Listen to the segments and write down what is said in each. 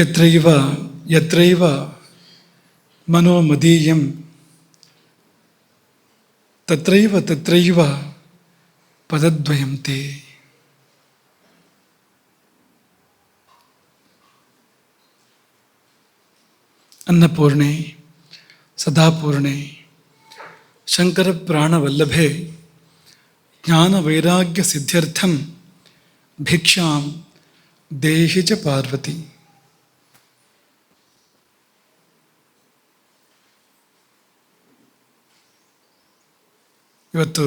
ಯತ್ರೈವ ಯತ್ರೈವ ಮನೋಮದೀಯಂ ತತ್ರೈವ ತತ್ರೈವ ಪದದ್ವಯಂ ತೇ. ಅನ್ನಪೂರ್ಣೆ ಸದಾಪೂರ್ಣೆ ಶಂಕರ ಪ್ರಾಣವಲ್ಲಭೆ ಜ್ಞಾನವೈರಾಗ್ಯ ಸಿದ್ಧ್ಯರ್ಥಂ ಭಿಕ್ಷಾಂ ದೇಹಿ ಚ ಪಾರ್ವತಿ. ಇವತ್ತು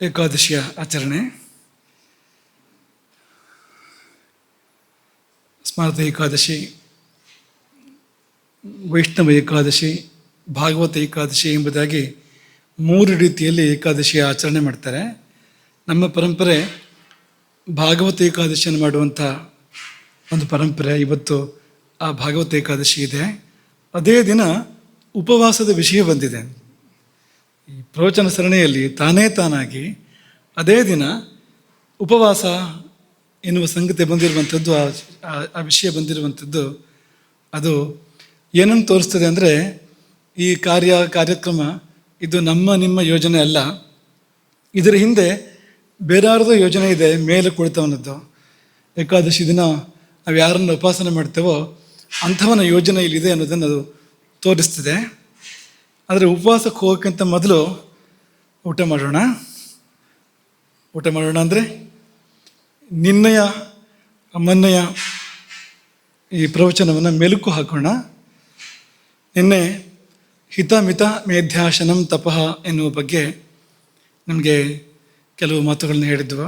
ಏಕಾದಶಿಯ ಆಚರಣೆ. ಸ್ಮಾರತ ಏಕಾದಶಿ, ವೈಷ್ಣವ ಏಕಾದಶಿ, ಭಾಗವತ ಏಕಾದಶಿ ಎಂಬುದಾಗಿ 3 ರೀತಿಯಲ್ಲಿ ಏಕಾದಶಿಯ ಆಚರಣೆ ಮಾಡ್ತಾರೆ. ನಮ್ಮ ಪರಂಪರೆ ಭಾಗವತ ಏಕಾದಶಿಯನ್ನು ಮಾಡುವಂಥ ಒಂದು ಪರಂಪರೆ. ಇವತ್ತು ಆ ಭಾಗವತ ಏಕಾದಶಿ ಇದೆ. ಅದೇ ದಿನ ಉಪವಾಸದ ವಿಷಯ ಬಂದಿದೆ. ಈ ಪ್ರವಚನ ಸರಣಿಯಲ್ಲಿ ತಾನಾಗಿ ಅದೇ ದಿನ ಉಪವಾಸ ಎನ್ನುವ ಸಂಗತಿ ಬಂದಿರುವಂಥದ್ದು, ಆ ವಿಷಯ ಬಂದಿರುವಂಥದ್ದು, ಅದು ಏನನ್ನು ತೋರಿಸ್ತದೆ ಅಂದರೆ ಈ ಕಾರ್ಯಕ್ರಮ ಇದು ನಿಮ್ಮ ಯೋಜನೆ ಅಲ್ಲ. ಇದರ ಹಿಂದೆ ಬೇರಾರದು ಯೋಜನೆ ಇದೆ, ಮೇಲೆ ಕುಳಿತವನದ್ದು. ಏಕಾದಶಿ ದಿನ ನಾವು ಯಾರನ್ನು ಉಪಾಸನೆ ಮಾಡ್ತೇವೋ ಅಂಥವನ ಯೋಜನೆ ಇಲ್ಲಿದೆ ಅನ್ನೋದನ್ನು ಅದು ತೋರಿಸ್ತದೆ. ಆದರೆ ಉಪವಾಸಕ್ಕೆ ಹೋಗೋಕ್ಕಿಂತ ಮೊದಲು ಊಟ ಮಾಡೋಣ ಅಂದರೆ ನಿನ್ನೆಯ ಮೊನ್ನೆಯ ಈ ಪ್ರವಚನವನ್ನು ಮೆಲುಕು ಹಾಕೋಣ. ನಿನ್ನೆ ಹಿತಮಿತ ಮೇಧ್ಯಾಶನಂ ತಪಃ ಎನ್ನುವ ಬಗ್ಗೆ ನಮಗೆ ಕೆಲವು ಮಾತುಗಳನ್ನ ಹೇಳಿದ್ವು.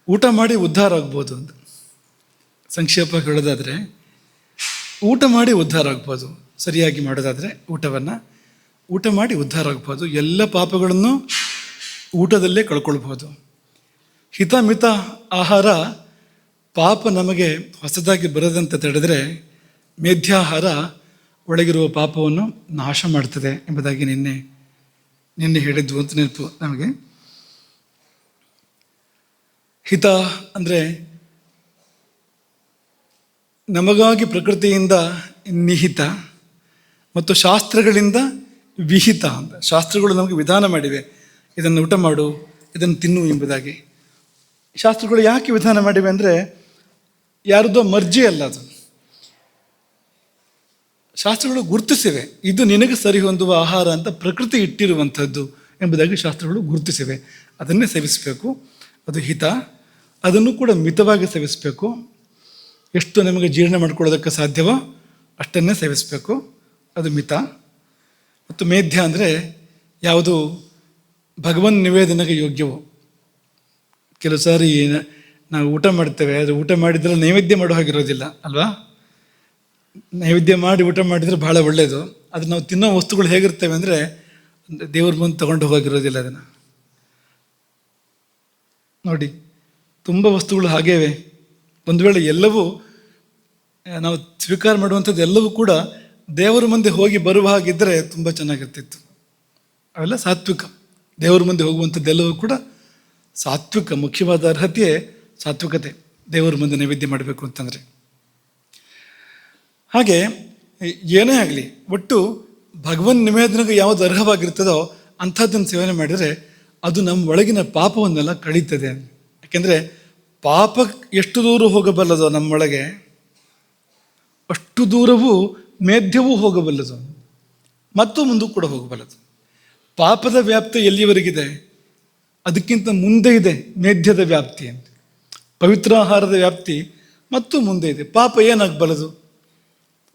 ಊಟ ಮಾಡಿ ಉದ್ಧಾರ ಆಗ್ಬೋದು ಅಂತ ಸಂಕ್ಷೇಪ ಹೇಳೋದಾದರೆ, ಊಟ ಮಾಡಿ ಉದ್ಧಾರ ಆಗ್ಬೋದು. ಸರಿಯಾಗಿ ಮಾಡೋದಾದರೆ ಊಟ ಮಾಡಿ ಉದ್ಧಾರ ಆಗ್ಬೋದು. ಎಲ್ಲ ಪಾಪಗಳನ್ನು ಊಟದಲ್ಲೇ ಕಳ್ಕೊಳ್ಬೋದು. ಹಿತಮಿತ ಆಹಾರ ಪಾಪ ನಮಗೆ ಹೊಸದಾಗಿ ಬರದಂತೆ ತಡೆದರೆ, ಮೇಧ್ಯಾಹಾರ ಒಳಗಿರುವ ಪಾಪವನ್ನು ನಾಶ ಮಾಡ್ತದೆ ಎಂಬುದಾಗಿ ನಿನ್ನೆ ಹೇಳಿದ್ವು ಅಂತ ನೆನಪು ನಮಗೆ. ಹಿತ ಅಂದರೆ ನಮಗಾಗಿ ಪ್ರಕೃತಿಯಿಂದ ನಿಹಿತ ಮತ್ತು ಶಾಸ್ತ್ರಗಳಿಂದ ವಿಹಿತ ಅಂತ. ಶಾಸ್ತ್ರಗಳು ನಮಗೆ ವಿಧಾನ ಮಾಡಿವೆ, ಇದನ್ನು ಊಟ ಮಾಡು, ಇದನ್ನು ತಿನ್ನು ಎಂಬುದಾಗಿ. ಶಾಸ್ತ್ರಗಳು ಯಾಕೆ ವಿಧಾನ ಮಾಡಿವೆ ಅಂದರೆ ಯಾರದ್ದೋ ಮರ್ಜಿ ಅಲ್ಲ, ಅದು ಶಾಸ್ತ್ರಗಳು ಗುರುತಿಸಿವೆ. ಇದು ನಿನಗೆ ಸರಿ ಹೊಂದುವ ಆಹಾರ ಅಂತ ಪ್ರಕೃತಿ ಇಟ್ಟಿರುವಂಥದ್ದು ಎಂಬುದಾಗಿ ಶಾಸ್ತ್ರಗಳು ಗುರುತಿಸಿವೆ. ಅದನ್ನೇ ಸೇವಿಸಬೇಕು, ಅದು ಹಿತ. ಅದನ್ನು ಕೂಡ ಮಿತವಾಗಿ ಸೇವಿಸಬೇಕು. ಎಷ್ಟು ನಮಗೆ ಜೀರ್ಣ ಮಾಡ್ಕೊಳ್ಳೋದಕ್ಕೆ ಸಾಧ್ಯವೋ ಅಷ್ಟನ್ನೇ ಸೇವಿಸಬೇಕು, ಅದು ಮಿತ. ಮತ್ತು ಮೇಧ್ಯ ಅಂದರೆ ಯಾವುದು ಭಗವನ್ ನಿವೇದನೆಗೆ ಯೋಗ್ಯವು. ಕೆಲವು ಸಾರಿ ನಾವು ಊಟ ಮಾಡ್ತೇವೆ, ಅದು ಊಟ ಮಾಡಿದರೆ ನೈವೇದ್ಯ ಮಾಡೋ ಹಾಗಿರೋದಿಲ್ಲ ಅಲ್ವಾ. ನೈವೇದ್ಯ ಮಾಡಿ ಊಟ ಮಾಡಿದರೆ ಭಾಳ ಒಳ್ಳೆಯದು. ಅದು ನಾವು ತಿನ್ನೋ ವಸ್ತುಗಳು ಹೇಗಿರ್ತವೆ ಅಂದರೆ ದೇವ್ರ ಮುಂದೆ ತೊಗೊಂಡು ಹೋಗಿರೋದಿಲ್ಲ. ಅದನ್ನು ನೋಡಿ, ತುಂಬ ವಸ್ತುಗಳು ಹಾಗೇವೆ. ಒಂದು ವೇಳೆ ಎಲ್ಲವೂ ನಾವು ಸ್ವೀಕಾರ ಮಾಡುವಂಥದ್ದು ಎಲ್ಲವೂ ಕೂಡ ದೇವರ ಮುಂದೆ ಹೋಗಿ ಬರುವ ಹಾಗಿದ್ದರೆ ತುಂಬ ಚೆನ್ನಾಗಿರ್ತಿತ್ತು. ಅವೆಲ್ಲ ಸಾತ್ವಿಕ. ದೇವರ ಮುಂದೆ ಹೋಗುವಂಥದ್ದೆಲ್ಲವೂ ಕೂಡ ಸಾತ್ವಿಕ. ಮುಖ್ಯವಾದ ಅರ್ಹತೆಯೇ ಸಾತ್ವಿಕತೆ, ದೇವರ ಮುಂದೆ ನೈವೇದ್ಯ ಮಾಡಬೇಕು ಅಂತಂದರೆ. ಹಾಗೆ ಏನೇ ಆಗಲಿ, ಒಟ್ಟು ಭಗವನ್ ನಿವೇದನೆಗೆ ಯಾವುದು ಅರ್ಹವಾಗಿರ್ತದೋ ಅಂಥದ್ದನ್ನು ಸೇವನೆ ಮಾಡಿದರೆ ಅದು ನಮ್ಮ ಒಳಗಿನ ಪಾಪವನ್ನೆಲ್ಲ ಕಳೀತದೆ. ಯಾಕೆಂದರೆ ಪಾಪ ಎಷ್ಟು ದೂರ ಹೋಗಬಲ್ಲದೋ ನಮ್ಮೊಳಗೆ, ಅಷ್ಟು ದೂರವೂ ಮೇಧ್ಯವೂ ಹೋಗಬಲ್ಲದು ಮತ್ತು ಮುಂದೂ ಕೂಡ ಹೋಗಬಲ್ಲದು. ಪಾಪದ ವ್ಯಾಪ್ತಿ ಎಲ್ಲಿಯವರೆಗಿದೆ, ಅದಕ್ಕಿಂತ ಮುಂದೆ ಇದೆ ಮೇಧ್ಯದ ವ್ಯಾಪ್ತಿ ಅಂತ. ಪವಿತ್ರ ಆಹಾರದ ವ್ಯಾಪ್ತಿ ಮತ್ತು ಮುಂದೆ ಇದೆ. ಪಾಪ ಏನಾಗಬಲ್ಲದು?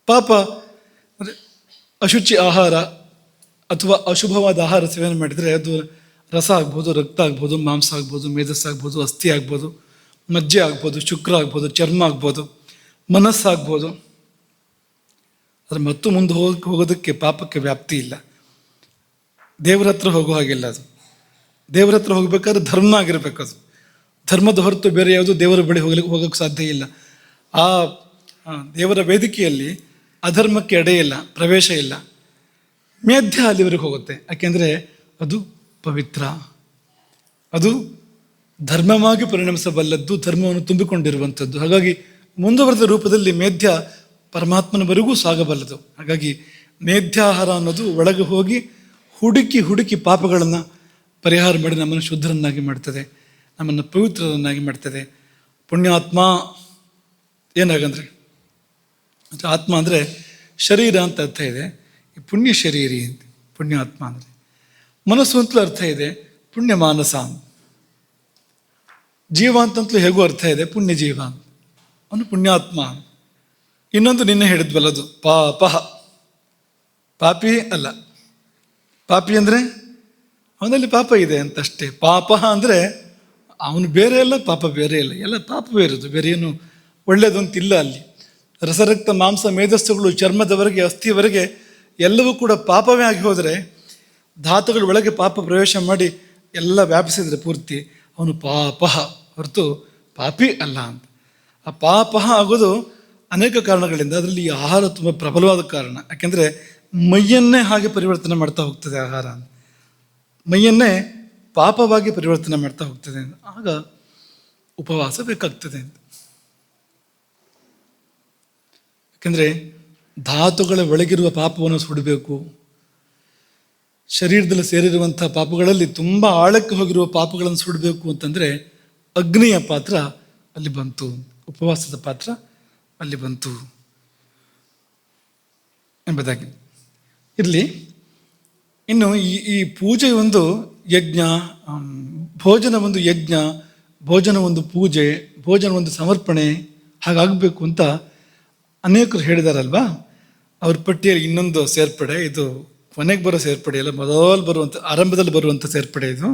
ಪಾಪ ಅಂದರೆ ಅಶುಚಿ ಆಹಾರ ಅಥವಾ ಅಶುಭವಾದ ಆಹಾರ ಸೇವನೆ ಮಾಡಿದರೆ ಅದು ರಸ ಆಗ್ಬೋದು, ರಕ್ತ ಆಗ್ಬೋದು, ಮಾಂಸ ಆಗ್ಬೋದು, ಮೇಧಸ್ಸಾಗ್ಬೋದು, ಅಸ್ಥಿ ಆಗ್ಬೋದು, ಮಜ್ಜೆ ಆಗ್ಬೋದು, ಶುಕ್ರ ಆಗ್ಬೋದು, ಚರ್ಮ ಆಗ್ಬೋದು, ಮನಸ್ಸಾಗ್ಬೋದು. ಅದ್ರ ಮತ್ತು ಮುಂದೆ ಹೋಗೋದಕ್ಕೆ ಪಾಪಕ್ಕೆ ವ್ಯಾಪ್ತಿ ಇಲ್ಲ. ದೇವರ ಹತ್ರ ಹೋಗೋ ಹಾಗಿಲ್ಲ. ಅದು ದೇವರ ಹತ್ರ ಹೋಗ್ಬೇಕಾದ್ರೆ ಧರ್ಮ ಆಗಿರ್ಬೇಕು. ಅದು ಧರ್ಮದ ಹೊರತು ಬೇರೆ ಯಾವುದು ದೇವರ ಬಳಿ ಹೋಗೋಕ್ಕೆ ಸಾಧ್ಯ ಇಲ್ಲ. ಆ ದೇವರ ವೇದಿಕೆಯಲ್ಲಿ ಅಧರ್ಮಕ್ಕೆ ಎಡೆ ಇಲ್ಲ, ಪ್ರವೇಶ ಇಲ್ಲ. ಮೇಧ್ಯ ಅಲ್ಲಿವರೆಗೆ ಹೋಗುತ್ತೆ. ಯಾಕೆಂದರೆ ಅದು ಪವಿತ್ರ, ಅದು ಧರ್ಮವಾಗಿ ಪರಿಣಮಿಸಬಲ್ಲದ್ದು, ಧರ್ಮವನ್ನು ತುಂಬಿಕೊಂಡಿರುವಂಥದ್ದು. ಹಾಗಾಗಿ ಮುಂದುವರೆದ ರೂಪದಲ್ಲಿ ಮೇಧ್ಯ ಪರಮಾತ್ಮನವರೆಗೂ ಸಾಗಬಲ್ಲದು. ಹಾಗಾಗಿ ಮೇಧ್ಯಾಹಾರ ಅನ್ನೋದು ಒಳಗೆ ಹೋಗಿ ಹುಡುಕಿ ಹುಡುಕಿ ಪಾಪಗಳನ್ನು ಪರಿಹಾರ ಮಾಡಿ ನಮ್ಮನ್ನು ಶುದ್ಧರನ್ನಾಗಿ ಮಾಡ್ತದೆ, ನಮ್ಮನ್ನು ಪವಿತ್ರರನ್ನಾಗಿ ಮಾಡ್ತದೆ. ಪುಣ್ಯಾತ್ಮ ಏನಾಗಂದ್ರೆ ಆತ್ಮ ಅಂದರೆ ಶರೀರ ಅಂತ ಅರ್ಥ ಇದೆ, ಈ ಪುಣ್ಯ ಶರೀರಿ ಅಂತ ಪುಣ್ಯಾತ್ಮ ಅಂದರೆ. ಮನಸ್ಸು ಅಂತಲೂ ಅರ್ಥ ಇದೆ, ಪುಣ್ಯ ಮಾನಸ ಅಂತ. ಜೀವ ಅಂತಂತಲೂ ಹೇಗೂ ಅರ್ಥ ಇದೆ, ಪುಣ್ಯ ಜೀವ ಅಂತ. ಅವನು ಪುಣ್ಯಾತ್ಮ. ಇನ್ನೊಂದು ನಿನ್ನೆ ಹೇಳಿದ್ವಲ್ಲದು ಪಾಪ, ಪಾಪಿ ಅಲ್ಲ. ಪಾಪಿ ಅಂದರೆ ಅವನಲ್ಲಿ ಪಾಪ ಇದೆ ಅಂತಷ್ಟೇ. ಪಾಪ ಅಂದರೆ ಅವನು ಬೇರೆ ಇಲ್ಲ, ಪಾಪ ಬೇರೆ ಇಲ್ಲ, ಎಲ್ಲ ಪಾಪವೇ ಇರೋದು, ಬೇರೆ ಏನು ಒಳ್ಳೆಯದು ಅಂತಿಲ್ಲ ಅಲ್ಲಿ. ರಸರಕ್ತ ಮಾಂಸ ಮೇಧಸ್ಸುಗಳು ಚರ್ಮದವರೆಗೆ ಅಸ್ಥಿಯವರೆಗೆ ಎಲ್ಲವೂ ಕೂಡ ಪಾಪವೇ ಆಗಿ ಹೋದರೆ, ಧಾತುಗಳ ಒಳಗೆ ಪಾಪ ಪ್ರವೇಶ ಮಾಡಿ ಎಲ್ಲ ವ್ಯಾಪಿಸಿದರೆ ಪೂರ್ತಿ ಅವನು ಪಾಪ ಹೊರತು ಪಾಪಿ ಅಲ್ಲ ಅಂತ. ಆ ಪಾಪ ಆಗೋದು ಅನೇಕ ಕಾರಣಗಳಿಂದ, ಅದರಲ್ಲಿ ಈ ಆಹಾರ ತುಂಬ ಪ್ರಬಲವಾದ ಕಾರಣ. ಯಾಕೆಂದರೆ ಮೈಯನ್ನೇ ಹಾಗೆ ಪರಿವರ್ತನೆ ಮಾಡ್ತಾ ಹೋಗ್ತದೆ ಆಹಾರ, ಮೈಯನ್ನೇ ಪಾಪವಾಗಿ ಪರಿವರ್ತನೆ ಮಾಡ್ತಾ ಹೋಗ್ತದೆ. ಆಗ ಉಪವಾಸ ಬೇಕಾಗ್ತದೆ ಅಂತ. ಯಾಕೆಂದರೆ ಧಾತುಗಳ ಒಳಗಿರುವ ಪಾಪವನ್ನು ಸುಡಬೇಕು. ಶರೀರದಲ್ಲಿ ಸೇರಿರುವಂಥ ಪಾಪಗಳಲ್ಲಿ ತುಂಬ ಆಳಕ್ಕೆ ಹೋಗಿರುವ ಪಾಪಗಳನ್ನು ಸುಡಬೇಕು ಅಂತಂದರೆ ಅಗ್ನಿಯ ಪಾತ್ರ ಅಲ್ಲಿ ಬಂತು, ಉಪವಾಸದ ಪಾತ್ರ ಅಲ್ಲಿ ಬಂತು ಎಂಬುದಾಗಿ ಇರಲಿ. ಇನ್ನು ಈ ಪೂಜೆ ಒಂದು ಯಜ್ಞ, ಭೋಜನ ಒಂದು ಯಜ್ಞ, ಭೋಜನ ಒಂದು ಪೂಜೆ, ಭೋಜನ ಒಂದು ಸಮರ್ಪಣೆ ಹಾಗಾಗಬೇಕು ಅಂತ ಅನೇಕರು ಹೇಳಿದಾರಲ್ವಾ. ಅವ್ರ ಪಟ್ಟಿಯಲ್ಲಿ ಇನ್ನೊಂದು ಸೇರ್ಪಡೆ, ಇದು ಕೊನೆಗೆ ಬರೋ ಸೇರ್ಪಡೆ ಅಲ್ಲ, ಮೊದಲು ಬರುವಂಥ ಆರಂಭದಲ್ಲಿ ಬರುವಂಥ ಸೇರ್ಪಡೆ ಇದು.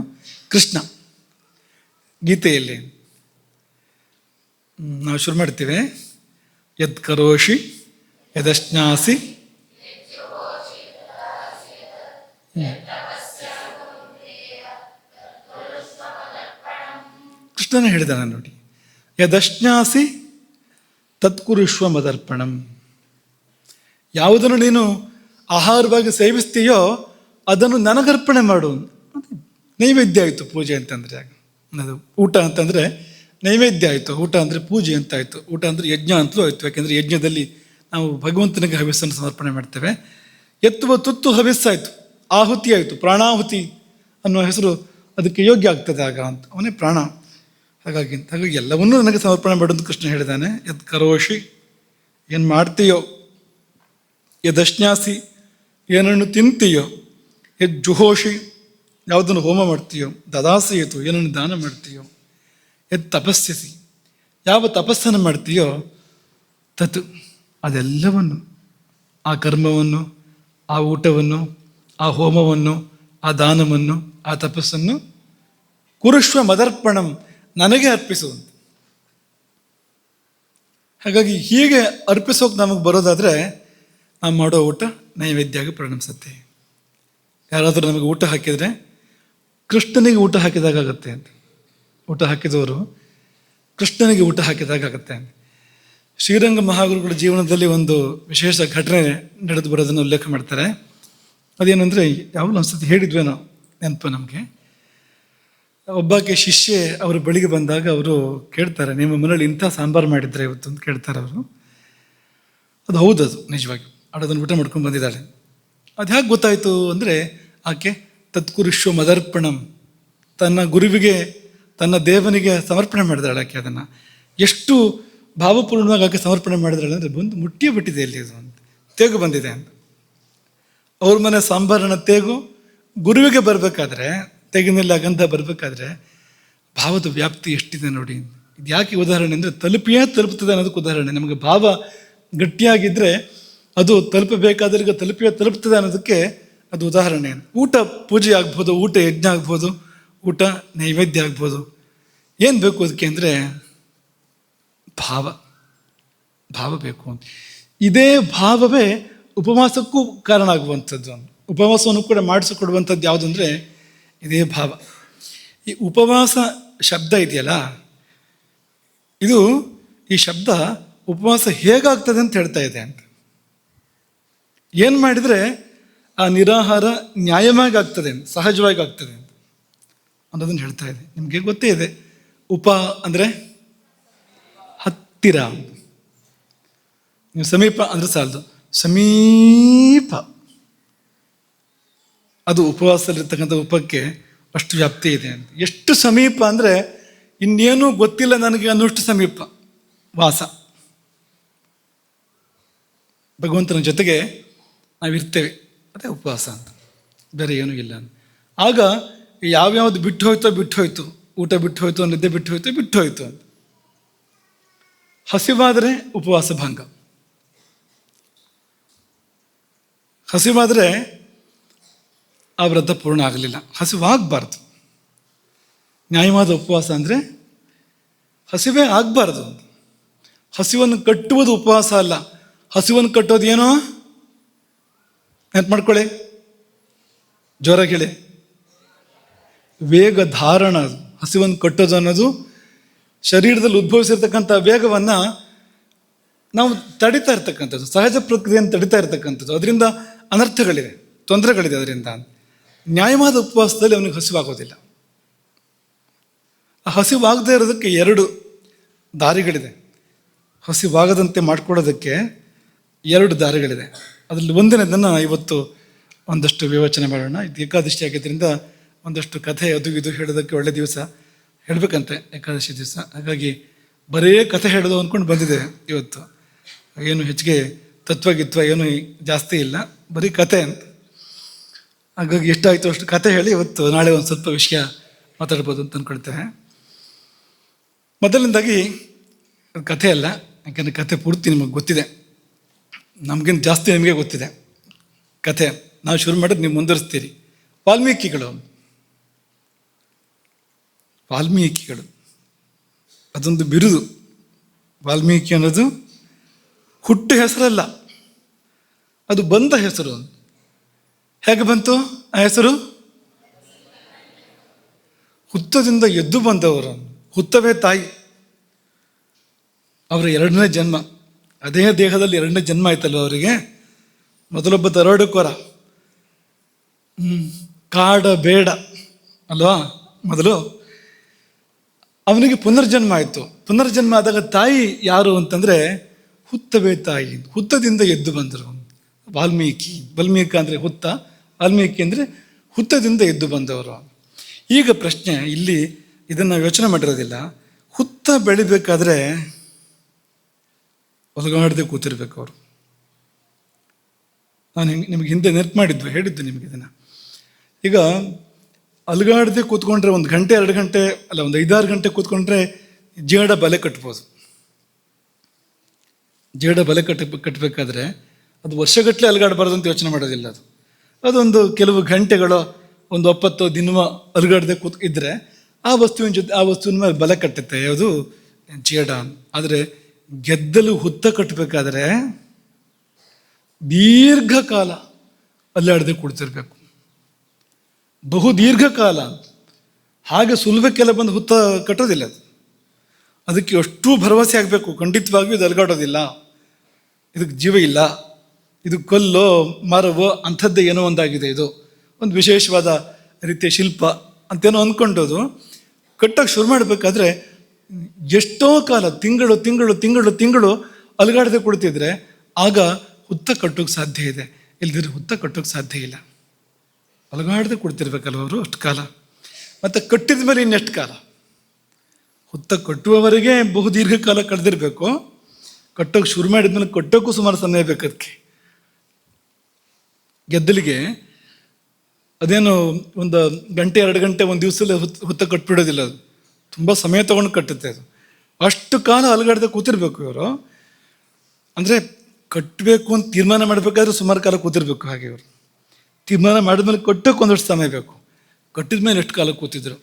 ಕೃಷ್ಣ ಗೀತೆಯಲ್ಲಿ ನಾವು ಶುರು ಮಾಡ್ತೀವಿ, ಯದ್ ಕರೋಷಿ ಯದಶ್ನಾಸಿ. ಕೃಷ್ಣನೇ ಹೇಳಿದಾನೆ ನೋಡಿ, ಯದಶ್ನಾಸಿ ತತ್ಕುರುಷ್ವ ಮದರ್ಪಣಂ. ಯಾವುದನ್ನು ನೀನು ಆಹಾರವಾಗಿ ಸೇವಿಸ್ತೀಯೋ ಅದನ್ನು ನನಗರ್ಪಣೆ ಮಾಡು. ನೈವೇದ್ಯ ಆಯಿತು ಪೂಜೆ ಅಂತಂದರೆ. ಅದು ಊಟ ಅಂತಂದರೆ ನೈವೇದ್ಯ ಆಯಿತು, ಊಟ ಅಂದರೆ ಪೂಜೆ ಅಂತಾಯಿತು, ಊಟ ಅಂದರೆ ಯಜ್ಞ ಅಂತಲೂ ಆಯಿತು. ಯಾಕೆಂದರೆ ಯಜ್ಞದಲ್ಲಿ ನಾವು ಭಗವಂತನಿಗೆ ಹವ್ಯಸ್ಸನ್ನು ಸಮರ್ಪಣೆ ಮಾಡ್ತೇವೆ. ಎತ್ತುವ ತುತ್ತು ಹವ್ಯಸ್ಸಾಯಿತು, ಆಹುತಿ ಆಯಿತು, ಪ್ರಾಣಾಹುತಿ ಅನ್ನುವ ಹೆಸರು ಅದಕ್ಕೆ ಯೋಗ್ಯ ಆಗ್ತದೆ ಆಗ ಅಂತ. ಅವನೇ ಪ್ರಾಣ. ಹಾಗಾಗಿ ಎಲ್ಲವನ್ನೂ ನನಗೆ ಸಮರ್ಪಣೆ ಮಾಡೋದು ಕೃಷ್ಣ ಹೇಳಿದ್ದಾನೆ. ಯದ್ ಕರೋಷಿ, ಏನು ಮಾಡ್ತೀಯೋ, ಯದಶ್ನಾಸಿ, ಏನನ್ನು ತಿಂತೀಯೋ, ಯದ್ ಜುಹೋಷಿ, ಯಾವುದನ್ನು ಹೋಮ ಮಾಡ್ತೀಯೋ, ದದಾಸಿಯಿತು, ಏನನ್ನು ದಾನ ಮಾಡ್ತೀಯೋ, ಯದ್ ತಪಸ್ಸಿಸಿ, ಯಾವ ತಪಸ್ಸನ್ನು ಮಾಡ್ತೀಯೋ, ತತ್, ಅದೆಲ್ಲವನ್ನು, ಆ ಕರ್ಮವನ್ನು, ಆ ಊಟವನ್ನು, ಆ ಹೋಮವನ್ನು, ಆ ದಾನವನ್ನು, ಆ ತಪಸ್ಸನ್ನು ಕುರುಷ್ವ ಮದರ್ಪಣಂ, ನನಗೆ ಅರ್ಪಿಸುವಂತ. ಹಾಗಾಗಿ ಹೀಗೆ ಅರ್ಪಿಸೋಕೆ ನಮಗೆ ಬರೋದಾದರೆ ನಾವು ಮಾಡೋ ಊಟ ನೈವೇದ್ಯ ಪರಿಣಮಿಸುತ್ತೆ. ಯಾರಾದರೂ ನಮಗೆ ಊಟ ಹಾಕಿದರೆ ಕೃಷ್ಣನಿಗೆ ಊಟ ಹಾಕಿದಾಗತ್ತೆ ಅಂತ. ಊಟ ಹಾಕಿದವರು ಕೃಷ್ಣನಿಗೆ ಊಟ ಹಾಕಿದಾಗತ್ತೆ ಅಂತ. ಶ್ರೀರಂಗ ಮಹಾಗುರುಗಳ ಜೀವನದಲ್ಲಿ ಒಂದು ವಿಶೇಷ ಘಟನೆ ನಡೆದು ಬರೋದನ್ನು ಉಲ್ಲೇಖ ಮಾಡ್ತಾರೆ. ಅದೇನು ಅಂದರೆ, ಯಾವಾಗಲೂ ಒಂದ್ಸತಿ ಹೇಳಿದ್ವೇನೋ ನೆನಪು ನಮಗೆ. ಒಬ್ಬಾಕೆ ಶಿಷ್ಯೆ ಅವರ ಬಳಿಗೆ ಬಂದಾಗ ಅವರು ಕೇಳ್ತಾರೆ, ನಿಮ್ಮ ಮನೇಲಿ ಇಂಥ ಸಾಂಬಾರು ಮಾಡಿದ್ರೆ ಇವತ್ತು ಅಂತ ಕೇಳ್ತಾರೆ ಅವರು. ಅದು ಹೌದದು, ನಿಜವಾಗಿ ಅದನ್ನು ಊಟ ಮಾಡ್ಕೊಂಡು ಬಂದಿದ್ದಾಳೆ. ಅದು ಹೇಗೆ ಗೊತ್ತಾಯಿತು ಅಂದರೆ, ಆಕೆ ತತ್ಕುರುಷ್ವ ಮದರ್ಪಣಂ, ತನ್ನ ಗುರುವಿಗೆ, ತನ್ನ ದೇವನಿಗೆ ಸಮರ್ಪಣೆ ಮಾಡಿದಾಳೆ ಆಕೆ. ಅದನ್ನು ಎಷ್ಟು ಭಾವಪೂರ್ಣವಾಗಿ ಆಕೆ ಸಮರ್ಪಣೆ ಮಾಡಿದಾಳೆ ಅಂದರೆ, ಬಂದು ಮುಟ್ಟಿಯೇ ಬಿಟ್ಟಿದೆ ಇಲ್ಲಿ ಅದು ಅಂತ, ತೇಗು ಬಂದಿದೆ ಅಂತ. ಅವ್ರ ಮನೆ ಸಾಂಬಾರನ ತೇಗು ಗುರುವಿಗೆ ಬರಬೇಕಾದ್ರೆ, ತೆಗಿನಲ್ಲಿ ಆ ಗಂಧ ಬರಬೇಕಾದ್ರೆ ಭಾವದ ವ್ಯಾಪ್ತಿ ಎಷ್ಟಿದೆ ನೋಡಿ. ಇದು ಯಾಕೆ ಉದಾಹರಣೆ ಅಂದರೆ, ತಲುಪ್ತದೆ ಅನ್ನೋದಕ್ಕೆ ಉದಾಹರಣೆ. ನಮಗೆ ಭಾವ ಗಟ್ಟಿಯಾಗಿದ್ದರೆ ಅದು ತಲುಪಬೇಕಾದ್ರೆ ತಲುಪ್ತದೆ ಅನ್ನೋದಕ್ಕೆ ಅದು ಉದಾಹರಣೆ. ಊಟ ಪೂಜೆ ಆಗ್ಬೋದು, ಊಟ ಯಜ್ಞ ಆಗ್ಬೋದು, ಊಟ ನೈವೇದ್ಯ ಆಗ್ಬೋದು. ಏನು ಬೇಕು ಅದಕ್ಕೆ ಅಂದರೆ ಭಾವ ಬೇಕು ಅಂತ. ಇದೇ ಭಾವವೇ ಉಪವಾಸಕ್ಕೂ ಕಾರಣ ಆಗುವಂಥದ್ದು. ಉಪವಾಸವನ್ನು ಕೂಡ ಮಾಡಿಸಿಕೊಡುವಂಥದ್ದು ಯಾವುದು ಅಂದರೆ ಇದೇ ಭಾವ. ಈ ಉಪವಾಸ ಶಬ್ದ ಇದೆಯಲ್ಲ, ಈ ಶಬ್ದ ಉಪವಾಸ ಹೇಗಾಗ್ತದೆ ಅಂತ ಹೇಳ್ತಾ ಇದೆ ಅಂತ. ಏನು ಮಾಡಿದರೆ ಆ ನಿರಾಹಾರ ನ್ಯಾಯವಾಗಿ ಆಗ್ತದೆ, ಸಹಜವಾಗಿ ಆಗ್ತದೆ ಅಂತ ಅನ್ನೋದನ್ನು ಹೇಳ್ತಾ ಇದೆ. ನಿಮಗೆ ಗೊತ್ತೇ ಇದೆ, ಉಪ ಅಂದರೆ ಹತ್ತಿರ, ನೀವು ಸಮೀಪ ಅಂದರೆ ಸಾಲದು, ಸಮೀಪ. ಅದು ಉಪವಾಸದಲ್ಲಿರ್ತಕ್ಕಂಥ ಉಪಕ್ಕೆ ಅಷ್ಟು ವ್ಯಾಪ್ತಿ ಇದೆ ಅಂತ. ಎಷ್ಟು ಸಮೀಪ ಅಂದರೆ ಇನ್ನೇನೂ ಗೊತ್ತಿಲ್ಲ ನನಗೆ ಅನ್ನೋಷ್ಟು ಸಮೀಪ ವಾಸ. ಭಗವಂತನ ಜೊತೆಗೆ ನಾವಿರ್ತೇವೆ, ಅದೇ ಉಪವಾಸ ಅಂತ, ಬೇರೆ ಏನೂ ಇಲ್ಲ ಅಂತ. ಆಗ ಯಾವ್ಯಾವುದು ಬಿಟ್ಟು ಹೋಯ್ತು, ಊಟ ಬಿಟ್ಟು ಹೋಯ್ತು, ನಿದ್ದೆ ಬಿಟ್ಟು ಹೋಯ್ತು ಅಂತ. ಹಸಿವಾದರೆ ಉಪವಾಸ ಭಂಗ. ಹಸಿವಾದರೆ ಆ ವ್ರತ ಪೂರ್ಣ ಆಗಲಿಲ್ಲ. ಹಸಿವಾಗಬಾರ್ದು. ನ್ಯಾಯವಾದ ಉಪವಾಸ ಅಂದರೆ ಹಸಿವೇ ಆಗಬಾರ್ದು. ಹಸಿವನ್ನು ಕಟ್ಟುವುದು ಉಪವಾಸ ಅಲ್ಲ. ಹಸಿವನ್ನು ಕಟ್ಟೋದು ಏನೋ ನೆನ್ಪು ಮಾಡ್ಕೊಳ್ಳಿ, ಜೋರಾಗಿ ಹೇಳಿ, ವೇಗ ಧಾರಣ. ಅದು ಹಸಿವನ್ನು ಕಟ್ಟೋದು ಅನ್ನೋದು ಶರೀರದಲ್ಲಿ ಉದ್ಭವಿಸಿರ್ತಕ್ಕಂಥ ವೇಗವನ್ನು ನಾವು ತಡಿತಾ ಇರ್ತಕ್ಕಂಥದ್ದು, ಸಹಜ ಪ್ರಕ್ರಿಯೆಯನ್ನು ತಡಿತಾ ಇರ್ತಕ್ಕಂಥದ್ದು. ಅದರಿಂದ ಅನರ್ಥಗಳಿವೆ, ತೊಂದರೆಗಳಿದೆ ಅದರಿಂದ. ನ್ಯಾಯವಾದ ಉಪವಾಸದಲ್ಲಿ ಅವನಿಗೆ ಹಸಿವಾಗೋದಿಲ್ಲ. ಆ ಹಸಿವಾಗದೇ ಇರೋದಕ್ಕೆ 2 ದಾರಿಗಳಿದೆ. ಹಸಿವಾಗದಂತೆ ಮಾಡಿಕೊಡೋದಕ್ಕೆ 2 ದಾರಿಗಳಿದೆ. ಅದರಲ್ಲಿ ಒಂದನೇದನ್ನು ಇವತ್ತು ಒಂದಷ್ಟು ವಿವೇಚನೆ ಮಾಡೋಣ. ಇದು ಏಕಾದಶಿ ಆಗಿದ್ದರಿಂದ ಒಂದಷ್ಟು ಕಥೆ ಅದು ಇದು ಹೇಳೋದಕ್ಕೆ ಒಳ್ಳೆ ದಿವಸ, ಹೇಳಬೇಕಂತೆ ಏಕಾದಶಿ ದಿವಸ. ಹಾಗಾಗಿ ಬರೇ ಕಥೆ ಹೇಳೋದು ಅಂದ್ಕೊಂಡು ಬಂದಿದೆ ಇವತ್ತು. ಏನು ಹೆಚ್ಚಿಗೆ ತತ್ವಗಿತ್ವ ಏನು ಜಾಸ್ತಿ ಇಲ್ಲ, ಬರೀ ಕತೆ ಅಂತ. ಹಾಗಾಗಿ ಎಷ್ಟಾಯಿತು ಅಷ್ಟು ಕತೆ ಹೇಳಿ ಇವತ್ತು ನಾಳೆ ಒಂದು ಸ್ವಲ್ಪ ವಿಷಯ ಮಾತಾಡ್ಬೋದು ಅಂತ ಅಂದ್ಕೊಳ್ತೇವೆ. ಮೊದಲನೇದಾಗಿ ಕಥೆ ಅಲ್ಲ, ಯಾಕೆಂದರೆ ಕಥೆ ಪೂರ್ತಿ ನಿಮಗೆ ಗೊತ್ತಿದೆ, ನಮಗಿಂತ ಜಾಸ್ತಿ ನಿಮಗೆ ಗೊತ್ತಿದೆ ಕಥೆ. ನಾವು ಶುರು ಮಾಡೋದು ನೀವು ಮುಂದುವರಿಸ್ತೀರಿ. ವಾಲ್ಮೀಕಿಗಳು ಅದೊಂದು ಬಿರುದು. ವಾಲ್ಮೀಕಿ ಅನ್ನೋದು ಹುಟ್ಟು ಹೆಸರಲ್ಲ, ಅದು ಬಂದ ಹೆಸರು. ಹೇಗೆ ಬಂತು ಆ ಹೆಸರು? ಹುತ್ತದಿಂದ ಎದ್ದು ಬಂದವರು. ಹುತ್ತವೇ ತಾಯಿ. ಅವರ 2ನೇ ಜನ್ಮ, ಅದೇ ದೇಹದಲ್ಲಿ 2ನೇ ಜನ್ಮ ಆಯ್ತಲ್ವ ಅವರಿಗೆ. ಮೊದಲೊಬ್ಬ ದರೋಡೆಕೋರ, ಕಾಡ ಬೇಡ ಅಲ್ವಾ ಮೊದಲು, ಅವನಿಗೆ ಪುನರ್ಜನ್ಮ ಆಯಿತು. ಪುನರ್ಜನ್ಮ ಆದಾಗ ತಾಯಿ ಯಾರು ಅಂತಂದರೆ ಹುತ್ತವೇ ತಾಯಿ. ಹುತ್ತದಿಂದ ಎದ್ದು ಬಂದರು ವಾಲ್ಮೀಕಿ. ಅಂದರೆ ಹುತ್ತ, ವಾಲ್ಮೀಕಿ ಅಂದರೆ ಹುತ್ತದಿಂದ ಎದ್ದು ಬಂದವರು. ಈಗ ಪ್ರಶ್ನೆ ಇಲ್ಲಿ, ಇದನ್ನು ಯೋಚನೆ ಮಾಡಿರೋದಿಲ್ಲ. ಹುತ್ತ ಬೆಳಿಬೇಕಾದ್ರೆ ಒಲಗಾಡದೆ ಕೂತಿರ್ಬೇಕು ಅವರು. ನಾನು ನಿಮಗೆ ಹಿಂದೆ ನೆನಪು ಹೇಳಿದ್ದು ನಿಮಗೆ ಇದನ್ನು. ಈಗ ಅಲುಗಾಡದೆ ಕೂತ್ಕೊಂಡ್ರೆ 1 ಗಂಟೆ 2 ಗಂಟೆ ಅಲ್ಲ, ಒಂದು 5-6 ಗಂಟೆ ಕೂತ್ಕೊಂಡ್ರೆ ಜೇಡ ಬಲೆ ಕಟ್ಬೋದು. ಜೇಡ ಬಲೆ ಕಟ್ಟಬೇಕಾದ್ರೆ ಅದು ವರ್ಷಗಟ್ಟಲೆ ಅಲುಗಾಡಬಾರ್ದು ಅಂತ ಯೋಚನೆ ಮಾಡೋದಿಲ್ಲ. ಅದೊಂದು ಕೆಲವು ಗಂಟೆಗಳು, ಒಂದು 20 ದಿನ ಅಲುಗಾಡದೆ ಇದ್ದರೆ ಆ ವಸ್ತುವಿನ ಮೇಲೆ ಬಲೆ ಕಟ್ಟುತ್ತೆ. ಯಾವುದು? ಜೇಡ. ಆದರೆ ಗೆದ್ದಲು ಹುತ್ತ ಕಟ್ಟಬೇಕಾದ್ರೆ ದೀರ್ಘಕಾಲ ಅಲ್ಲಾಡದೆ ಕುಳಿತಿರ್ಬೇಕು, ಬಹು ದೀರ್ಘಕಾಲ. ಹಾಗೆ ಸುಲಭಕ್ಕೆಲ್ಲ ಬಂದು ಹುತ್ತ ಕಟ್ಟೋದಿಲ್ಲ ಅದು. ಅದಕ್ಕೆ ಅಷ್ಟು ಭರವಸೆ ಆಗಬೇಕು, ಖಂಡಿತವಾಗಿಯೂ ಇದು ಅಲುಗಾಡೋದಿಲ್ಲ, ಇದಕ್ಕೆ ಜೀವ ಇಲ್ಲ, ಇದು ಕಲ್ಲೋ ಮರವೋ ಅಂಥದ್ದೇ ಏನೋ ಒಂದಾಗಿದೆ, ಇದು ಒಂದು ವಿಶೇಷವಾದ ರೀತಿಯ ಶಿಲ್ಪ ಅಂತೇನೋ ಅಂದ್ಕೊಂಡೋದು ಕಟ್ಟೋಕ್ಕೆ ಶುರು ಮಾಡಬೇಕಾದ್ರೆ ಎಷ್ಟೋ ಕಾಲ, ತಿಂಗಳು ಅಲುಗಾಡದೆ ಕುಳಿತಿದ್ರೆ ಆಗ ಹುತ್ತ ಕಟ್ಟೋಕ್ಕೆ ಸಾಧ್ಯ ಇದೆ. ಇಲ್ದಿದ್ರೆ ಹುತ್ತ ಕಟ್ಟೋಕ್ಕೆ ಸಾಧ್ಯ ಇಲ್ಲ. ಅಲುಗಾಡದೆ ಕುಳಿತಿರ್ಬೇಕಲ್ವ ಅವರು ಅಷ್ಟು ಕಾಲ. ಮತ್ತು ಕಟ್ಟಿದ ಮೇಲೆ ಇನ್ನೆಷ್ಟು ಕಾಲ? ಹುತ್ತ ಕಟ್ಟುವವರೆಗೆ ಬಹು ದೀರ್ಘಕಾಲ ಕಳೆದಿರಬೇಕು. ಕಟ್ಟೋಕ್ಕೆ ಶುರು ಮಾಡಿದ್ಮೇಲೆ ಕಟ್ಟೋಕ್ಕೂ ಸುಮಾರು ಸಮಯ ಬೇಕು. ಅದಕ್ಕೆ ಗೆದ್ದಲಿಗೆ ಅದೇನು 1 ಗಂಟೆ 2 ಗಂಟೆ ಒಂದು ದಿವಸದಲ್ಲಿ ಹುತ್ತ ಕಟ್ಬಿಡೋದಿಲ್ಲ. ಅದು ತುಂಬ ಸಮಯ ತೊಗೊಂಡು ಕಟ್ಟುತ್ತೆ. ಅದು ಅಷ್ಟು ಕಾಲ ಅಲುಗಾಡದೆ ಕೂತಿರ್ಬೇಕು ಇವರು. ಅಂದರೆ ಕಟ್ಟಬೇಕು ಅಂತ ತೀರ್ಮಾನ ಮಾಡಬೇಕಾದ್ರೆ ಸುಮಾರು ಕಾಲ ಕೂತಿರ್ಬೇಕು. ಹಾಗೆ ಇವರು ತೀರ್ಮಾನ ಮಾಡಿದ್ಮೇಲೆ ಕಟ್ಟೋಕೆ ಒಂದಷ್ಟು ಸಮಯ ಬೇಕು. ಕಟ್ಟಿದ ಮೇಲೆ ಎಷ್ಟು ಕಾಲ ಕೂತಿದ್ರು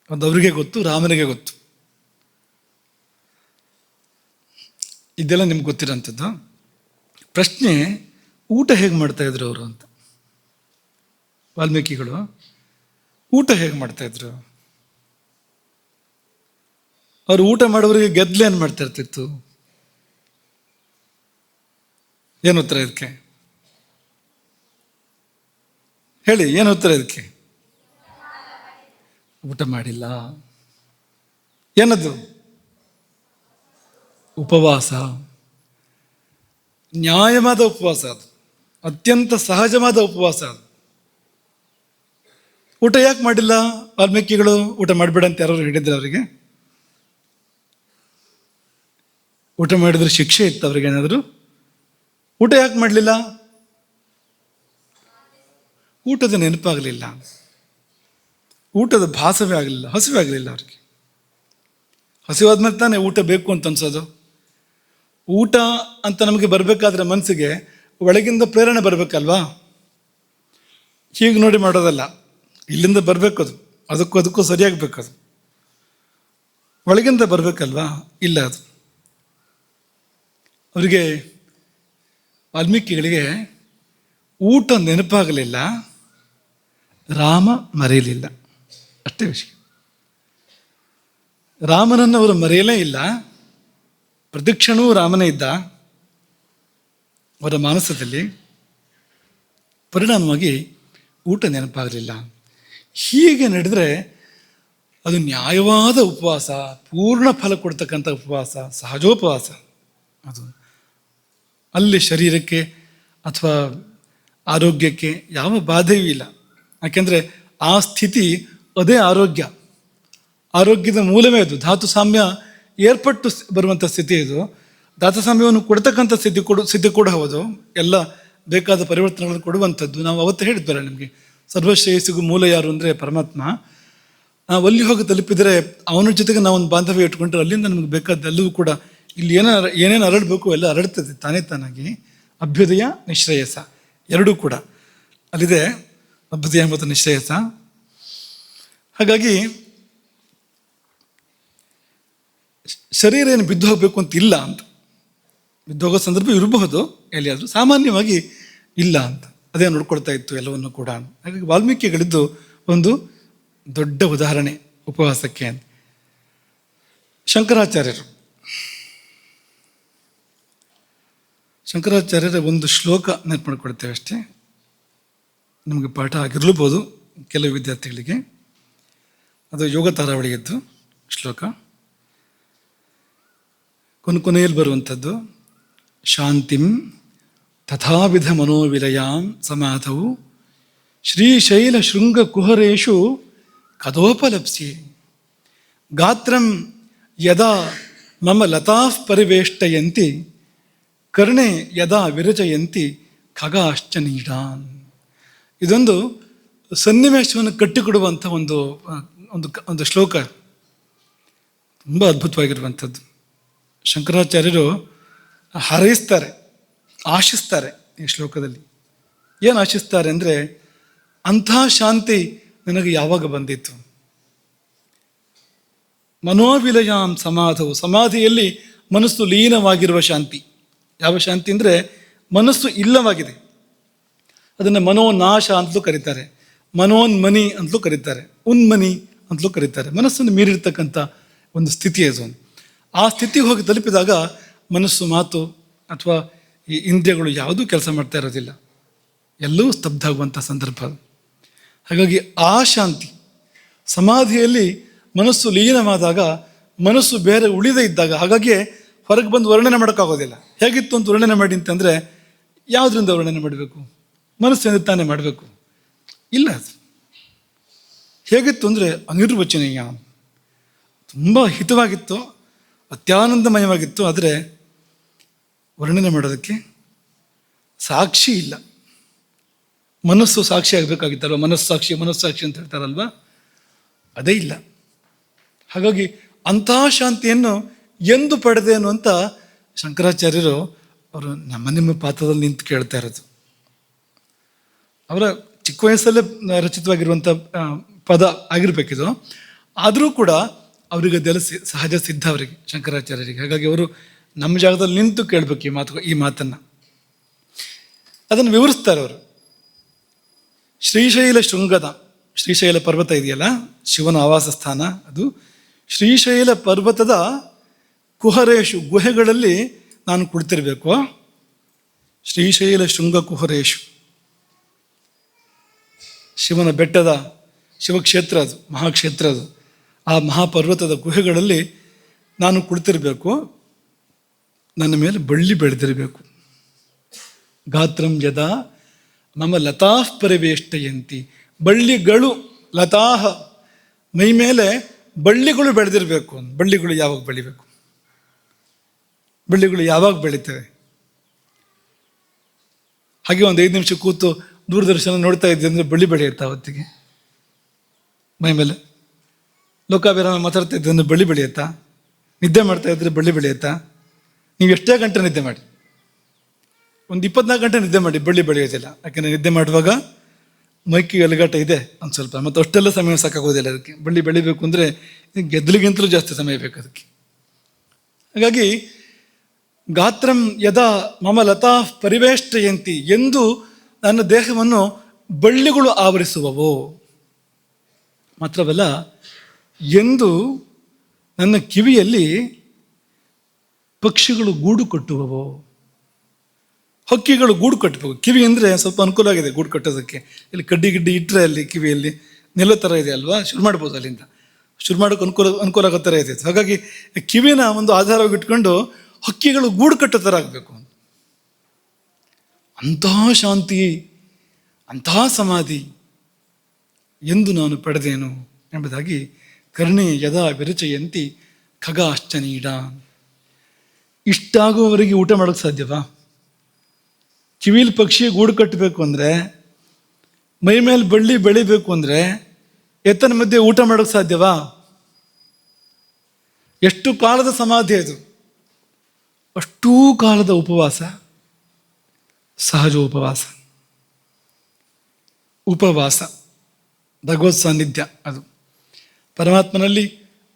ಅದು ಅವರಿಗೆ ಗೊತ್ತು, ರಾಮನಿಗೆ ಗೊತ್ತು. ಇದೆಲ್ಲ ನಿಮ್ಗೆ ಗೊತ್ತಿರೋಂಥದ್ದು. ಪ್ರಶ್ನೆ, ಊಟ ಹೇಗೆ ಮಾಡ್ತಾಯಿದ್ರು ಅವರು ಅಂತ. ವಾಲ್ಮೀಕಿಗಳು ಊಟ ಹೇಗೆ ಮಾಡ್ತಾಯಿದ್ರು? ಅವರು ಊಟ ಮಾಡೋರಿಗೆ ಗೆದ್ಲೆ ಏನು ಮಾಡ್ತಾ ಇರ್ತಿತ್ತು? ಏನು ಉತ್ತರ ಇದಕ್ಕೆ ಹೇಳಿ? ಏನು ಉತ್ತರ ಇದಕ್ಕೆ? ಊಟ ಮಾಡಿಲ್ಲ. ಏನದು? ಉಪವಾಸ. ನ್ಯಾಯವಾದ ಉಪವಾಸ ಅದು, ಅತ್ಯಂತ ಸಹಜವಾದ ಉಪವಾಸ ಅದು. ಊಟ ಯಾಕೆ ಮಾಡಿಲ್ಲ ವಾಲ್ಮೀಕಿಗಳು? ಊಟ ಮಾಡಬೇಡ ಅಂತ ಯಾರು ಹೇಳಿದ್ರು ಅವರಿಗೆ? ಊಟ ಮಾಡಿದ್ರೆ ಶಿಕ್ಷೆ ಇತ್ತು ಅವ್ರಿಗೆ ಏನಾದರೂ? ಊಟ ಯಾಕೆ ಮಾಡಲಿಲ್ಲ? ಊಟದ ನೆನಪಾಗಲಿಲ್ಲ, ಊಟದ ಭಾಸವೇ ಆಗಲಿಲ್ಲ, ಹಸಿವೆ ಆಗಲಿಲ್ಲ ಅವ್ರಿಗೆ. ಹಸಿವಾದ್ಮೇಲೆ ತಾನೇ ಊಟ ಬೇಕು ಅಂತ ಅನ್ಸೋದು. ಊಟ ಅಂತ ನಮಗೆ ಬರಬೇಕಾದ್ರೆ ಮನಸ್ಸಿಗೆ ಒಳಗಿಂದ ಪ್ರೇರಣೆ ಬರಬೇಕಲ್ವಾ? ಹೀಗೆ ನೋಡಿ ಮಾಡೋದಲ್ಲ, ಇಲ್ಲಿಂದ ಬರಬೇಕದು, ಅದಕ್ಕೂ ಸರಿಯಾಗಬೇಕದು, ಒಳಗಿಂದ ಬರಬೇಕಲ್ವಾ? ಇಲ್ಲ, ಅದು ಅವರಿಗೆ ವಾಲ್ಮೀಕಿಗಳಿಗೆ ಊಟ ನೆನಪಾಗಲಿಲ್ಲ, ರಾಮ ಮರೆಯಲಿಲ್ಲ, ಅಷ್ಟೇ ವಿಷಯ. ರಾಮನನ್ನು ಅವರು ಮರೆಯಲೇ ಇಲ್ಲ, ಪ್ರತಿಕ್ಷಣವೂ ರಾಮನೇ ಇದ್ದ ಅವರ ಮಾನಸದಲ್ಲಿ. ಪರಿಣಾಮವಾಗಿ ಊಟ ನೆನಪಾಗಲಿಲ್ಲ. ಹೀಗೆ ನಡೆದರೆ ಅದು ನ್ಯಾಯವಾದ ಉಪವಾಸ, ಪೂರ್ಣ ಫಲ ಕೊಡ್ತಕ್ಕಂಥ ಉಪವಾಸ, ಸಹಜೋಪವಾಸ ಅದು. ಅಲ್ಲಿ ಶರೀರಕ್ಕೆ ಅಥವಾ ಆರೋಗ್ಯಕ್ಕೆ ಯಾವ ಬಾಧೆಯೂ ಇಲ್ಲ. ಯಾಕೆಂದರೆ ಆ ಸ್ಥಿತಿ ಅದೇ ಆರೋಗ್ಯ, ಆರೋಗ್ಯದ ಮೂಲವೇ ಅದು. ಧಾತು ಸಾಮ್ಯ ಏರ್ಪಟ್ಟು ಬರುವಂಥ ಸ್ಥಿತಿ ಇದು. ಧಾತು ಸಾಮ್ಯವನ್ನು ಕೊಡ್ತಕ್ಕಂಥ ಸ್ಥಿತಿ ಕೂಡ ಹೌದು. ಎಲ್ಲ ಬೇಕಾದ ಪರಿವರ್ತನೆಗಳನ್ನು ಕೊಡುವಂಥದ್ದು. ನಾವು ಅವತ್ತು ಹೇಳಿದ್ವಲ್ಲ ನಿಮಗೆ, ಸರ್ವಶ್ರೇಯಸ್ಸಿಗೂ ಮೂಲ ಯಾರು ಅಂದರೆ ಪರಮಾತ್ಮ. ನಾವು ಅಲ್ಲಿ ಹೋಗಿ ತಲುಪಿದರೆ ಅವನ ಜೊತೆಗೆ ನಾವು ಒಂದು ಬಾಂಧವ್ಯ ಇಟ್ಕೊಂಡ್ರೆ ಅಲ್ಲಿಂದ ನಮಗೆ ಬೇಕಾದ್ದೆಲ್ಲವೂ ಕೂಡ ಇಲ್ಲಿ ಏನೇನು ಹರಡಬೇಕು ಎಲ್ಲ ಹರಡ್ತದೆ ತಾನೇ ತಾನಾಗಿ. ಅಭ್ಯುದಯ ನಿಶ್ರೇಯಸ ಎರಡೂ ಕೂಡ ಅಲ್ಲಿದೆ, ಅಭ್ಯುದಯ ಮತ್ತು ನಿಶ್ರೇಯಸ. ಹಾಗಾಗಿ ಶರೀರ ಏನು ಬಿದ್ದು ಹೋಗಬೇಕು ಅಂತ ಇಲ್ಲ ಅಂತ, ಬಿದ್ದು ಹೋಗೋ ಸಂದರ್ಭ ಇರಬಹುದು ಎಲ್ಲಿಯಾದರೂ, ಸಾಮಾನ್ಯವಾಗಿ ಇಲ್ಲ ಅಂತ ಅದೇ ನೋಡ್ಕೊಳ್ತಾ ಇತ್ತು ಎಲ್ಲವನ್ನು ಕೂಡ. ಹಾಗಾಗಿ ವಾಲ್ಮೀಕಿಗಳಿದ್ದು ಒಂದು ದೊಡ್ಡ ಉದಾಹರಣೆ ಉಪವಾಸಕ್ಕೆ. ಶಂಕರಾಚಾರ್ಯರ ಒಂದು ಶ್ಲೋಕ ನೆನಪು ಮಾಡ್ಕೊಳ್ತೇವೆ ಅಷ್ಟೇ, ನಮಗೆ ಪಾಠ ಆಗಿರಲೂಬೋದು ಕೆಲವು ವಿದ್ಯಾರ್ಥಿಗಳಿಗೆ. ಅದು ಯೋಗ ತಾರಾವಳಿಯದ್ದು ಶ್ಲೋಕ, ಕೊನೆಯಲ್ಲಿ ಬರುವಂಥದ್ದು. ಶಾಂತಿಂ ತಥಾವಿಧ ಮನೋವಿಲಯಾಂ ಸಮಾಧವು ಶ್ರೀಶೈಲ ಶೃಂಗ ಕುಹರೇಶು ಕದೋಪಲಪ್ಸಿ ಗಾತ್ರಂ ಯದಾ ಮಮ ಲತಾಃ ಪರಿವೇಷ್ಟಯಂತಿ ಕರ್ಣೆ ಯದಾ ವಿರಚಯಂತಿ ಖಗಾಶ್ಚ ನೀಡಾನ್. ಇದೊಂದು ಸನ್ನಿವೇಶವನ್ನು ಕಟ್ಟಿಕೊಡುವಂಥ ಒಂದು ಒಂದು ಒಂದು ಶ್ಲೋಕ, ತುಂಬ ಅದ್ಭುತವಾಗಿರುವಂಥದ್ದು. ಶಂಕರಾಚಾರ್ಯರು ಹಾರೈಸ್ತಾರೆ, ಆಶಿಸ್ತಾರೆ ಈ ಶ್ಲೋಕದಲ್ಲಿ. ಏನು ಆಶಿಸ್ತಾರೆ ಅಂದರೆ, ಅಂಥ ಶಾಂತಿ ನನಗೆ ಯಾವಾಗ ಬಂದಿತ್ತು. ಮನೋವಿಲಯಾಂ ಸಮಾಧವು, ಸಮಾಧಿಯಲ್ಲಿ ಮನಸ್ಸು ಲೀನವಾಗಿರುವ ಶಾಂತಿ. ಯಾವ ಶಾಂತಿ ಅಂದರೆ ಮನಸ್ಸು ಇಲ್ಲವಾಗಿದೆ, ಅದನ್ನು ಮನೋನಾಶ ಅಂತಲೂ ಕರೀತಾರೆ, ಮನೋನ್ಮನಿ ಅಂತಲೂ ಕರೀತಾರೆ, ಉನ್ಮನಿ ಅಂತಲೂ ಕರೀತಾರೆ. ಮನಸ್ಸನ್ನು ಮೀರಿರ್ತಕ್ಕಂಥ ಒಂದು ಸ್ಥಿತಿ ಅದು. ಆ ಸ್ಥಿತಿಗೆ ಹೋಗಿ ತಲುಪಿದಾಗ ಮನಸ್ಸು, ಮಾತು ಅಥವಾ ಈ ಇಂದ್ರಿಯಗಳು ಯಾವುದೂ ಕೆಲಸ ಮಾಡ್ತಾ ಇರೋದಿಲ್ಲ, ಎಲ್ಲವೂ ಸ್ತಬ್ಧ ಆಗುವಂಥ ಸಂದರ್ಭ. ಹಾಗಾಗಿ ಆ ಶಾಂತಿ, ಸಮಾಧಿಯಲ್ಲಿ ಮನಸ್ಸು ಲೀನವಾದಾಗ, ಮನಸ್ಸು ಬೇರೆ ಉಳಿದೇ ಇದ್ದಾಗ, ಹಾಗಾಗಿ ಹೊರಗೆ ಬಂದು ವರ್ಣನೆ ಮಾಡೋಕ್ಕಾಗೋದಿಲ್ಲ. ಹೇಗಿತ್ತು ಅಂತ ವರ್ಣನೆ ಮಾಡಿ ಅಂತಂದರೆ ಯಾವುದರಿಂದ ವರ್ಣನೆ ಮಾಡಬೇಕು? ಮನಸ್ಸಿಂದ ತಾನೇ ಮಾಡಬೇಕು. ಇಲ್ಲ, ಅದು ಹೇಗಿತ್ತು ಅಂದರೆ ಅನಿರ್ವಚನೀಯ, ತುಂಬ ಹಿತವಾಗಿತ್ತು, ಅತ್ಯಾನಂದಮಯವಾಗಿತ್ತು. ಆದರೆ ವರ್ಣನೆ ಮಾಡೋದಕ್ಕೆ ಸಾಕ್ಷಿ ಇಲ್ಲ. ಮನಸ್ಸು ಸಾಕ್ಷಿ ಆಗಬೇಕಾಗಿತ್ತಲ್ವ, ಮನಸ್ಸಾಕ್ಷಿ ಅಂತ ಹೇಳ್ತಾರಲ್ವ, ಅದೇ ಇಲ್ಲ. ಹಾಗಾಗಿ ಅಂಥ ಶಾಂತಿಯನ್ನು ಎಂದು ಪಡೆದೇನು ಅಂತ ಶಂಕರಾಚಾರ್ಯರು ಅವರು ನಿಮ್ಮ ಪಾತ್ರದಲ್ಲಿ ನಿಂತು ಕೇಳ್ತಾ ಇರೋದು. ಅವರ ಚಿಕ್ಕ ವಯಸ್ಸಲ್ಲೇ ರಚಿತವಾಗಿರುವಂಥ ಪದ ಆಗಿರಬೇಕಿದು, ಆದರೂ ಕೂಡ ಅವರಿಗೆ ಅದೆಲ್ಲ ಸಹಜ ಸಿದ್ಧ ಅವರಿಗೆ, ಶಂಕರಾಚಾರ್ಯರಿಗೆ. ಹಾಗಾಗಿ ಅವರು ನಮ್ಮ ಜಾಗದಲ್ಲಿ ನಿಂತು ಕೇಳಬೇಕು ಈ ಮಾತನ್ನು. ಅದನ್ನು ವಿವರಿಸ್ತಾರೆ ಅವರು. ಶ್ರೀಶೈಲ ಶೃಂಗದ, ಶ್ರೀಶೈಲ ಪರ್ವತ ಇದೆಯಲ್ಲ, ಶಿವನ ಆವಾಸ ಸ್ಥಾನ ಅದು. ಶ್ರೀಶೈಲ ಪರ್ವತದ ಕುಹರೇಶು, ಗುಹೆಗಳಲ್ಲಿ ನಾನು ಕುಳಿತಿರಬೇಕು. ಶ್ರೀಶೈಲ ಶೃಂಗ ಕುಹರೇಶು, ಶಿವನ ಬೆಟ್ಟದ ಶಿವಕ್ಷೇತ್ರ ಅದು, ಮಹಾಕ್ಷೇತ್ರ ಅದು. ಆ ಮಹಾಪರ್ವತದ ಗುಹೆಗಳಲ್ಲಿ ನಾನು ಕುಳಿತಿರಬೇಕು, ನನ್ನ ಮೇಲೆ ಬಳ್ಳಿ ಬೆಳೆದಿರಬೇಕು. ಗಾತ್ರಂ ಯದಾ ಮಮ ಲತಾಃ ಪರಿವೇಷ್ಟಯಂತಿ. ಬಳ್ಳಿಗಳು ಲತಾಹ, ಮೈ ಮೇಲೆ ಬಳ್ಳಿಗಳು ಬೆಳೆದಿರಬೇಕು. ಬಳ್ಳಿಗಳು ಯಾವಾಗ ಬೆಳಿಬೇಕು? ಬಳ್ಳಿಗಳು ಯಾವಾಗ ಬೆಳೀತವೆ? ಹಾಗೆ ಒಂದು 5 ನಿಮಿಷ ಕೂತು ದೂರದರ್ಶನ ನೋಡ್ತಾ ಇದ್ದೆ ಅಂದರೆ ಬಳ್ಳಿ ಬೆಳೆಯುತ್ತಾ ಹೊತ್ತಿಗೆ ಮೈ ಮೇಲೆ? ಲೋಕಾಭಿರಾಮ ಮಾತಾಡ್ತಾ ಇದ್ದೆ ಅಂದರೆ ಬಳ್ಳಿ ಬೆಳೆಯುತ್ತಾ? ನಿದ್ದೆ ಮಾಡ್ತಾ ಇದ್ರೆ ಬಳ್ಳಿ ಬೆಳೆಯುತ್ತಾ? ನೀವು ಎಷ್ಟೇ ಗಂಟೆ ನಿದ್ದೆ ಮಾಡಿ, ಒಂದು 24 ಗಂಟೆ ನಿದ್ದೆ ಮಾಡಿ, ಬಳ್ಳಿ ಬೆಳೆಯೋದಿಲ್ಲ. ಯಾಕೆಂದರೆ ನಿದ್ದೆ ಮಾಡುವಾಗ ಮೈಕಿಗೆ ಅಲಗಾಟ ಇದೆ ಒಂದು ಸ್ವಲ್ಪ, ಮತ್ತು ಅಷ್ಟೆಲ್ಲ ಸಮಯ ಸಾಕಾಗೋದಿಲ್ಲ ಅದಕ್ಕೆ. ಬಳ್ಳಿ ಬೆಳಿಬೇಕು ಅಂದರೆ ಗೆದ್ದಲಿಗಿಂತಲೂ ಜಾಸ್ತಿ ಸಮಯ ಬೇಕು ಅದಕ್ಕೆ. ಹಾಗಾಗಿ ಗಾತ್ರಂ ಯದಾ ಮಮ ಲತಾ ಪರಿವೇಷ್ಟಯಂತಿ, ಎಂದು ನನ್ನ ದೇಹವನ್ನು ಬಳ್ಳಿಗಳು ಆವರಿಸುವವೋ. ಮಾತ್ರವಲ್ಲ, ಎಂದು ನನ್ನ ಕಿವಿಯಲ್ಲಿ ಪಕ್ಷಿಗಳು ಗೂಡು ಕಟ್ಟುವವೋ. ಹಕ್ಕಿಗಳು ಗೂಡು ಕಟ್ಟಬೇಕು. ಕಿವಿ ಅಂದರೆ ಸ್ವಲ್ಪ ಅನುಕೂಲ ಆಗಿದೆ ಗೂಡು ಕಟ್ಟೋದಕ್ಕೆ. ಇಲ್ಲಿ ಕಡ್ಡಿ ಗಿಡ್ಡಿ ಇಟ್ಟರೆ ಅಲ್ಲಿ ಕಿವಿಯಲ್ಲಿ ನೆಲ ಥರ ಇದೆ ಅಲ್ವಾ, ಶುರು ಮಾಡ್ಬೋದು, ಅಲ್ಲಿಂದ ಶುರು ಮಾಡೋಕ್ಕೆ ಅನುಕೂಲ ಆಗೋ ಥರ ಇದೆ. ಹಾಗಾಗಿ ಕಿವಿನ ಒಂದು ಆಧಾರವಾಗಿ ಇಟ್ಕೊಂಡು ಹಕ್ಕಿಗಳು ಗೂಡು ಕಟ್ಟೋ ಥರ ಆಗಬೇಕು. ಅಂತಹ ಶಾಂತಿ, ಅಂತಹ ಸಮಾಧಿ ಎಂದು ನಾನು ಪಡೆದೇನು ಎಂಬುದಾಗಿ ಕರ್ಣೆ ಯದಾ ವಿರಚಯಂತಿ ಖಗಾಶ್ಚನೀಡ. ಇಷ್ಟಾಗುವವರೆಗೆ ಊಟ ಮಾಡೋಕ್ಕೆ ಸಾಧ್ಯವಾ? ಕಿವಿಲಿ ಪಕ್ಷಿ ಗೂಡು ಕಟ್ಟಬೇಕು ಅಂದರೆ, ಮೈ ಮೇಲೆ ಬಳ್ಳಿ ಬೆಳಿಬೇಕು ಅಂದರೆ ಎತ್ತನ ಮಧ್ಯೆ ಊಟ ಮಾಡೋಕ್ಕೆ ಸಾಧ್ಯವಾ? ಎಷ್ಟು ಕಾಲದ ಸಮಾಧಿ ಅದು! ಅಷ್ಟೂ ಕಾಲದ ಉಪವಾಸ, ಸಹಜ ಉಪವಾಸ ಭಗವತ್ ಸಾನ್ನಿಧ್ಯ. ಅದು ಪರಮಾತ್ಮನಲ್ಲಿ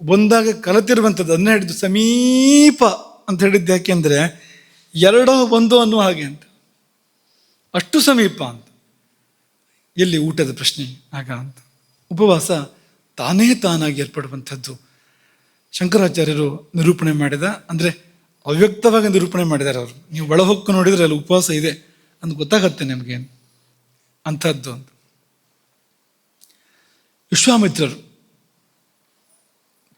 ಒಂದಾಗ ಕಲಿತಿರುವಂಥದ್ದು. ಅದನ್ನ ಹಿಡಿದು ಸಮೀಪ ಅಂತ ಹೇಳಿದ್ದು ಯಾಕೆಂದರೆ ಎರಡೋ ಒಂದೋ ಅನ್ನೋ ಹಾಗೆ ಅಂತ, ಅಷ್ಟು ಸಮೀಪ ಅಂತ. ಎಲ್ಲಿ ಊಟದ ಪ್ರಶ್ನೆ ಆಗ ಅಂತ. ಉಪವಾಸ ತಾನಾಗಿ ಏರ್ಪಡುವಂಥದ್ದು. ಶಂಕರಾಚಾರ್ಯರು ನಿರೂಪಣೆ ಮಾಡಿದ, ಅಂದರೆ ಅವ್ಯಕ್ತವಾಗಿ ನಿರೂಪಣೆ ಮಾಡಿದ್ದಾರೆ ಅವರು. ನೀವು ಒಳಹೊಕ್ಕು ನೋಡಿದರೆ ಅಲ್ಲಿ ಉಪವಾಸ ಇದೆ ಅಂತ ಗೊತ್ತಾಗತ್ತೆ ನಿಮಗೇನು ಅಂಥದ್ದು ಅಂತ. ವಿಶ್ವಾಮಿತ್ರರು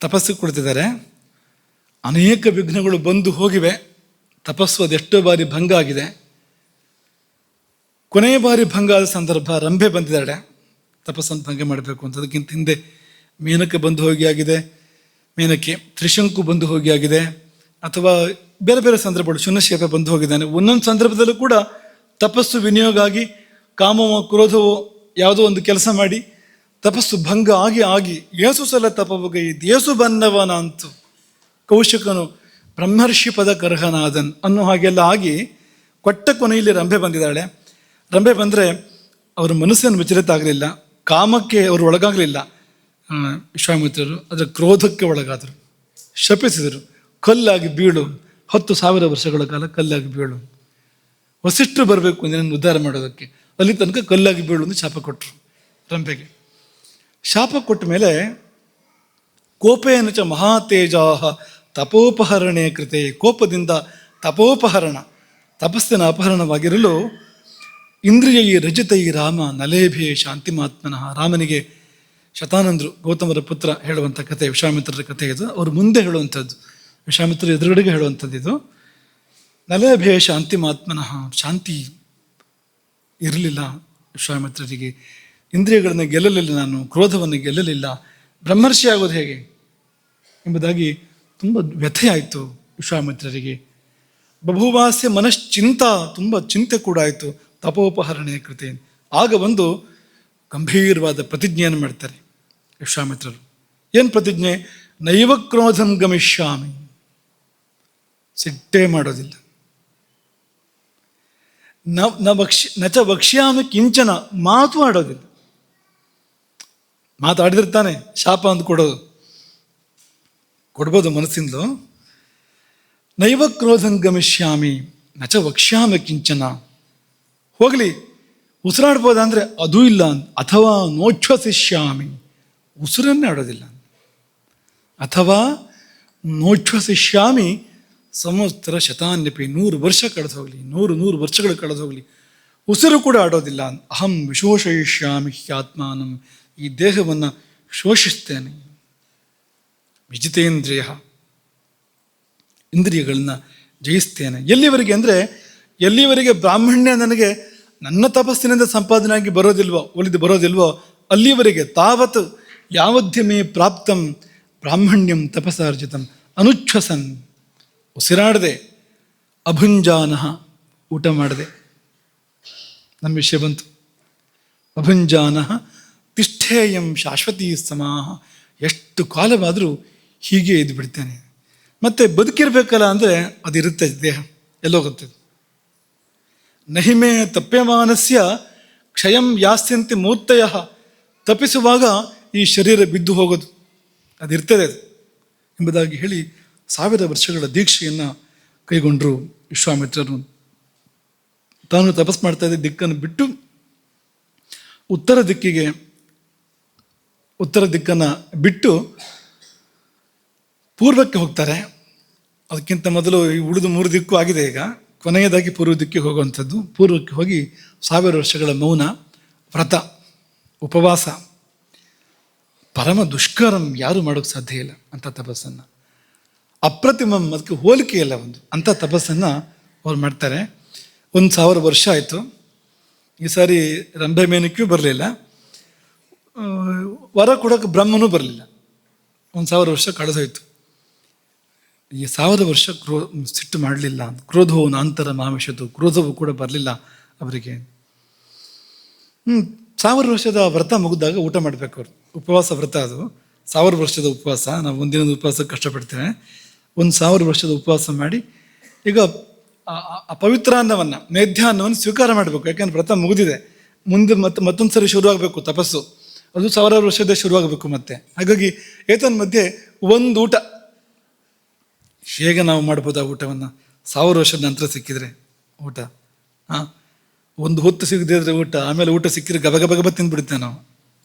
ತಪಸ್ಸಿಗೆ ಕುಳಿತಿದ್ದಾರೆ. ಅನೇಕ ವಿಘ್ನಗಳು ಬಂದು ಹೋಗಿವೆ. ತಪಸ್ಸು ಅದೆಷ್ಟೋ ಬಾರಿ ಭಂಗ ಆಗಿದೆ. ಕೊನೆಯ ಬಾರಿ ಭಂಗ ಆದ ಸಂದರ್ಭ, ರಂಭೆ ಬಂದಿದ್ದಾಳೆ ತಪಸ್ಸನ್ನು ಭಂಗ ಮಾಡಬೇಕು ಅಂತ. ಅದಕ್ಕಿಂತ ಹಿಂದೆ ಮೇನಕ್ಕೆ ಬಂದು ಹೋಗಿ ಆಗಿದೆ, ಮೇನಕ್ಕೆ ತ್ರಿಶಂಕು ಬಂದು ಹೋಗಿ ಆಗಿದೆ, ಅಥವಾ ಬೇರೆ ಬೇರೆ ಸಂದರ್ಭಗಳು ಶೂನ್ಯಶೇಪ ಬಂದು ಹೋಗಿದ್ದಾನೆ. ಒಂದೊಂದು ಸಂದರ್ಭದಲ್ಲೂ ಕೂಡ ತಪಸ್ಸು ವಿನಿಯೋಗ ಆಗಿ ಕಾಮವೋ ಕ್ರೋಧವೋ ಯಾವುದೋ ಒಂದು ಕೆಲಸ ಮಾಡಿ ತಪಸ್ಸು ಭಂಗ ಆಗಿ ಏಸು ಸಲ ತಪವುಗೈದು ಏಸು ಬನ್ನವನ ಅಂತು ಕೌಶಿಕನು ಬ್ರಹ್ಮರ್ಷಿ ಪದ ಕರ್ಹನಾದನ್ ಅನ್ನೋ ಹಾಗೆಲ್ಲ ಆಗಿ ಕೊಟ್ಟ ಕೊನೆಯಲ್ಲಿ ರಂಭೆ ಬಂದಿದ್ದಾಳೆ. ರಂಭೆ ಬಂದರೆ ಅವ್ರ ಮನಸ್ಸನ್ನು ವಿಚಲಿತ ಆಗಲಿಲ್ಲ, ಕಾಮಕ್ಕೆ ಅವರು ಒಳಗಾಗಲಿಲ್ಲ ವಿಶ್ವಾಮಿತ್ರರು. ಅದರ ಕ್ರೋಧಕ್ಕೆ ಒಳಗಾದರು, ಶಪಿಸಿದರು. ಕಲ್ಲಾಗಿ ಬೀಳು, 10,000 ವರ್ಷಗಳ ಕಾಲ ಕಲ್ಲಾಗಿ ಬೀಳು. ವಸಿಷ್ಠರು ಬರಬೇಕು ನಿನ್ನನ್ನು ಉದ್ಧಾರ ಮಾಡೋದಕ್ಕೆ, ಅಲ್ಲಿ ತನಕ ಕಲ್ಲಾಗಿ ಬೀಳು ಅಂತ ಶಾಪ ಕೊಟ್ಟರು ರಂಭೆಗೆ. ಶಾಪ ಕೊಟ್ಟ ಮೇಲೆ ಕೋಪೇನ ಚ ಮಹಾತೇಜಾಹ ತಪೋಪಹರಣೆ ಕೃತೆ, ಕೋಪದಿಂದ ತಪೋಪಹರಣ, ತಪಸ್ಸಿನ ಅಪಹರಣವಾಗಿರಲು ಇಂದ್ರಿಯೈ ರಜಿತೈ ರಾಮ ನಲೇಭೇ ಶಾಂತಿಮಾತ್ಮನಃ. ರಾಮನಿಗೆ ಶತಾನಂದರು ಗೌತಮರ ಪುತ್ರ ಹೇಳುವಂಥ ಕಥೆ, ವಿಶ್ವಾಮಿತ್ರರ ಕಥೆ ಇದು. ಅವರು ಮುಂದೆ ಹೇಳುವಂಥದ್ದು, ವಿಶ್ವಾಮಿತ್ರರು ಎದುರುಗಡೆಗೆ ಹೇಳುವಂಥದ್ದು ಇದು. ನಲೇಭೇ ಶಾಂತಿಮಾತ್ಮನಃ, ಶಾಂತಿ ಇರಲಿಲ್ಲ ವಿಶ್ವಾಮಿತ್ರರಿಗೆ. ಇಂದ್ರಿಯಗಳನ್ನು ಗೆಲ್ಲಲಿಲ್ಲ ನಾನು, ಕ್ರೋಧವನ್ನು ಗೆಲ್ಲಲಿಲ್ಲ, ಬ್ರಹ್ಮರ್ಷಿ ಆಗೋದು ಹೇಗೆ ಎಂಬುದಾಗಿ ತುಂಬ ವ್ಯಥೆಯಾಯಿತು ವಿಶ್ವಾಮಿತ್ರರಿಗೆ. ಬಭುವಾಸ್ಯ ಮನಶ್ಚಿಂತ, ತುಂಬ ಚಿಂತೆ ಕೂಡ ಆಯಿತು. ತಪೋಪಹರಣೆ ಕೃತೆ. ಆಗ ಒಂದು ಗಂಭೀರವಾದ ಪ್ರತಿಜ್ಞೆಯನ್ನು ಮಾಡ್ತಾರೆ ವಿಶ್ವಾಮಿತ್ರರು. ಏನು ಪ್ರತಿಜ್ಞೆ? ನೈವ ಕ್ರೋಧಂ ಗಮಿಷ್ಯಾಮಿ, ಸಿಟ್ಟೇ ಮಾಡೋದಿಲ್ಲ. ನಚ ವಕ್ಷ್ಯಾಮಿ ಕಿಂಚನ, ಮಾತು ಆಡೋದಿಲ್ಲ. ಮಾತಾಡಿದಿರ್ತಾನೆ, ಶಾಪ ಅಂತ ಕೊಡ್ಬೋದು ಮನಸ್ಸಿಂದಲೂ. ನೈವ ಕ್ರೋಧಂ ಗಮಿಷ್ಯಾಮಿ ನಚ ವಕ್ಷ್ಯಾಮಿ ಕಿಂಚನ, ಹೋಗಲಿ ಉಸಿರಾಡ್ಬೋದ ಅಂದರೆ ಅದೂ ಇಲ್ಲ. ಅಥವಾ ನೋಚ್ಛ್ವಸಿಷ್ಯಾಮಿ, ಉಸಿರನ್ನೇ ಆಡೋದಿಲ್ಲ. ಅಥವಾ ನೋಚ್ಛ್ವಸಿಷ್ಯಾಮಿ ಸಂವತ್ಸರ ಶತಾನ್ಯಪಿ, 100 ವರ್ಷ ಕಳೆದು ಹೋಗಲಿ, 100 ವರ್ಷಗಳು ಕಳೆದು ಹೋಗಲಿ, ಉಸಿರು ಕೂಡ ಆಡೋದಿಲ್ಲ. ಅಹಂ ವಿಶೋಷಯಿಷ್ಯಾಮಿ ಹ್ಯಾತ್ಮಾನಂ, ಈ ದೇಹವನ್ನು ಶೋಷಿಸ್ತೇನೆ. ವಿಜಿತೇಂದ್ರಿಯ, ಇಂದ್ರಿಯಗಳನ್ನು ಜಯಿಸ್ತೇನೆ. ಎಲ್ಲಿವರೆಗೆ ಅಂದರೆ ಎಲ್ಲಿವರೆಗೆ ಬ್ರಾಹ್ಮಣ್ಯ ನನಗೆ ನನ್ನ ತಪಸ್ಸಿನಿಂದ ಸಂಪಾದನೆಯಾಗಿ ಒಲಿದು ಬರೋದಿಲ್ವೋ ಅಲ್ಲಿವರೆಗೆ ತಾವತ್ ಯಾವದ್ಯಮೇ ಪ್ರಾಪ್ತಂ ಬ್ರಾಹ್ಮಣ್ಯಂ ತಪಸಾರ್ಜಿತಂ ಅನುಚ್ಛ್ವಸನ್, ಉಸಿರಾಡದೆ, ಅಭುಂಜಾನಃ, ಊಟ ಮಾಡದೆ. ನಮ್ಮ ವಿಷಯ ಬಂತು. ಅಭುಂಜಾನಃ ತಿಷ್ಠೇಯಂ ಶಾಶ್ವತೀ ಸಮಾಹ, ಎಷ್ಟು ಕಾಲವಾದರೂ ಹೀಗೆ ಇದ್ದು ಬಿಡ್ತೇನೆ. ಮತ್ತೆ ಬದುಕಿರ್ಬೇಕಲ್ಲ ಅಂದರೆ ಅದಿರುತ್ತೆ, ದೇಹ ಎಲ್ಲೋಗುತ್ತೆ. ನಹಿಮೆ ತಪ್ಯಮಾನಸ್ಯ ಕ್ಷಯಂ ಯಾಸ್ಯಂತಿ ಮೂರ್ತಯ, ತಪ್ಪಿಸುವಾಗ ಈ ಶರೀರ ಬಿದ್ದು ಹೋಗೋದು ಅದಿರ್ತದೆ ಅದು ಎಂಬುದಾಗಿ ಹೇಳಿ 1000 ವರ್ಷಗಳ ದೀಕ್ಷೆಯನ್ನು ಕೈಗೊಂಡರು ವಿಶ್ವಾಮಿತ್ರರು. ತಾನು ತಪಸ್ ಮಾಡ್ತಾ ಇದ್ದ ದಿಕ್ಕನ್ನು ಬಿಟ್ಟು ಉತ್ತರ ದಿಕ್ಕನ್ನು ಬಿಟ್ಟು ಪೂರ್ವಕ್ಕೆ ಹೋಗ್ತಾರೆ. ಅದಕ್ಕಿಂತ ಮೊದಲು ಈ ಉಳಿದು 3 ದಿಕ್ಕು ಆಗಿದೆ. ಈಗ ಕೊನೆಯದಾಗಿ ಪೂರ್ವ ದಿಕ್ಕಿಗೆ ಹೋಗುವಂಥದ್ದು. ಪೂರ್ವಕ್ಕೆ ಹೋಗಿ 1000 ವರ್ಷಗಳ ಮೌನ, ವ್ರತ, ಉಪವಾಸ, ಪರಮ ದುಷ್ಕರಂ, ಯಾರೂ ಮಾಡೋಕ್ಕೆ ಸಾಧ್ಯ ಇಲ್ಲ ಅಂಥ ತಪಸ್ಸನ್ನು. ಅಪ್ರತಿಮಂ, ಅದಕ್ಕೆ ಹೋಲಿಕೆ ಇಲ್ಲ ಒಂದು ಅಂಥ ತಪಸ್ಸನ್ನು ಅವ್ರು ಮಾಡ್ತಾರೆ. 1000 ವರ್ಷ ಆಯಿತು. ಈ ಸಾರಿ ರಂಭೆ ಮೇನಕ್ಕಿಯೂ ಬರಲಿಲ್ಲ, ವರ ಕೊಡೋಕೆ ಬ್ರಹ್ಮನೂ ಬರಲಿಲ್ಲ. 1000 ವರ್ಷ ಕಳೆದೋಯ್ತು. ಈ 1000 ವರ್ಷ ಸಿಟ್ಟು ಮಾಡಲಿಲ್ಲ. ಕ್ರೋಧವು ನಾಂತರ ಮಾಮಿಷದ್ದು, ಕ್ರೋಧವು ಕೂಡ ಬರಲಿಲ್ಲ ಅವರಿಗೆ. 1000 ವರ್ಷದ ವ್ರತ ಮುಗಿದಾಗ ಊಟ ಮಾಡಬೇಕು ಅವರು. ಉಪವಾಸ ವ್ರತ ಅದು, 1000 ವರ್ಷದ ಉಪವಾಸ. ನಾವು ಒಂದಿನದ ಉಪವಾಸ ಕಷ್ಟಪಡ್ತೇವೆ. 1000 ವರ್ಷದ ಉಪವಾಸ ಮಾಡಿ ಈಗ ಅಪವಿತ್ರ ಅನ್ನವನ್ನು, ಮೇಧ್ಯಾನ್ನವನ್ನು ಸ್ವೀಕಾರ ಮಾಡಬೇಕು. ಯಾಕೆಂದ್ರೆ ವ್ರತ ಮುಗಿದಿದೆ, ಮುಂದೆ ಮತ್ತೊಂದು ಸರಿ ಶುರುವಾಗಬೇಕು ತಪಸ್ಸು. ಅದು 1000 ವರ್ಷದ ಶುರುವಾಗಬೇಕು ಮತ್ತೆ. ಹಾಗಾಗಿ ಏತನ್ ಮಧ್ಯೆ ಒಂದು ಊಟ, ಹೇಗೆ ನಾವು ಮಾಡ್ಬೋದು ಆ ಊಟವನ್ನು? 1000 ವರ್ಷದ ನಂತರ ಸಿಕ್ಕಿದ್ರೆ ಊಟ, ಒಂದು ಹೊತ್ತು ಸಿಗದೇ ಇದ್ರೆ ಊಟ, ಆಮೇಲೆ ಊಟ ಸಿಕ್ಕಿದ್ರೆ ಗಬ ತಿಂದ್ಬಿಡ್ತೇವೆ ನಾವು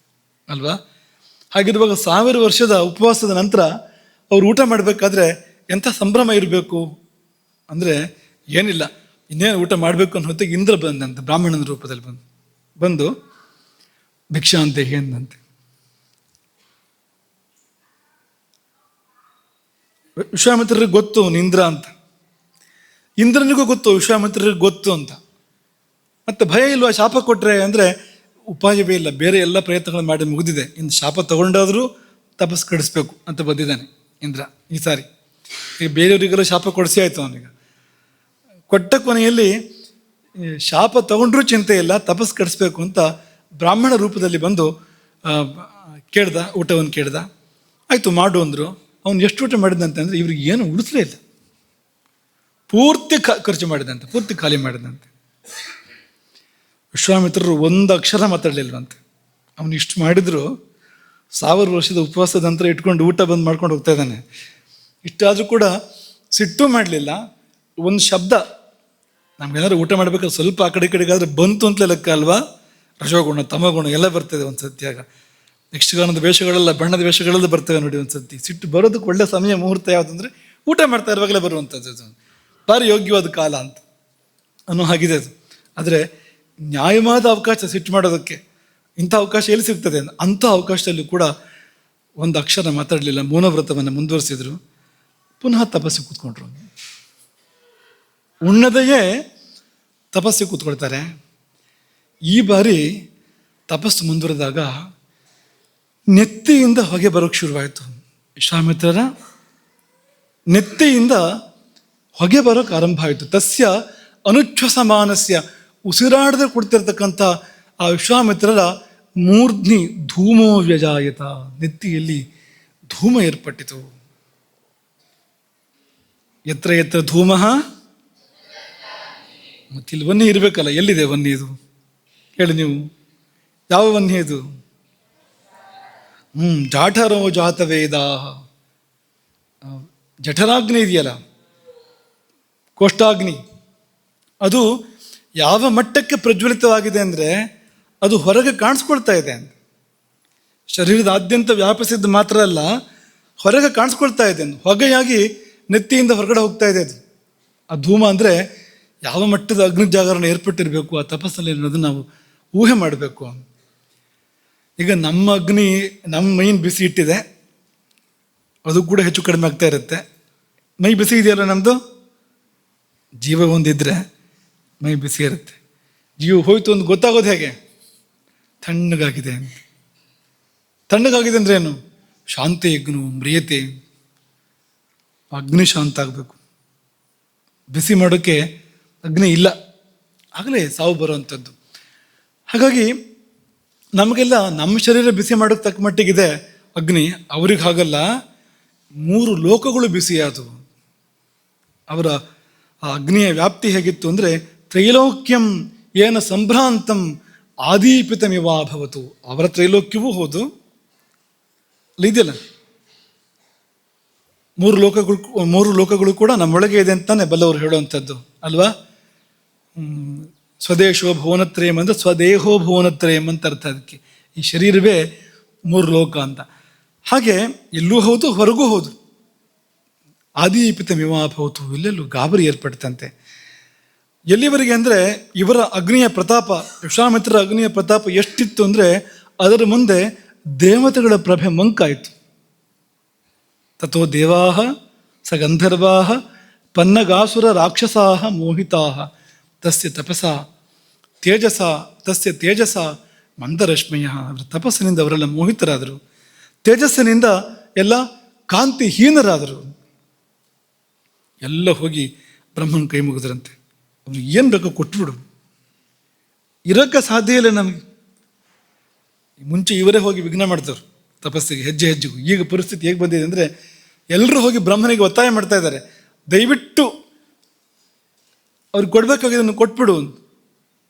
ಅಲ್ವಾ? ಹಾಗಿರುವಾಗ 1000 ವರ್ಷದ ಉಪವಾಸದ ನಂತರ ಅವ್ರು ಊಟ ಮಾಡಬೇಕಾದ್ರೆ ಎಂಥ ಸಂಭ್ರಮ ಇರಬೇಕು ಅಂದರೆ, ಏನಿಲ್ಲ, ಇನ್ನೇನು ಊಟ ಮಾಡಬೇಕು ಅನ್ನೋ ಹೊತ್ತಿಗೆ ಇಂದ್ರ ಬಂದಂತೆ, ಬ್ರಾಹ್ಮಣನ ರೂಪದಲ್ಲಿ ಬಂದು ಭಿಕ್ಷಾ ಅಂತ ಏನಂತೆ. ವಿಶ್ವಾಮಿತ್ರರಿಗೆ ಗೊತ್ತು ಅವನು ಇಂದ್ರ ಅಂತ, ಇಂದ್ರನಿಗೂ ಗೊತ್ತು ವಿಶ್ವಾಮಿತ್ರರಿಗೆ ಗೊತ್ತು ಅಂತ. ಮತ್ತೆ ಭಯ ಇಲ್ವಾ ಶಾಪ ಕೊಟ್ಟರೆ ಅಂದರೆ? ಉಪಾಯವೇ ಇಲ್ಲ, ಬೇರೆ ಎಲ್ಲ ಪ್ರಯತ್ನಗಳು ಮಾಡಿ ಮುಗಿದಿದೆ. ಇನ್ನು ಶಾಪ ತಗೊಂಡಾದರೂ ತಪಸ್ ಕಡಿಸ್ಬೇಕು ಅಂತ ಬಂದಿದ್ದಾನೆ ಇಂದ್ರ ಈ ಸಾರಿ. ಈಗ ಬೇರೆಯವರಿಗೆಲ್ಲ ಶಾಪ ಕೊಡಿಸಿ ಆಯಿತು ಅವನಿಗೆ. ಕೊಟ್ಟ ಕೊನೆಯಲ್ಲಿ ಶಾಪ ತಗೊಂಡ್ರೂ ಚಿಂತೆ ಇಲ್ಲ, ತಪಸ್ ಕಡಿಸ್ಬೇಕು ಅಂತ ಬ್ರಾಹ್ಮಣ ರೂಪದಲ್ಲಿ ಬಂದು ಕೇಳ್ದ, ಊಟವನ್ನು ಕೇಳ್ದ. ಆಯಿತು ಮಾಡು ಅಂದರು. ಅವನು ಎಷ್ಟು ಊಟ ಮಾಡಿದಂತೆ ಅಂದರೆ ಇವ್ರಿಗೆ ಏನು ಉಳಿಸಲೇ ಇಲ್ಲ, ಪೂರ್ತಿ ಖರ್ಚು ಮಾಡಿದಂತೆ, ಪೂರ್ತಿ ಖಾಲಿ ಮಾಡಿದಂತೆ. ವಿಶ್ವಾಮಿತ್ರರು ಒಂದು ಅಕ್ಷರ ಮಾತಾಡಲಿಲ್ವಂತೆ. ಅವನು ಇಷ್ಟು ಮಾಡಿದ್ರು 1000 ವರ್ಷದ ಉಪವಾಸದ ನಂತರ ಇಟ್ಕೊಂಡು ಊಟ ಬಂದು ಮಾಡ್ಕೊಂಡು ಹೋಗ್ತಾ ಇದ್ದಾನೆ. ಇಷ್ಟಾದರೂ ಕೂಡ ಸಿಟ್ಟು ಮಾಡಲಿಲ್ಲ. ಒಂದು ಶಬ್ದ, ನಮ್ಗೇನಾದ್ರು ಊಟ ಮಾಡಬೇಕಾದ್ರೆ ಸ್ವಲ್ಪ ಆ ಕಡೆ ಕಡೆಗಾದ್ರೆ ಬಂತು ಅಂತಲೇ ಲೆಕ್ಕ ಅಲ್ವಾ? ರಜೋಗುಣ ತಮಗುಣ ಎಲ್ಲ ಬರ್ತದೆ ಒಂದು ಸತಿ. ಆಗ ಯಕ್ಷಗಾನದ ವೇಷಗಳೆಲ್ಲ, ಬಣ್ಣದ ವೇಷಗಳೆಲ್ಲ ಬರ್ತವೆ ನೋಡಿ ಒಂದು ಸತಿ. ಸಿಟ್ಟು ಬರೋದಕ್ಕೆ ಒಳ್ಳೆ ಸಮಯ, ಮುಹೂರ್ತ ಯಾವುದಂದ್ರೆ ಊಟ ಮಾಡ್ತಾ ಇರುವಾಗಲೇ ಬರುವಂಥದ್ದು, ಭಾರಿ ಯೋಗ್ಯವಾದ ಕಾಲ ಅಂತ ಅನ್ನೋ ಹಾಗಿದೆ ಅದು. ಆದರೆ ನ್ಯಾಯವಾದ ಅವಕಾಶ ಸಿಟ್ಟು ಮಾಡೋದಕ್ಕೆ ಇಂಥ ಅವಕಾಶ ಎಲ್ಲಿ ಸಿಗ್ತದೆ? ಅಂಥ ಅವಕಾಶದಲ್ಲಿ ಕೂಡ ಒಂದು ಅಕ್ಷರ ಮಾತಾಡಲಿಲ್ಲ, ಮೌನವ್ರತವನ್ನು ಮುಂದುವರಿಸಿದ್ರು. ಪುನಃ ತಪಸ್ಸಿಗೆ ಕೂತ್ಕೊಂಡ್ರು. ಉಣ್ಣದೆಯೇ ತಪಸ್ಸಿಗೆ ಕೂತ್ಕೊಳ್ತಾರೆ. ಈ ಬಾರಿ ತಪಸ್ಸು ಮುಂದುವರೆದಾಗ ನೆತ್ತಿಯಿಂದ ಹೊಗೆ ಬರೋಕ್ಕೆ ಶುರುವಾಯಿತು. ವಿಶ್ವಾಮಿತ್ರರ ನೆತ್ತಿಯಿಂದ ಹೊಗೆ ಬರೋಕ್ಕೆ ಆರಂಭ ಆಯಿತು. ತಸ್ಯ ಅನುಚ್ಛ್ವಸಮಾನಸ್ಯ, ಉಸಿರಾಡದೆ ಕೊಡ್ತಿರ್ತಕ್ಕಂಥ ಆ ವಿಶ್ವಾಮಿತ್ರರ ಮೂರ್ಧ್ನಿ ಧೂಮೋ ವ್ಯಜಾಯತ, ನೆತ್ತಿಯಲ್ಲಿ ಧೂಮ ಏರ್ಪಟ್ಟಿತು. ಎತ್ರ ಎತ್ರ ಧೂಮ, ಮತ್ತಿಲ್ಲಿ ವನ್ನಿ ಇರಬೇಕಲ್ಲ, ಎಲ್ಲಿದೆ ವನ್ನಿ ಇದು ಹೇಳಿ ನೀವು? ಯಾವ ವನ್ನಿ ಇದು? ಜಾಠರೋ ಜಾತವೇದ, ಜಠರಾಗ್ನಿ ಇದೆಯಲ್ಲ, ಕೋಷ್ಠಾಗ್ನಿ, ಅದು ಯಾವ ಮಟ್ಟಕ್ಕೆ ಪ್ರಜ್ವಲಿತವಾಗಿದೆ ಅಂದರೆ ಅದು ಹೊರಗೆ ಕಾಣಿಸ್ಕೊಳ್ತಾ ಇದೆ ಅಂತ. ಶರೀರದಾದ್ಯಂತ ವ್ಯಾಪಿಸಿದ್ದು ಮಾತ್ರ ಅಲ್ಲ, ಹೊರಗೆ ಕಾಣಿಸ್ಕೊಳ್ತಾ ಇದೆ, ಹೊಗೆಯಾಗಿ ನೆತ್ತಿಯಿಂದ ಹೊರಗಡೆ ಹೋಗ್ತಾ ಇದೆ ಅದು. ಆ ಧೂಮ ಅಂದರೆ ಯಾವ ಮಟ್ಟದ ಅಗ್ನಿ ಜಾಗರಣ ಏರ್ಪಟ್ಟಿರಬೇಕು ಆ ತಪಸ್ಸಲ್ಲಿ ಅನ್ನೋದನ್ನು ನಾವು ಊಹೆ ಮಾಡಬೇಕು. ಈಗ ನಮ್ಮ ಅಗ್ನಿ, ನಮ್ಮ ಮೈನ್ ಬಿಸಿ ಇಟ್ಟಿದೆ, ಅದು ಕೂಡ ಹೆಚ್ಚು ಕಡಿಮೆ ಆಗ್ತಾ ಇರುತ್ತೆ. ಮೈ ಬಿಸಿ ಇದೆಯಲ್ಲ ನಮ್ಮದು, ಜೀವ ಒಂದಿದ್ರೆ ಮೈ ಬಿಸಿ ಇರುತ್ತೆ. ಜೀವ ಹೋಯ್ತು ಅಂತ ಗೊತ್ತಾಗೋದು ಹೇಗೆ? ತಣ್ಣಗಾಗಿದೆ ಅಂತ. ತಣ್ಣಗಾಗಿದೆ ಅಂದರೆ ಏನು? ಶಾಂತಿ ಯಜ್ಞ ಮ್ರಿಯತೆ, ಅಗ್ನಿ ಶಾಂತ ಆಗಬೇಕು. ಬಿಸಿ ಮಾಡೋಕ್ಕೆ ಅಗ್ನಿ ಇಲ್ಲ, ಆಗಲೇ ಸಾವು ಬರುವಂಥದ್ದು. ಹಾಗಾಗಿ ನಮಗೆಲ್ಲ ನಮ್ಮ ಶರೀರ ಬಿಸಿ ಮಾಡೋಕ್ಕೆ ತಕ್ಕ ಮಟ್ಟಿಗಿದೆ ಅಗ್ನಿ, ಅವ್ರಿಗೆ ಹಾಗಲ್ಲ. 3 ಲೋಕಗಳು ಬಿಸಿಯಾದವು. ಅವರ ಆ ಅಗ್ನಿಯ ವ್ಯಾಪ್ತಿ ಹೇಗಿತ್ತು ಅಂದರೆ ತ್ರೈಲೋಕ್ಯಂ ಏನ ಸಂಭ್ರಾಂತಂ ಆದೀಪಿತಮಿವಾಭವತು. ಅವರ ತ್ರೈಲೋಕ್ಯವೂ ಹೌದು, ಇದೆಯಲ್ಲ 3 ಲೋಕಗಳು ಕೂಡ ನಮ್ಮೊಳಗೆ ಇದೆ ಅಂತಾನೆ ಬಲ್ಲವರು ಹೇಳುವಂಥದ್ದು ಅಲ್ವಾ. ಸ್ವದೇಶೋ ಭುವನತ್ರಯಂ ಅಂದರೆ ಸ್ವದೇಹೋ ಭುವನತ್ರಯಂ ಅಂತ ಅರ್ಥ. ಅದಕ್ಕೆ ಈ ಶರೀರವೇ 3 ಲೋಕ ಅಂತ. ಹಾಗೆ ಇಲ್ಲೂ ಹೌದು, ಹೊರಗೂ ಹೌದು. ಆದೀಪಿತಮಿವಾಭವತು, ಇಲ್ಲೆಲ್ಲೂ ಗಾಬರಿ ಏರ್ಪಡ್ತಂತೆ. ಎಲ್ಲಿವರೆಗೆ ಅಂದರೆ ಇವರ ಅಗ್ನಿಯ ಪ್ರತಾಪ, ವಿಶ್ವಾಮಿತ್ರರ ಅಗ್ನಿಯ ಪ್ರತಾಪ ಎಷ್ಟಿತ್ತು ಅಂದರೆ ಅದರ ಮುಂದೆ ದೇವತೆಗಳ ಪ್ರಭೆ ಮಂಕಾಯಿತು. ತಥೋ ದೇವಾಹ ಸ ಗಂಧರ್ವಾಹ ಪನ್ನಗಾಸುರ ರಾಕ್ಷಸಾಹ ಮೋಹಿತಾಹ ತಸ್ಯ ತೇಜಸ ಮಂದರಶ್ಮಯ. ಅವರ ತಪಸ್ಸಿನಿಂದ ಅವರೆಲ್ಲ ಮೋಹಿತರಾದರು, ತೇಜಸ್ಸಿನಿಂದ ಎಲ್ಲ ಕಾಂತಿಹೀನರಾದರು. ಎಲ್ಲ ಹೋಗಿ ಬ್ರಹ್ಮನ ಕೈ ಮುಗಿದ್ರಂತೆ. ಅವ್ರಿಗೆ ಏನು ಬೇಕೋ ಕೊಟ್ಬಿಡು, ಇರೋಕ್ಕೆ ಸಾಧ್ಯ ಇಲ್ಲ ನಮಗೆ. ಮುಂಚೆ ಇವರೇ ಹೋಗಿ ವಿಘ್ನ ಮಾಡ್ತಾರೆ ತಪಸ್ಸಿಗೆ, ಹೆಜ್ಜೆ ಹೆಜ್ಜೆಗೂ. ಈಗ ಪರಿಸ್ಥಿತಿ ಹೇಗೆ ಬಂದಿದೆ ಅಂದರೆ ಎಲ್ಲರೂ ಹೋಗಿ ಬ್ರಹ್ಮನಿಗೆ ಒತ್ತಾಯ ಮಾಡ್ತಾ ಇದ್ದಾರೆ, ದಯವಿಟ್ಟು ಅವ್ರಿಗೆ ಕೊಡಬೇಕಾಗಿದ್ದನ್ನು ಕೊಟ್ಬಿಡು.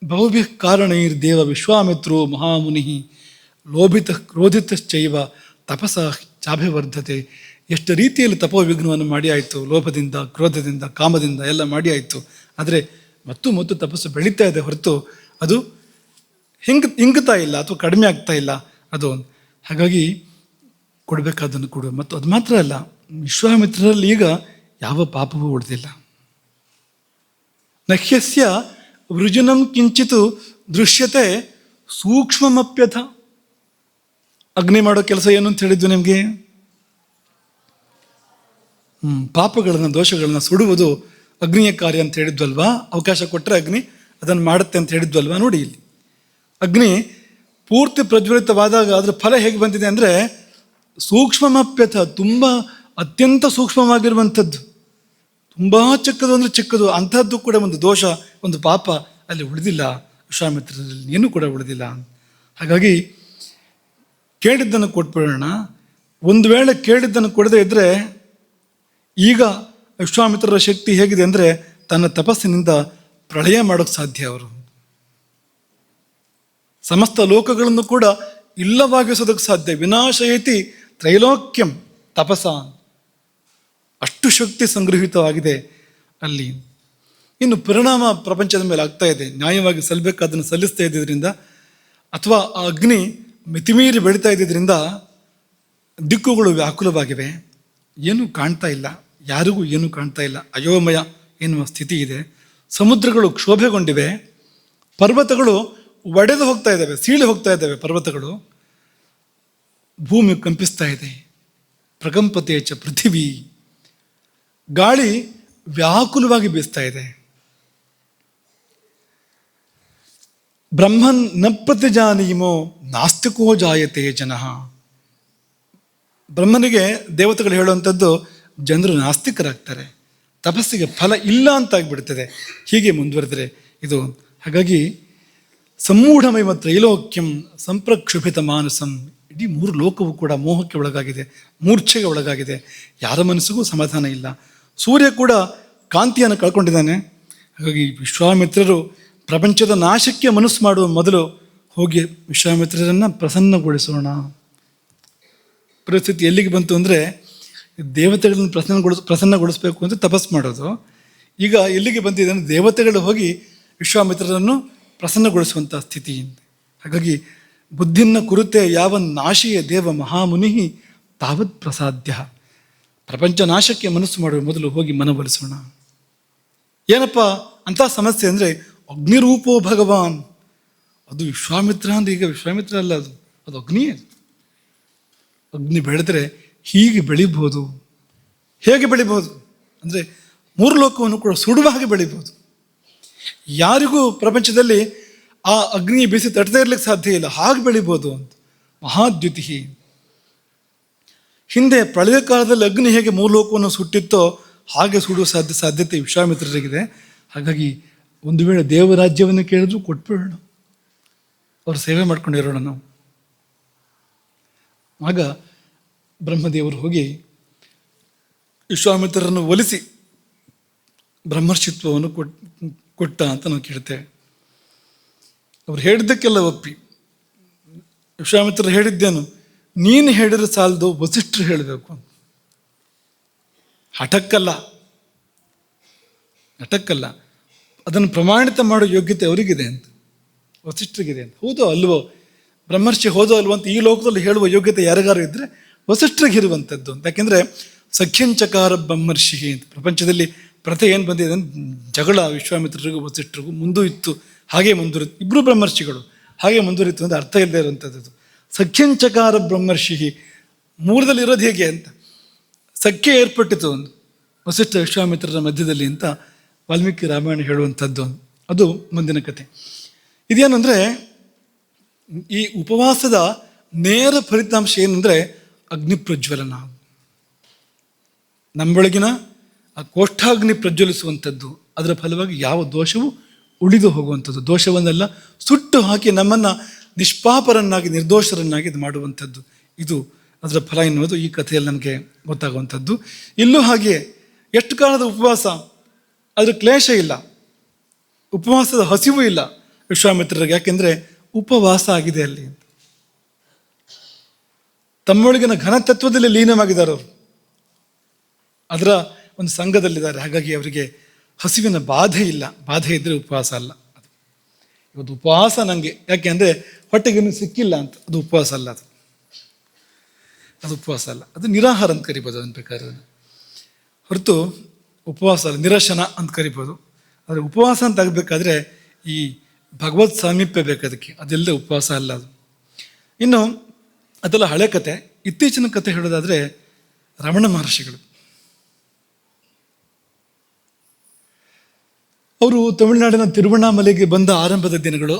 ಬಹುಭಿ ಕಾರಣೈರ್ದೇವ ವಿಶ್ವಾಮಿತ್ರೋ ಮಹಾಮುನಿ ಲೋಭಿತ ಕ್ರೋಧಿತಶ್ಚೈವ ತಪಸ ಚಾಭಿವರ್ಧತೆ. ಎಷ್ಟು ರೀತಿಯಲ್ಲಿ ತಪೋವಿಘ್ನವನ್ನು ಮಾಡಿ ಆಯಿತು, ಲೋಭದಿಂದ, ಕ್ರೋಧದಿಂದ, ಕಾಮದಿಂದ ಎಲ್ಲ ಮಾಡಿ ಆಯಿತು. ಆದರೆ ಮತ್ತು ತಪಸ್ಸು ಬೆಳೀತಾ ಇದೆ ಹೊರತು ಅದು ಹಿಂಗ್ತಾ ಇಲ್ಲ ಅಥವಾ ಕಡಿಮೆ ಆಗ್ತಾ ಇಲ್ಲ ಅದು. ಹಾಗಾಗಿ ಕೊಡಬೇಕಾದನ್ನು ಕೊಡು. ಮತ್ತು ಅದು ಮಾತ್ರ ಅಲ್ಲ, ವಿಶ್ವಾಮಿತ್ರರಲ್ಲಿ ಈಗ ಯಾವ ಪಾಪವೂ ಉಳಿದಿಲ್ಲ. ನಹ್ಯಸ್ಯ ವೃಜನಂ ಕಿಂಚಿತ್ ದೃಶ್ಯತೆ ಸೂಕ್ಷ್ಮಮಪ್ಯಥ. ಅಗ್ನಿ ಮಾಡೋ ಕೆಲಸ ಏನು ಅಂತ ಹೇಳಿದ್ವಿ ನಿಮಗೆ? ಪಾಪಗಳನ್ನು, ದೋಷಗಳನ್ನು ಸುಡುವುದು ಅಗ್ನಿಯ ಕಾರ್ಯ ಅಂತ ಹೇಳಿದ್ವಲ್ವಾ. ಅವಕಾಶ ಕೊಟ್ಟರೆ ಅಗ್ನಿ ಅದನ್ನು ಮಾಡುತ್ತೆ ಅಂತ ಹೇಳಿದ್ವಲ್ವಾ. ನೋಡಿ, ಇಲ್ಲಿ ಅಗ್ನಿ ಪೂರ್ತಿ ಪ್ರಜ್ವಲಿತವಾದಾಗ ಅದರ ಫಲ ಹೇಗೆ ಬಂದಿದೆ ಅಂದರೆ ಸೂಕ್ಷ್ಮಮಪ್ಯಥ, ತುಂಬ ಅತ್ಯಂತ ಸೂಕ್ಷ್ಮವಾಗಿರುವಂಥದ್ದು. ತುಂಬ ಚಿಕ್ಕದು ಅಂದರೆ ಚಿಕ್ಕದು, ಅಂಥದ್ದು ಕೂಡ ಒಂದು ದೋಷ, ಒಂದು ಪಾಪ ಅಲ್ಲಿ ಉಳಿದಿಲ್ಲ. ವಿಶ್ವಾಮಿತ್ರರಲ್ಲಿ ಏನೂ ಕೂಡ ಉಳಿದಿಲ್ಲ. ಹಾಗಾಗಿ ಕೇಳಿದ್ದನ್ನು ಕೊಟ್ಬಿಡೋಣ. ಒಂದು ವೇಳೆ ಕೇಳಿದ್ದನ್ನು ಕೊಡದೇ ಇದ್ದರೆ ಈಗ ವಿಶ್ವಾಮಿತ್ರರ ಶಕ್ತಿ ಹೇಗಿದೆ ಅಂದರೆ ತನ್ನ ತಪಸ್ಸಿನಿಂದ ಪ್ರಳಯ ಮಾಡೋಕ್ಕೆ ಸಾಧ್ಯ. ಅವರು ಸಮಸ್ತ ಲೋಕಗಳನ್ನು ಕೂಡ ಇಲ್ಲವಾಗಿಸೋದಕ್ಕೆ ಸಾಧ್ಯ. ವಿನಾಶಯತಿ ತ್ರೈಲೋಕ್ಯಂ ತಪಸ. ಅಷ್ಟು ಶಕ್ತಿ ಸಂಗ್ರಹಿತವಾಗಿದೆ ಅಲ್ಲಿ. ಇನ್ನು ಪರಿಣಾಮ ಪ್ರಪಂಚದ ಮೇಲೆ ಆಗ್ತಾ ಇದೆ. ನ್ಯಾಯವಾಗಿ ಸಲ್ಲಬೇಕಾದನ್ನು ಸಲ್ಲಿಸ್ತಾ ಇದ್ದಿದ್ದರಿಂದ ಅಥವಾ ಆ ಅಗ್ನಿ ಮಿತಿಮೀರಿ ಬೆಳೀತಾ ಇದ್ದಿದ್ದರಿಂದ ದಿಕ್ಕುಗಳು ವ್ಯಾಕುಲವಾಗಿವೆ. ಏನೂ ಕಾಣ್ತಾ ಇಲ್ಲ, ಯಾರಿಗೂ ಏನೂ ಕಾಣ್ತಾ ಇಲ್ಲ. ಅಯೋಮಯ ಎನ್ನುವ ಸ್ಥಿತಿ ಇದೆ. ಸಮುದ್ರಗಳು ಕ್ಷೋಭೆಗೊಂಡಿವೆ, ಪರ್ವತಗಳು ಒಡೆದು ಹೋಗ್ತಾ ಇದ್ದಾವೆ, ಸೀಳಿ ಹೋಗ್ತಾ ಇದ್ದಾವೆ ಪರ್ವತಗಳು. ಭೂಮಿ ಕಂಪಿಸ್ತಾ ಇದೆ. ಪ್ರಕಂಪತೆ ಚ ಪೃಥಿವಿ. ಗಾಳಿ ವ್ಯಾಕುಲವಾಗಿ ಬೀಸ್ತಾ ಇದೆ. ಬ್ರಹ್ಮನ್ ನ ಪ್ರತಿಜಾನೀಮೋ ನಾಸ್ತಿಕೋ ಜಾಯತೆ ಜನಃ. ಬ್ರಹ್ಮನಿಗೆ ದೇವತೆಗಳು ಹೇಳುವಂಥದ್ದು ಜನರು ನಾಸ್ತಿಕರಾಗ್ತಾರೆ, ತಪಸ್ಸಿಗೆ ಫಲ ಇಲ್ಲ ಅಂತಾಗ್ಬಿಡ್ತದೆ ಹೀಗೆ ಮುಂದುವರೆದರೆ ಇದು. ಹಾಗಾಗಿ ಸಮೂಢಮೈವ ತ್ರೈಲೋಕ್ಯಂ ಸಂಪ್ರಕ್ಷುಭಿತ ಮಾನಸಂ. ಇಡೀ 3 ಲೋಕವು ಕೂಡ ಮೋಹಕ್ಕೆ ಒಳಗಾಗಿದೆ, ಮೂರ್ಛೆಗೆ ಒಳಗಾಗಿದೆ. ಯಾರ ಮನಸ್ಸಿಗೂ ಸಮಾಧಾನ ಇಲ್ಲ. ಸೂರ್ಯ ಕೂಡ ಕಾಂತಿಯನ್ನು ಕಳ್ಕೊಂಡಿದ್ದಾನೆ. ಹಾಗಾಗಿ ವಿಶ್ವಾಮಿತ್ರರು ಪ್ರಪಂಚದ ನಾಶಕ್ಕೆ ಮನಸ್ಸು ಮಾಡುವ ಮೊದಲು ಹೋಗಿ ವಿಶ್ವಾಮಿತ್ರರನ್ನು ಪ್ರಸನ್ನಗೊಳಿಸೋಣ. ಪರಿಸ್ಥಿತಿ ಎಲ್ಲಿಗೆ ಬಂತು ಅಂದರೆ ದೇವತೆಗಳನ್ನು ಪ್ರಸನ್ನಗೊಳಿಸಬೇಕು ಅಂತ ತಪಸ್ಸು ಮಾಡೋದು. ಈಗ ಎಲ್ಲಿಗೆ ಬಂದಿದೆ ಅಂದರೆ ದೇವತೆಗಳು ಹೋಗಿ ವಿಶ್ವಾಮಿತ್ರರನ್ನು ಪ್ರಸನ್ನಗೊಳಿಸುವಂಥ ಸ್ಥಿತಿ. ಹಾಗಾಗಿ ಬುದ್ಧಿನ ಕುರಿತೆ ಯಾವ ನಾಶಿಯ ದೇವ ಮಹಾಮುನಿ ತಾವತ್ ಪ್ರಸಾದ್ಯ. ಪ್ರಪಂಚ ನಾಶಕ್ಕೆ ಮನಸ್ಸು ಮಾಡುವ ಮೊದಲು ಹೋಗಿ ಮನವೊಲಿಸೋಣ. ಏನಪ್ಪ ಅಂಥ ಸಮಸ್ಯೆ ಅಂದರೆ ಅಗ್ನಿರೂಪೋ ಭಗವಾನ್. ಅದು ವಿಶ್ವಾಮಿತ್ರ ಅಂದರೆ ಈಗ ವಿಶ್ವಾಮಿತ್ರ ಅಲ್ಲ, ಅದು ಅಗ್ನಿಯೇ. ಅಗ್ನಿ ಬೆಳೆದರೆ ಹೀಗೆ ಬೆಳಿಬೋದು. ಹೇಗೆ ಬೆಳಿಬೋದು ಅಂದರೆ 3 ಲೋಕವನ್ನು ಕೂಡ ಸುಡುವ ಹಾಗೆ ಬೆಳಿಬೋದು. ಯಾರಿಗೂ ಪ್ರಪಂಚದಲ್ಲಿ ಆ ಅಗ್ನಿ ಬಿಸಿ ತಟ್ಟದೇ ಇರ್ಲಿಕ್ಕೆ ಸಾಧ್ಯ ಇಲ್ಲ, ಹಾಗೆ ಬೆಳಿಬೋದು ಅಂತ. ಮಹಾದ್ಯುತಿ. ಹಿಂದೆ ಪ್ರಳಯ ಕಾಲದಲ್ಲಿ ಅಗ್ನಿ ಹೇಗೆ ಮೂಲೋಕವನ್ನು ಸುಟ್ಟಿತ್ತೋ ಹಾಗೆ ಸುಡುವ ಸಾಧ್ಯತೆ ವಿಶ್ವಾಮಿತ್ರರಿಗಿದೆ. ಹಾಗಾಗಿ ಒಂದು ವೇಳೆ ದೇವರಾಜ್ಯವನ್ನು ಕೇಳಿದ್ರು ಕೊಟ್ಬಿಡೋಣ, ಅವ್ರ ಸೇವೆ ಮಾಡ್ಕೊಂಡಿರೋಣ ನಾವು. ಆಗ ಬ್ರಹ್ಮದೇವರು ಹೋಗಿ ವಿಶ್ವಾಮಿತ್ರರನ್ನು ಒಲಿಸಿ ಬ್ರಹ್ಮರ್ಷಿತ್ವವನ್ನು ಕೊಟ್ಟ ಅಂತ ನಾವು ಕೇಳ್ತೇವೆ. ಅವ್ರು ಹೇಳಿದ್ದಕ್ಕೆಲ್ಲ ಒಪ್ಪಿ. ವಿಶ್ವಾಮಿತ್ರರು ಹೇಳಿದ್ದೇನು, ನೀನು ಹೇಳಿದ್ರೆ ಸಾಲದು, ವಸಿಷ್ಠರು ಹೇಳಬೇಕು. ಹಠಕ್ಕಲ್ಲ, ಅದನ್ನು ಪ್ರಮಾಣಿತ ಮಾಡೋ ಯೋಗ್ಯತೆ ಅವರಿಗಿದೆ ಅಂತ, ವಸಿಷ್ಠರಿಗಿದೆ ಅಂತ. ಹೌದೋ ಅಲ್ವೋ, ಬ್ರಹ್ಮರ್ಷಿ ಹೋದೋ ಅಲ್ವೋ ಅಂತ ಈ ಲೋಕದಲ್ಲಿ ಹೇಳುವ ಯೋಗ್ಯತೆ ಯಾರಿಗಾರು ಇದ್ದರೆ ವಸಿಷ್ಠರಿಗಿರುವಂಥದ್ದು ಅಂತ. ಯಾಕೆಂದರೆ ಸಖ್ಯಂಚಕಾರ ಬ್ರಹ್ಮರ್ಷಿ ಅಂತ ಪ್ರಪಂಚದಲ್ಲಿ ಪ್ರಥೆ ಏನು ಬಂದಿದೆ ಅಂತ, ಜಗಳ ವಿಶ್ವಾಮಿತ್ರರಿಗೂ ವಸಿಷ್ಠರಿಗೂ ಮುಂದೂ ಇತ್ತು, ಹಾಗೆ ಮುಂದುವರಿತು. ಇಬ್ಬರು ಬ್ರಹ್ಮರ್ಷಿಗಳು ಹಾಗೆ ಮುಂದುವರಿತು ಅಂತ ಅರ್ಥ ಇಲ್ಲದೆ ಇರುವಂಥದ್ದು. ಸಖ್ಯಂಚಕಾರ ಬ್ರಹ್ಮರ್ಷಿ, ಮೂಲದಲ್ಲಿ ಇರೋದು ಹೇಗೆ ಅಂತ ಸಖ್ಯ ಏರ್ಪಟ್ಟಿತು ಒಂದು ವಸಿಷ್ಠ ವಿಶ್ವಾಮಿತ್ರರ ಮಧ್ಯದಲ್ಲಿ ಅಂತ ವಾಲ್ಮೀಕಿ ರಾಮಾಯಣ ಹೇಳುವಂಥದ್ದು. ಅದು ಮುಂದಿನ ಕಥೆ. ಇದೇನೆಂದರೆ ಈ ಉಪವಾಸದ ನೇರ ಫಲಿತಾಂಶ ಏನಂದರೆ ಅಗ್ನಿ ಪ್ರಜ್ವಲನ. ನಮ್ಮೊಳಗಿನ ಆ ಕೋಷ್ಠಾಗ್ನಿ ಪ್ರಜ್ವಲಿಸುವಂಥದ್ದು, ಅದರ ಫಲವಾಗಿ ಯಾವ ದೋಷವೂ ಉಳಿದು ಹೋಗುವಂಥದ್ದು, ದೋಷವನ್ನೆಲ್ಲ ಸುಟ್ಟು ಹಾಕಿ ನಮ್ಮನ್ನು ನಿಷ್ಪಾಪರನ್ನಾಗಿ ನಿರ್ದೋಷರನ್ನಾಗಿ ಇದು ಮಾಡುವಂಥದ್ದು. ಇದು ಅದರ ಫಲ ಎನ್ನುವುದು ಈ ಕಥೆಯಲ್ಲಿ ನಮಗೆ ಗೊತ್ತಾಗುವಂಥದ್ದು. ಇಲ್ಲೂ ಹಾಗೆಯೇ ಎಷ್ಟು ಕಾಲದ ಉಪವಾಸ, ಅದರ ಕ್ಲೇಶ ಇಲ್ಲ, ಉಪವಾಸದ ಹಸಿವು ಇಲ್ಲ ವಿಶ್ವಾಮಿತ್ರರಿಗೆ. ಯಾಕೆಂದರೆ ಉಪವಾಸ ಆಗಿದೆ ಅಲ್ಲಿ, ತಮ್ಮೊಳಗಿನ ಘನತತ್ವದಲ್ಲಿ ಲೀನವಾಗಿದ್ದಾರೆ ಅವರು, ಅದರ ಒಂದು ಸಂಘದಲ್ಲಿದ್ದಾರೆ. ಹಾಗಾಗಿ ಅವರಿಗೆ ಹಸಿವಿನ ಬಾಧೆ ಇಲ್ಲ. ಬಾಧೆ ಇದ್ದರೆ ಉಪವಾಸ ಅಲ್ಲ ಅದು. ಇವತ್ತು ಉಪವಾಸ ನನಗೆ ಯಾಕೆ ಅಂದರೆ ಹೊಟ್ಟೆಗೇನು ಸಿಕ್ಕಿಲ್ಲ ಅಂತ, ಅದು ಉಪವಾಸ ಅಲ್ಲ, ಅದು ಉಪವಾಸ ಅಲ್ಲ, ಅದು ನಿರಾಹಾರ ಅಂತ ಕರಿಬೋದು ಅದನ್ನು ಬೇಕಾದ್ರೆ, ಹೊರತು ಉಪವಾಸ ಅಲ್ಲ, ನಿರಶನ ಅಂತ ಕರಿಬೋದು. ಆದರೆ ಉಪವಾಸ ಅಂತ ಆಗಬೇಕಾದ್ರೆ ಈ ಭಗವತ್ ಸಾಮೀಪ್ಯ ಬೇಕು ಅದಕ್ಕೆ, ಅದೆಲ್ಲದೆ ಉಪವಾಸ ಅಲ್ಲ ಅದು. ಇನ್ನು ಅದೆಲ್ಲ ಹಳೆ ಕತೆ. ಇತ್ತೀಚಿನ ಕತೆ ಹೇಳೋದಾದರೆ ರಮಣ ಮಹರ್ಷಿಗಳು. ಅವರು ತಮಿಳುನಾಡಿನ ತಿರುವಣ್ಣಾಮಲೆಗೆ ಬಂದ ಆರಂಭದ ದಿನಗಳು.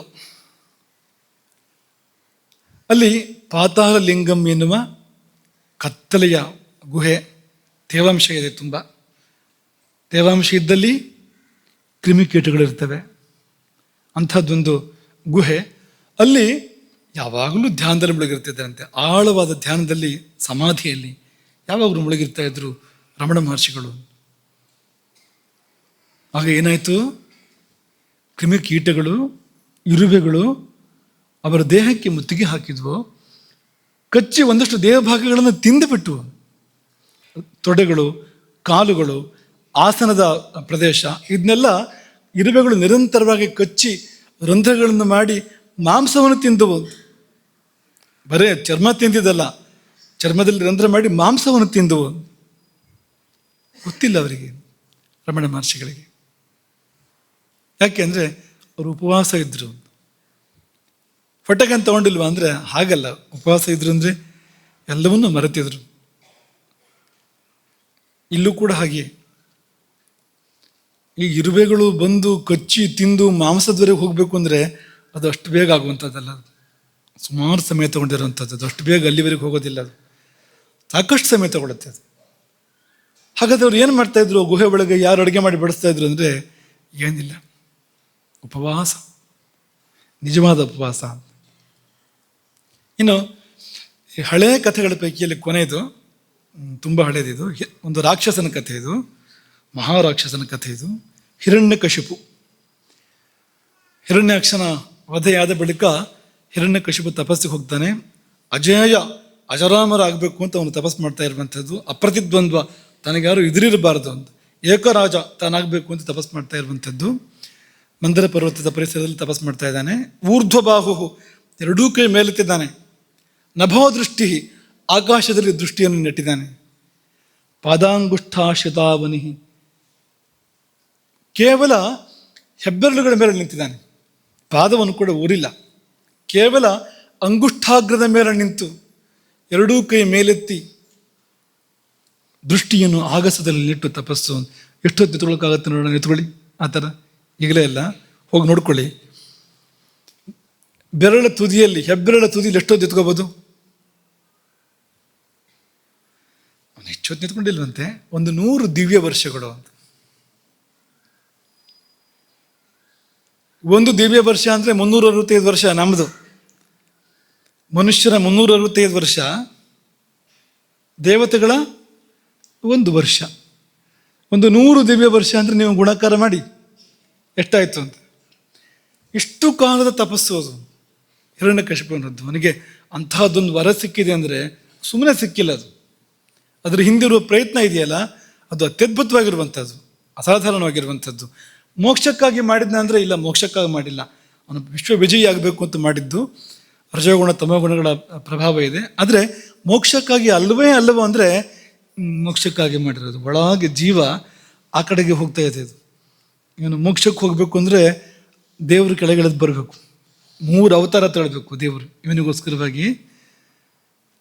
ಅಲ್ಲಿ ಪಾತಾಳ ಲಿಂಗಂ ಎನ್ನುವ ಕತ್ತಲೆಯ ಗುಹೆ, ತೇವಾಂಶ ಇದೆ, ತುಂಬ ತೇವಾಂಶ ಇದ್ದಲ್ಲಿ ಕ್ರಿಮಿಕೀಟಗಳಿರ್ತವೆ. ಅಂಥದ್ದೊಂದು ಗುಹೆ. ಅಲ್ಲಿ ಯಾವಾಗಲೂ ಧ್ಯಾನದಲ್ಲಿ ಮುಳುಗಿರ್ತಿದ್ದಾರಂತೆ, ಆಳವಾದ ಧ್ಯಾನದಲ್ಲಿ, ಸಮಾಧಿಯಲ್ಲಿ ಯಾವಾಗಲೂ ಮುಳುಗಿರ್ತಾ ಇದ್ರು ರಮಣ ಮಹರ್ಷಿಗಳು. ಆಗ ಏನಾಯಿತು, ಕ್ರಿಮಿಕೀಟಗಳು, ಇರುವೆಗಳು ಅವರ ದೇಹಕ್ಕೆ ಮುತ್ತಿಗೆ ಹಾಕಿದ್ವು, ಕಚ್ಚಿ ಒಂದಷ್ಟು ದೇಹ ಭಾಗಗಳನ್ನು ತಿಂದುಬಿಟ್ಟು, ತೊಡೆಗಳು, ಕಾಲುಗಳು, ಆಸನದ ಪ್ರದೇಶ, ಇದನ್ನೆಲ್ಲ ಇರುವೆಗಳು ನಿರಂತರವಾಗಿ ಕಚ್ಚಿ ರಂಧ್ರಗಳನ್ನು ಮಾಡಿ ಮಾಂಸವನ್ನು ತಿಂದವು. ಬರೇ ಚರ್ಮ ತಿಂದಿದ್ದಲ್ಲ, ಚರ್ಮದಲ್ಲಿ ರಂಧ್ರ ಮಾಡಿ ಮಾಂಸವನ್ನು ತಿಂದವು. ಗೊತ್ತಿಲ್ಲ ಅವರಿಗೆ, ರಮಣ ಮಹರ್ಷಿಗಳಿಗೆ. ಯಾಕೆ ಅಂದರೆ ಅವರು ಉಪವಾಸ ಇದ್ದರು. ಹೊಟ್ಟೆಗಂತ ತಗೊಂಡಿಲ್ವ ಅಂದರೆ ಹಾಗಲ್ಲ, ಉಪವಾಸ ಇದ್ರು ಅಂದರೆ ಎಲ್ಲವನ್ನೂ ಮರೆತಿದ್ರು. ಇಲ್ಲೂ ಕೂಡ ಹಾಗೆ ಈ ಇರುವೆಗಳು ಬಂದು ಕಚ್ಚಿ ತಿಂದು ಮಾಂಸದವರೆಗೆ ಹೋಗಬೇಕು ಅಂದರೆ ಅದು ಅಷ್ಟು ಬೇಗ ಆಗುವಂಥದ್ದಲ್ಲ, ಸುಮಾರು ಸಮಯ ತಗೊಂಡಿರುವಂಥದ್ದು. ಅದು ಅಷ್ಟು ಬೇಗ ಅಲ್ಲಿವರೆಗೆ ಹೋಗೋದಿಲ್ಲ, ಅದು ಸಾಕಷ್ಟು ಸಮಯ ತಗೊಳುತ್ತೆ ಅದು. ಹಾಗಾದ್ರೆ ಅವ್ರು ಏನು ಮಾಡ್ತಾಯಿದ್ರು, ಗುಹೆ ಒಳಗೆ ಯಾರು ಅಡುಗೆ ಮಾಡಿ ಬಡಿಸ್ತಾ ಇದ್ರು ಅಂದರೆ ಏನಿಲ್ಲ, ಉಪವಾಸ, ನಿಜವಾದ ಉಪವಾಸ. ಇನ್ನು ಈ ಹಳೆಯ ಕಥೆಗಳ ಪೈಕಿಯಲ್ಲಿ ಕೊನೆಯದು, ತುಂಬ ಹಳೆಯದಿದು, ಒಂದು ರಾಕ್ಷಸನ ಕಥೆ ಇದು, ಮಹಾರಾಕ್ಷಸನ ಕಥೆ ಇದು. ಹಿರಣ್ಯಕಶಿಪು. ಹಿರಣ್ಯಾಕ್ಷನ ವಧೆಯಾದ ಬಳಿಕ ಹಿರಣ್ಯಕಶಿಪು ತಪಸ್ಸಿಗೆ ಹೋಗ್ತಾನೆ. ಅಜೇಯ ಅಜರಾಮರ ಆಗಬೇಕು ಅಂತ ಅವನು ತಪಸ್ಸು ಮಾಡ್ತಾ ಇರುವಂಥದ್ದು. ಅಪ್ರತಿದ್ವಂದ್ವ, ತನಗ್ಯಾರು ಎದುರಿರಬಾರ್ದು ಅಂತ, ಏಕರಾಜ ತಾನಾಗಬೇಕು ಅಂತ ತಪಸ್ಸು ಮಾಡ್ತಾ ಇರುವಂಥದ್ದು. ಮಂದರ ಪರ್ವತದ ಪರಿಸರದಲ್ಲಿ ತಪಸ್ಸು ಮಾಡ್ತಾ ಇದ್ದಾನೆ. ಊರ್ಧ್ವಬಾಹು, ಎರಡೂ ಕೈ ಮೇಲೆತ್ತಿದ್ದಾನೆ. ನಭೋ ದೃಷ್ಟಿ, ಆಕಾಶದಲ್ಲಿ ದೃಷ್ಟಿಯನ್ನು ನೆಟ್ಟಿದ್ದಾನೆ. ಪಾದಾಂಗುಷ್ಠಾಶ್ರಿತಾವನಿ, ಕೇವಲ ಹೆಬ್ಬೆರಳುಗಳ ಮೇಲೆ ನಿಂತಿದ್ದಾನೆ, ಪಾದವನ್ನು ಕೂಡ ಊರಿಲ್ಲ. ಕೇವಲ ಅಂಗುಷ್ಠಾಗ್ರದ ಮೇಲೆ ನಿಂತು ಎರಡೂ ಕೈ ಮೇಲೆತ್ತಿ ದೃಷ್ಟಿಯನ್ನು ಆಗಸದಲ್ಲಿ ನೆಟ್ಟು ತಪಸ್ಸು. ಎಷ್ಟೊತ್ತು ಎತ್ಕೊಳ್ಳೋಕ್ಕಾಗತ್ತೆ ನೋಡೋಣ, ಎತ್ಕೊಳ್ಳಿ. ಆ ಥರ ಈಗಲೇ ಎಲ್ಲ ಹೋಗಿ ನೋಡ್ಕೊಳ್ಳಿ. ಬೆರಳ ತುದಿಯಲ್ಲಿ, ಹೆಬ್ಬೆರಳ ತುದಿಯಲ್ಲಿ ಎಷ್ಟೊತ್ತು ಎತ್ಕೋಬೋದು? ಅವನು ಹೆಚ್ಚೊತ್ತು ನಿಂತ್ಕೊಂಡಿಲ್ವಂತೆ. 100 ದಿವ್ಯ ವರ್ಷಗಳು ಅಂತ. ಒಂದು ದಿವ್ಯ ವರ್ಷ ಅಂದರೆ 365 ವರ್ಷ. ನಮ್ಮದು ಮನುಷ್ಯರ 365 ವರ್ಷ, ದೇವತೆಗಳ 1 ವರ್ಷ. 100 ದಿವ್ಯ ವರ್ಷ ಅಂದರೆ ನೀವು ಗುಣಾಕಾರ ಮಾಡಿ ಎಷ್ಟಾಯಿತು ಅಂತ. ಇಷ್ಟು ಕಾಲದ ತಪಸ್ಸು ಅದು ಹಿರಣ್ಯಕಶಿಪುನದ್ದು. ಅವನಿಗೆ ಅಂತಹದ್ದೊಂದು ವರ ಸಿಕ್ಕಿದೆ ಅಂದರೆ ಸುಮ್ಮನೆ ಸಿಕ್ಕಿಲ್ಲ. ಅದರ ಹಿಂದಿರುವ ಪ್ರಯತ್ನ ಇದೆಯಲ್ಲ, ಅದು ಅತ್ಯದ್ಭುತವಾಗಿರುವಂಥದ್ದು, ಅಸಾಧಾರಣವಾಗಿರುವಂಥದ್ದು. ಮೋಕ್ಷಕ್ಕಾಗಿ ಮಾಡಿದ್ನ ಅಂದರೆ ಇಲ್ಲ, ಮೋಕ್ಷಕ್ಕಾಗಿ ಮಾಡಿಲ್ಲ. ಅವನು ವಿಶ್ವವಿಜಯಿ ಆಗಬೇಕು ಅಂತ ಮಾಡಿದ್ದು. ರಜೋಗುಣ ತಮೋಗುಣಗಳ ಪ್ರಭಾವ ಇದೆ. ಆದರೆ ಮೋಕ್ಷಕ್ಕಾಗಿ ಅಲ್ಲವೋ ಅಂದರೆ ಮೋಕ್ಷಕ್ಕಾಗಿ ಮಾಡಿರೋದು. ಒಳಗೆ ಜೀವ ಆ ಕಡೆಗೆ ಹೋಗ್ತಾ ಇದೆ. ಅದು ಇವನು ಮೋಕ್ಷಕ್ಕೆ ಹೋಗಬೇಕು ಅಂದರೆ ದೇವರು ಕೆಳಗಿಳಿದು ಬರಬೇಕು. 3 ಅವತಾರ ತಳಬೇಕು ದೇವರು ಇವನಿಗೋಸ್ಕರವಾಗಿ.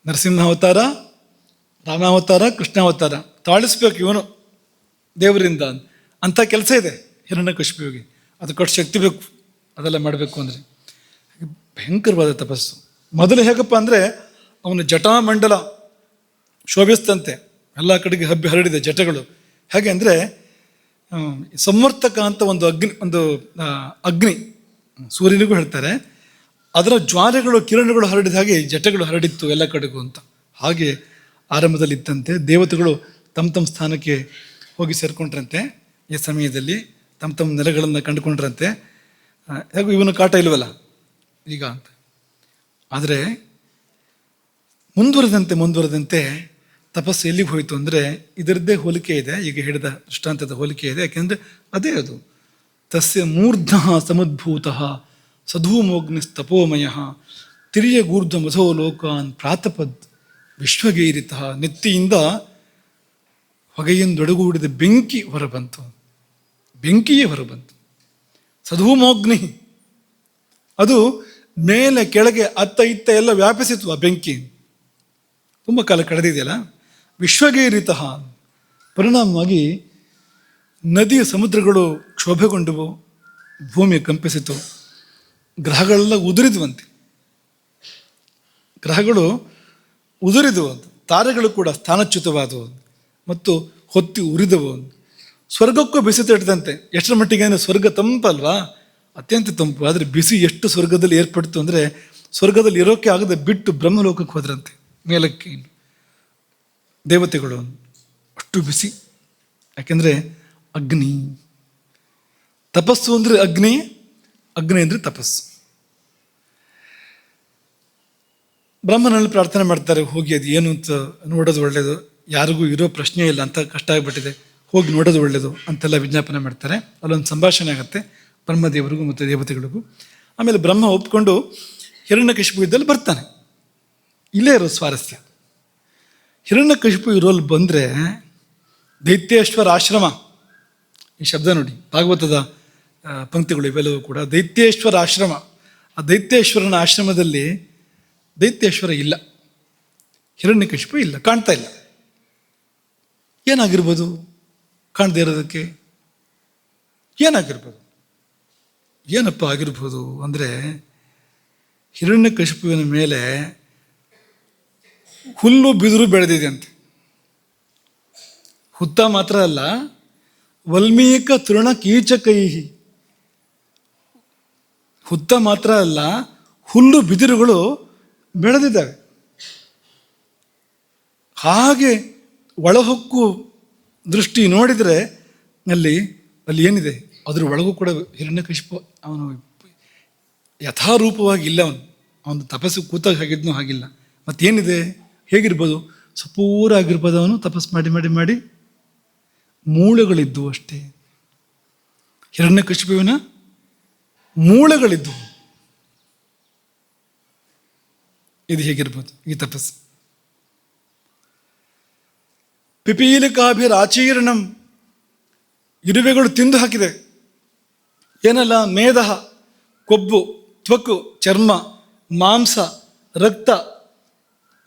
ನರಸಿಂಹ ಅವತಾರ, ರಾಮಾವತಾರ, ಕೃಷ್ಣಾವತಾರ ತಾಳಿಸ್ಬೇಕು ಇವನು ದೇವರಿಂದ. ಅಂಥ ಕೆಲಸ ಇದೆ ಹಿರಣ್ಯಕಶಿಪುವಿಗೆ. ಅದಕ್ಕೆ ಶಕ್ತಿ ಬೇಕು ಅದೆಲ್ಲ ಮಾಡಬೇಕು ಅಂದರೆ. ಭಯಂಕರವಾದ ತಪಸ್ಸು. ಮೊದಲು ಹೇಗಪ್ಪ ಅಂದರೆ ಅವನು ಜಟಾಮಂಡಲ ಶೋಭಿಸ್ತಂತೆ, ಎಲ್ಲ ಕಡೆಗೆ ಹಬ್ಬಿ ಹರಡಿದೆ ಜಟಗಳು. ಹೇಗೆ ಅಂದರೆ ಸಂವರ್ತಕ ಅಂತ ಒಂದು ಅಗ್ನಿ ಸೂರ್ಯನಿಗೂ ಹೇಳ್ತಾರೆ, ಅದರ ಜ್ವಾಲೆಗಳು ಕಿರಣಗಳು ಹರಡಿದ ಹಾಗೆ ಜಟಗಳು ಹರಡಿತ್ತು ಎಲ್ಲ ಕಡೆಗೂ ಅಂತ. ಹಾಗೆ ಆರಂಭದಲ್ಲಿ ಇತ್ತಂತೆ. ದೇವತೆಗಳು ತಮ್ಮ ಸ್ಥಾನಕ್ಕೆ ಹೋಗಿ ಸೇರ್ಕೊಂಡ್ರಂತೆ. ಈ ಸಮಯದಲ್ಲಿ ತಮ್ಮ ನೆಲೆಗಳನ್ನು ಕಂಡುಕೊಂಡ್ರಂತೆ. ಹೇಗೂ ಇವನು ಕಾಟ ಇಲ್ವಲ್ಲ ಈಗ ಅಂತ. ಆದರೆ ಮುಂದುವರೆದಂತೆ ತಪಸ್ಸು ಎಲ್ಲಿಗೆ ಹೋಯಿತು ಅಂದರೆ ಇದರದ್ದೇ ಹೋಲಿಕೆ ಇದೆ, ಈಗ ಹೇಳಿದ ದೃಷ್ಟಾಂತದ ಹೋಲಿಕೆ ಇದೆ. ಯಾಕೆಂದರೆ ಅದೇ ಅದು. ತಸ್ಯ ಮೂರ್ಧ ಸಮುದ್ಭೂತಃ ಸಧೂಮೋಗ್ನಿಸ್ತಪೋಮಯ ತಿರಿಯ ಗೂರ್ಧ ಮಧೋ ಲೋಕಾನ್ ಪ್ರಾತಪದ್ ವಿಶ್ವಗೈರಿತಃ. ನೆತ್ತಿಯಿಂದ ಹೊಗೆಯಿಂದೊಡಗೂಡಿದ ಬೆಂಕಿ ಹೊರಬಂತು. ಬೆಂಕಿಯೇ ಹೊರಬಂತು. ಸಧೂಮೋಗ್ನಿ, ಅದು ಮೇಲೆ ಕೆಳಗೆ ಅತ್ತ ಇತ್ತ ಎಲ್ಲ ವ್ಯಾಪಿಸಿತು. ಆ ಬೆಂಕಿ ತುಂಬ ಕಾಲ ಕಳೆದಿದೆಯಲ್ಲ. ವಿಶ್ವಗೈರಿತಃ, ಪರಿಣಾಮವಾಗಿ ನದಿಯ ಸಮುದ್ರಗಳು ಕ್ಷೋಭೆಗೊಂಡವು, ಭೂಮಿ ಕಂಪಿಸಿತು, ಗ್ರಹಗಳೆಲ್ಲ ಉದುರಿದ್ವಂತೆ. ಗ್ರಹಗಳು ಉದುರಿದವು, ತಾರೆಗಳು ಕೂಡ ಸ್ಥಾನಚ್ಯುತವಾದವು ಮತ್ತು ಹೊತ್ತಿ ಉರಿದವು. ಸ್ವರ್ಗಕ್ಕೂ ಬಿಸಿ ತಟ್ಟಿದಂತೆ. ಎಷ್ಟರ ಮಟ್ಟಿಗೆ ಅಂದರೆ ಸ್ವರ್ಗ ತಂಪಲ್ವಾ, ಅತ್ಯಂತ ತಂಪು. ಆದರೆ ಬಿಸಿ ಎಷ್ಟು ಸ್ವರ್ಗದಲ್ಲಿ ಏರ್ಪಡ್ತು ಅಂದರೆ ಸ್ವರ್ಗದಲ್ಲಿ ಇರೋಕ್ಕೆ ಆಗದೆ ಬಿಟ್ಟು ಬ್ರಹ್ಮಲೋಕಕ್ಕೆ ಹೋದ್ರಂತೆ ಮೇಲಕ್ಕೆ ದೇವತೆಗಳು. ಅಷ್ಟು ಬಿಸಿ. ಯಾಕೆಂದರೆ ಅಗ್ನಿ. ತಪಸ್ಸು ಅಂದರೆ ಅಗ್ನಿ, ಅಗ್ನಿ ಅಂದರೆ ತಪಸ್ಸು. ಬ್ರಹ್ಮನಲ್ಲಿ ಪ್ರಾರ್ಥನೆ ಮಾಡ್ತಾರೆ, ಹೋಗಿ ಅದು ಏನು ಅಂತ ನೋಡೋದು ಒಳ್ಳೆಯದು, ಯಾರಿಗೂ ಇರೋ ಪ್ರಶ್ನೆ ಇಲ್ಲ ಅಂತ ಕಷ್ಟ ಆಗಿಬಿಟ್ಟಿದೆ, ಹೋಗಿ ನೋಡೋದು ಒಳ್ಳೆಯದು ಅಂತೆಲ್ಲ ವಿಜ್ಞಾಪನೆ ಮಾಡ್ತಾರೆ. ಅಲ್ಲೊಂದು ಸಂಭಾಷಣೆ ಆಗುತ್ತೆ ಬ್ರಹ್ಮದೇವರಿಗೂ ಮತ್ತು ದೇವತೆಗಳಿಗೂ. ಆಮೇಲೆ ಬ್ರಹ್ಮ ಒಪ್ಕೊಂಡು ಹಿರಣ್ಯಕಶಿಪು ಇದ್ದಲ್ಲಿ ಬರ್ತಾನೆ. ಇಲ್ಲೇ ಇರೋ ಸ್ವಾರಸ್ಯ. ಹಿರಣ್ಯಕಶಿಪು ಇರೋಲ್ಲಿ ಬಂದರೆ ದೈತ್ಯೇಶ್ವರ ಆಶ್ರಮ, ಈ ಶಬ್ದ ನೋಡಿ, ಭಾಗವತದ ಪಂಕ್ತಿಗಳು ಇವೆಲ್ಲವೂ ಕೂಡ ದೈತ್ಯೇಶ್ವರ ಆಶ್ರಮ. ಆ ದೈತ್ಯೇಶ್ವರನ ಆಶ್ರಮದಲ್ಲಿ ದೈತ್ಯೇಶ್ವರ ಇಲ್ಲ, ಹಿರಣ್ಯಕಶಿಪು ಇಲ್ಲ, ಕಾಣ್ತಾ ಇಲ್ಲ. ಏನಾಗಿರ್ಬೋದು ಕಾಣದೇ ಇರೋದಕ್ಕೆ? ಏನಾಗಿರ್ಬೋದು? ಏನಪ್ಪ ಆಗಿರ್ಬೋದು ಅಂದರೆ ಹಿರಣ್ಯಕಶಿಪುವಿನ ಮೇಲೆ ಹುಲ್ಲು ಬಿದಿರು ಬೆಳೆದಿದೆ ಅಂತೆ. ಹುತ್ತ ಮಾತ್ರ ಅಲ್ಲ, ವಲ್ಮೀಕ ತೃಣ ಕೀಚಕೈಹಿ. ಹುತ್ತ ಮಾತ್ರ ಅಲ್ಲ, ಹುಲ್ಲು ಬಿದಿರುಗಳು ಬೆಳೆದಿದ್ದಾವೆ. ಹಾಗೆ ಒಳಹೊಕ್ಕು ದೃಷ್ಟಿ ನೋಡಿದರೆ ಅಲ್ಲಿ ಏನಿದೆ ಅದ್ರ ಒಳಗೂ ಕೂಡ ಹಿರಣ್ಯಕಶಿಪು ಅವನು ಯಥಾರೂಪವಾಗಿ ಇಲ್ಲ. ಅವನು ತಪಸ್ಸು ಕೂತಾಗ ಹಾಗಿದ್ನೂ ಹಾಗಿಲ್ಲ. ಮತ್ತೇನಿದೆ, ಹೇಗಿರ್ಬೋದು? ಸಪೂರ ಆಗಿರ್ಬೋದು. ಅವನು ತಪಸ್ಸು ಮಾಡಿ ಮಾಡಿ ಮಾಡಿ ಮೂಳೆಗಳಿದ್ದವು ಅಷ್ಟೇ. ಹಿರಣ್ಯಕಶಿಪುವಿನ ಮೂಳೆಗಳಿದ್ದವು. ಇದು ಹೇಗಿರ್ಬೋದು ಈ ತಪಸ್ಸು? ಪಿಪೀಲಿಕಾಭಿರಾಚೀರ್ಣಂ, ಇರುವೆಗಳು ತಿಂದು ಹಾಕಿದೆ. ಏನಲ್ಲ, ಮೇಧ, ಕೊಬ್ಬು, ತ್ವಕ್ಕು, ಚರ್ಮ, ಮಾಂಸ, ರಕ್ತ,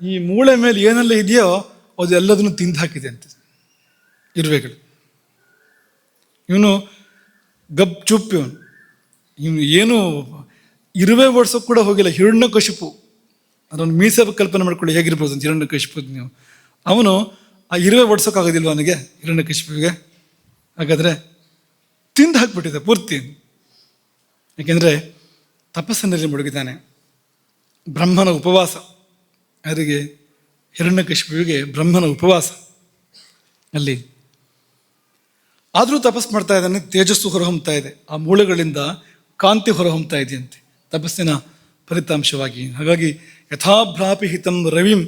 ಈ ಮೂಳೆ ಮೇಲೆ ಏನೆಲ್ಲ ಇದೆಯೋ ಅದೆಲ್ಲದನ್ನು ತಿಂದು ಹಾಕಿದೆ ಅಂತ ಇರುವೆಗಳು. ಇವನು ಗಪ್ ಚುಪ್ ಇವನು ಏನು ಇರುವೆ ಓಡಿಸೋಕೆ ಕೂಡ ಹೋಗಿಲ್ಲ. ಹಿರಣ್ಯಕಶಿಪು ಅದನ್ನು ಮೀಸೆ ಕಲ್ಪನೆ ಮಾಡ್ಕೊಳ್ಳಿ ಹೇಗಿರ್ಬೋದು ಅಂತ ಹಿರಣ್ಯಕಶಿಪು ನೀವು. ಅವನು ಆ ಇರುವೆ ಓಡಿಸೋಕ್ಕಾಗೋದಿಲ್ವ ಅವನಿಗೆ, ಹಿರಣ್ಯಕಶಿಪುವಿಗೆ? ಹಾಗಾದರೆ ತಿಂದು ಹಾಕ್ಬಿಟ್ಟಿದೆ ಪೂರ್ತಿ. ಏಕೆಂದರೆ ತಪಸ್ಸಿನಲ್ಲಿ ಮುಳುಗಿದ್ದಾನೆ. ಬ್ರಹ್ಮನ ಉಪವಾಸ, ಅವರಿಗೆ ಹಿರಣ್ಯಕಶಿಪುವಿಗೆ ಬ್ರಹ್ಮನ ಉಪವಾಸ ಅಲ್ಲಿ. ಆದರೂ ತಪಸ್ಸು ಮಾಡ್ತಾ ಇದ್ದಾನೆ, ತೇಜಸ್ಸು ಹೊರಹೊಮ್ತಾ ಇದೆ, ಆ ಮೂಳೆಗಳಿಂದ ಕಾಂತಿ ಹೊರಹೊಮ್ತಾ ಇದೆಯಂತೆ ತಪಸ್ಸಿನ ಫಲಿತಾಂಶವಾಗಿ. ಹಾಗಾಗಿ ಯಥಾಭ್ರಾಪಿಹಿತಂ ರವಿಂ,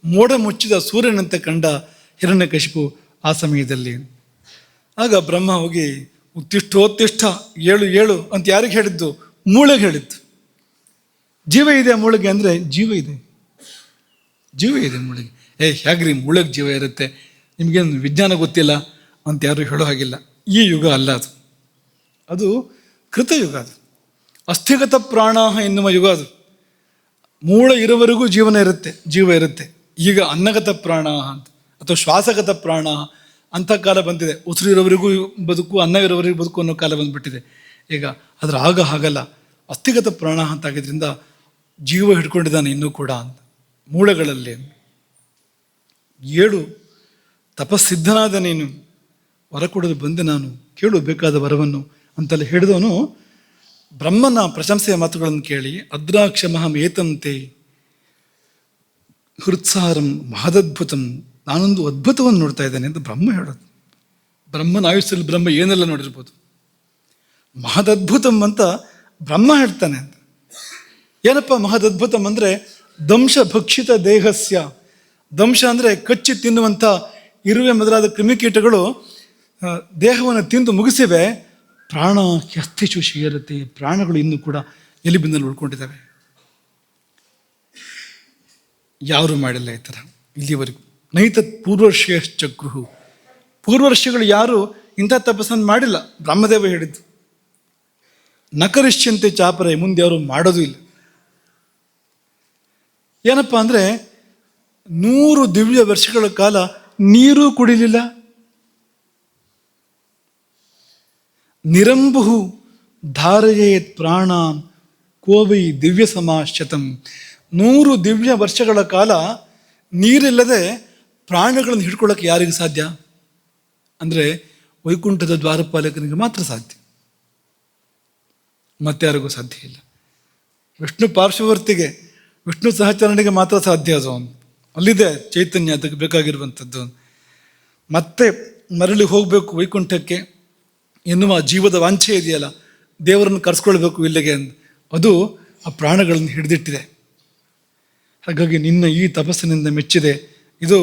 ಮೋಡ ಮುಚ್ಚಿದ ಸೂರ್ಯನಂತೆ ಕಂಡ ಹಿರಣ್ಯಕಶಿಪು ಆ ಸಮಯದಲ್ಲಿ. ಆಗ ಬ್ರಹ್ಮ ಹೋಗಿ ಉತ್ತಿಷ್ಠೋತ್ತಿಷ್ಠ, ಏಳು ಏಳು ಅಂತ ಯಾರಿಗೆ ಹೇಳಿದ್ದು? ಮೂಳೆಗೆ ಹೇಳಿದ್ದು. ಜೀವ ಇದೆ ಆ ಮೂಳೆಗೆ ಅಂದರೆ ಜೀವ ಇದೆ, ಜೀವ ಇದೆ ಮೂಳೆಗೆ. ಹೇಗ್ರಿ ಮೂಳೆಗೆ ಜೀವ ಇರುತ್ತೆ, ನಿಮಗೇನು ವಿಜ್ಞಾನ ಗೊತ್ತಿಲ್ಲ ಅಂತ ಯಾರು ಹೇಳೋ ಹಾಗಿಲ್ಲ. ಈ ಯುಗ ಅಲ್ಲ ಅದು, ಅದು ಕೃತಯುಗ, ಅದು ಅಸ್ಥಿಗತ ಪ್ರಾಣ ಎನ್ನುವ ಯುಗ ಅದು. ಮೂಳೆ ಇರೋವರೆಗೂ ಜೀವ ಇರುತ್ತೆ. ಈಗ ಅನ್ನಗತ ಪ್ರಾಣ ಅಂತ ಅಥವಾ ಶ್ವಾಸಗತ ಪ್ರಾಣ ಅಂಥ ಕಾಲ ಬಂದಿದೆ. ಉಸಿರು ಇರೋವರೆಗೂ ಬದುಕು, ಅನ್ನ ಇರೋವರೆಗೂ ಬದುಕು ಅನ್ನೋ ಕಾಲ ಬಂದುಬಿಟ್ಟಿದೆ ಈಗ. ಆದರೆ ಆಗ ಹಾಗಲ್ಲ, ಅಸ್ಥಿಗತ ಪ್ರಾಣ ಅಂತ ಆಗಿದ್ರಿಂದ ಜೀವ ಹಿಡ್ಕೊಂಡಿದ್ದಾನೆ ಇನ್ನೂ ಕೂಡ ಅಂತ ಮೂಳೆಗಳಲ್ಲಿ. ಏಳು ತಪಸ್ಸಿದ್ಧನಾದ ನೀನು, ವರ ಕೊಡಲು ಬಂದೆ ನಾನು, ಕೇಳು ಬೇಕಾದ ವರವನ್ನು ಅಂತೆಲ್ಲ ಹೇಳಿದವನು ಬ್ರಹ್ಮನ ಪ್ರಶಂಸೆಯ ಮಾತುಗಳನ್ನು ಕೇಳಿ ಅದ್ರಾಕ್ಷಮಹಂ ಏತಂತೆ ಹೃತ್ಸಾರಂ ಮಹದದ್ಭುತಂ, ನಾನೊಂದು ಅದ್ಭುತವನ್ನು ನೋಡ್ತಾ ಇದ್ದೇನೆ ಅಂತ ಬ್ರಹ್ಮ ಹೇಳೋದು. ಬ್ರಹ್ಮನ ಆಯುಷ್ಯಲ್ಲಿ ಬ್ರಹ್ಮ ಏನೆಲ್ಲ ನೋಡಿರ್ಬೋದು. ಮಹದದ್ಭುತಂ ಅಂತ ಬ್ರಹ್ಮ ಹೇಳ್ತಾನೆ ಅಂತ. ಏನಪ್ಪ ಮಹದದ್ಭುತಂ ಅಂದರೆ ದಂಶ ಭಕ್ಷಿತ ದೇಹಸ್ಯ. ದಂಶ ಅಂದರೆ ಕಚ್ಚಿ ತಿನ್ನುವಂಥ ಇರುವೆ ಮೊದಲಾದ ಕ್ರಿಮಿಕೀಟಗಳು ದೇಹವನ್ನು ತಿಂದು ಮುಗಿಸಿವೆ. ಪ್ರಾಣ ಹ್ಯಸ್ಥಿಷು ಶೀರತೆ, ಪ್ರಾಣಗಳು ಇನ್ನೂ ಕೂಡ ಎಲಿಬಿನಲ್ಲಿ ಉಳ್ಕೊಂಡಿದ್ದಾವೆ. ಯಾರು ಮಾಡಿಲ್ಲ ಈ ಥರ ಇಲ್ಲಿವರೆಗೂ. ನೈತತ್ ಪೂರ್ವರ್ಷಿಯಶ್ಚಕ್ರುಹು, ಪೂರ್ವರ್ಷಿಗಳು ಯಾರು ಇಂಥ ತಪಸ್ಸನ್ನು ಮಾಡಿಲ್ಲ. ಬ್ರಹ್ಮದೇವ ಹೇಳಿದ್ದು. ನಕರಿಷ್ಯಂತೆ ಚಾಪರೆ, ಮುಂದೆ ಅವರು ಮಾಡೋದು ಇಲ್ಲ. ಏನಪ್ಪ ಅಂದರೆ 100 ದಿವ್ಯ ವರ್ಷಗಳ ಕಾಲ ನೀರು ಕುಡಿಲಿಲ್ಲ. ನಿರಂಬುಹು ಧಾರಯೇತ್ ಪ್ರಾಣ ಕೋವೈ ದಿವ್ಯ ಸಮಾಶತಂ. 100 ದಿವ್ಯ ವರ್ಷಗಳ ಕಾಲ ನೀರಿಲ್ಲದೆ ಪ್ರಾಣಗಳನ್ನು ಹಿಡ್ಕೊಳ್ಳೋಕೆ ಯಾರಿಗೆ ಸಾಧ್ಯ? ಅಂದರೆ ವೈಕುಂಠದ ದ್ವಾರಪಾಲಕನಿಗೆ ಮಾತ್ರ ಸಾಧ್ಯ, ಮತ್ತಾರಿಗೂ ಸಾಧ್ಯ ಇಲ್ಲ. ವಿಷ್ಣು ಪಾರ್ಶ್ವವರ್ತಿಗೆ, ವಿಷ್ಣು ಸಹಚರನಿಗೆ ಮಾತ್ರ ಸಾಧ್ಯ ಅದು. ಅಲ್ಲಿದೆ ಚೈತನ್ಯ ಅದಕ್ಕೆ ಬೇಕಾಗಿರುವಂಥದ್ದು. ಮತ್ತೆ ಮರಳಿ ಹೋಗಬೇಕು ವೈಕುಂಠಕ್ಕೆ ಎನ್ನುವ ಜೀವದ ವಾಂಛೆ ಇದೆಯಲ್ಲ, ದೇವರನ್ನು ಕರೆಸ್ಕೊಳ್ಬೇಕು ಇಲ್ಲಿಗೆ ಅಂತ, ಅದು ಆ ಪ್ರಾಣಗಳನ್ನು ಹಿಡಿದಿಟ್ಟಿದೆ. ಹಾಗಾಗಿ ನಿನ್ನ ಈ ತಪಸ್ಸಿನಿಂದ ಮೆಚ್ಚಿದೆ, ಇದು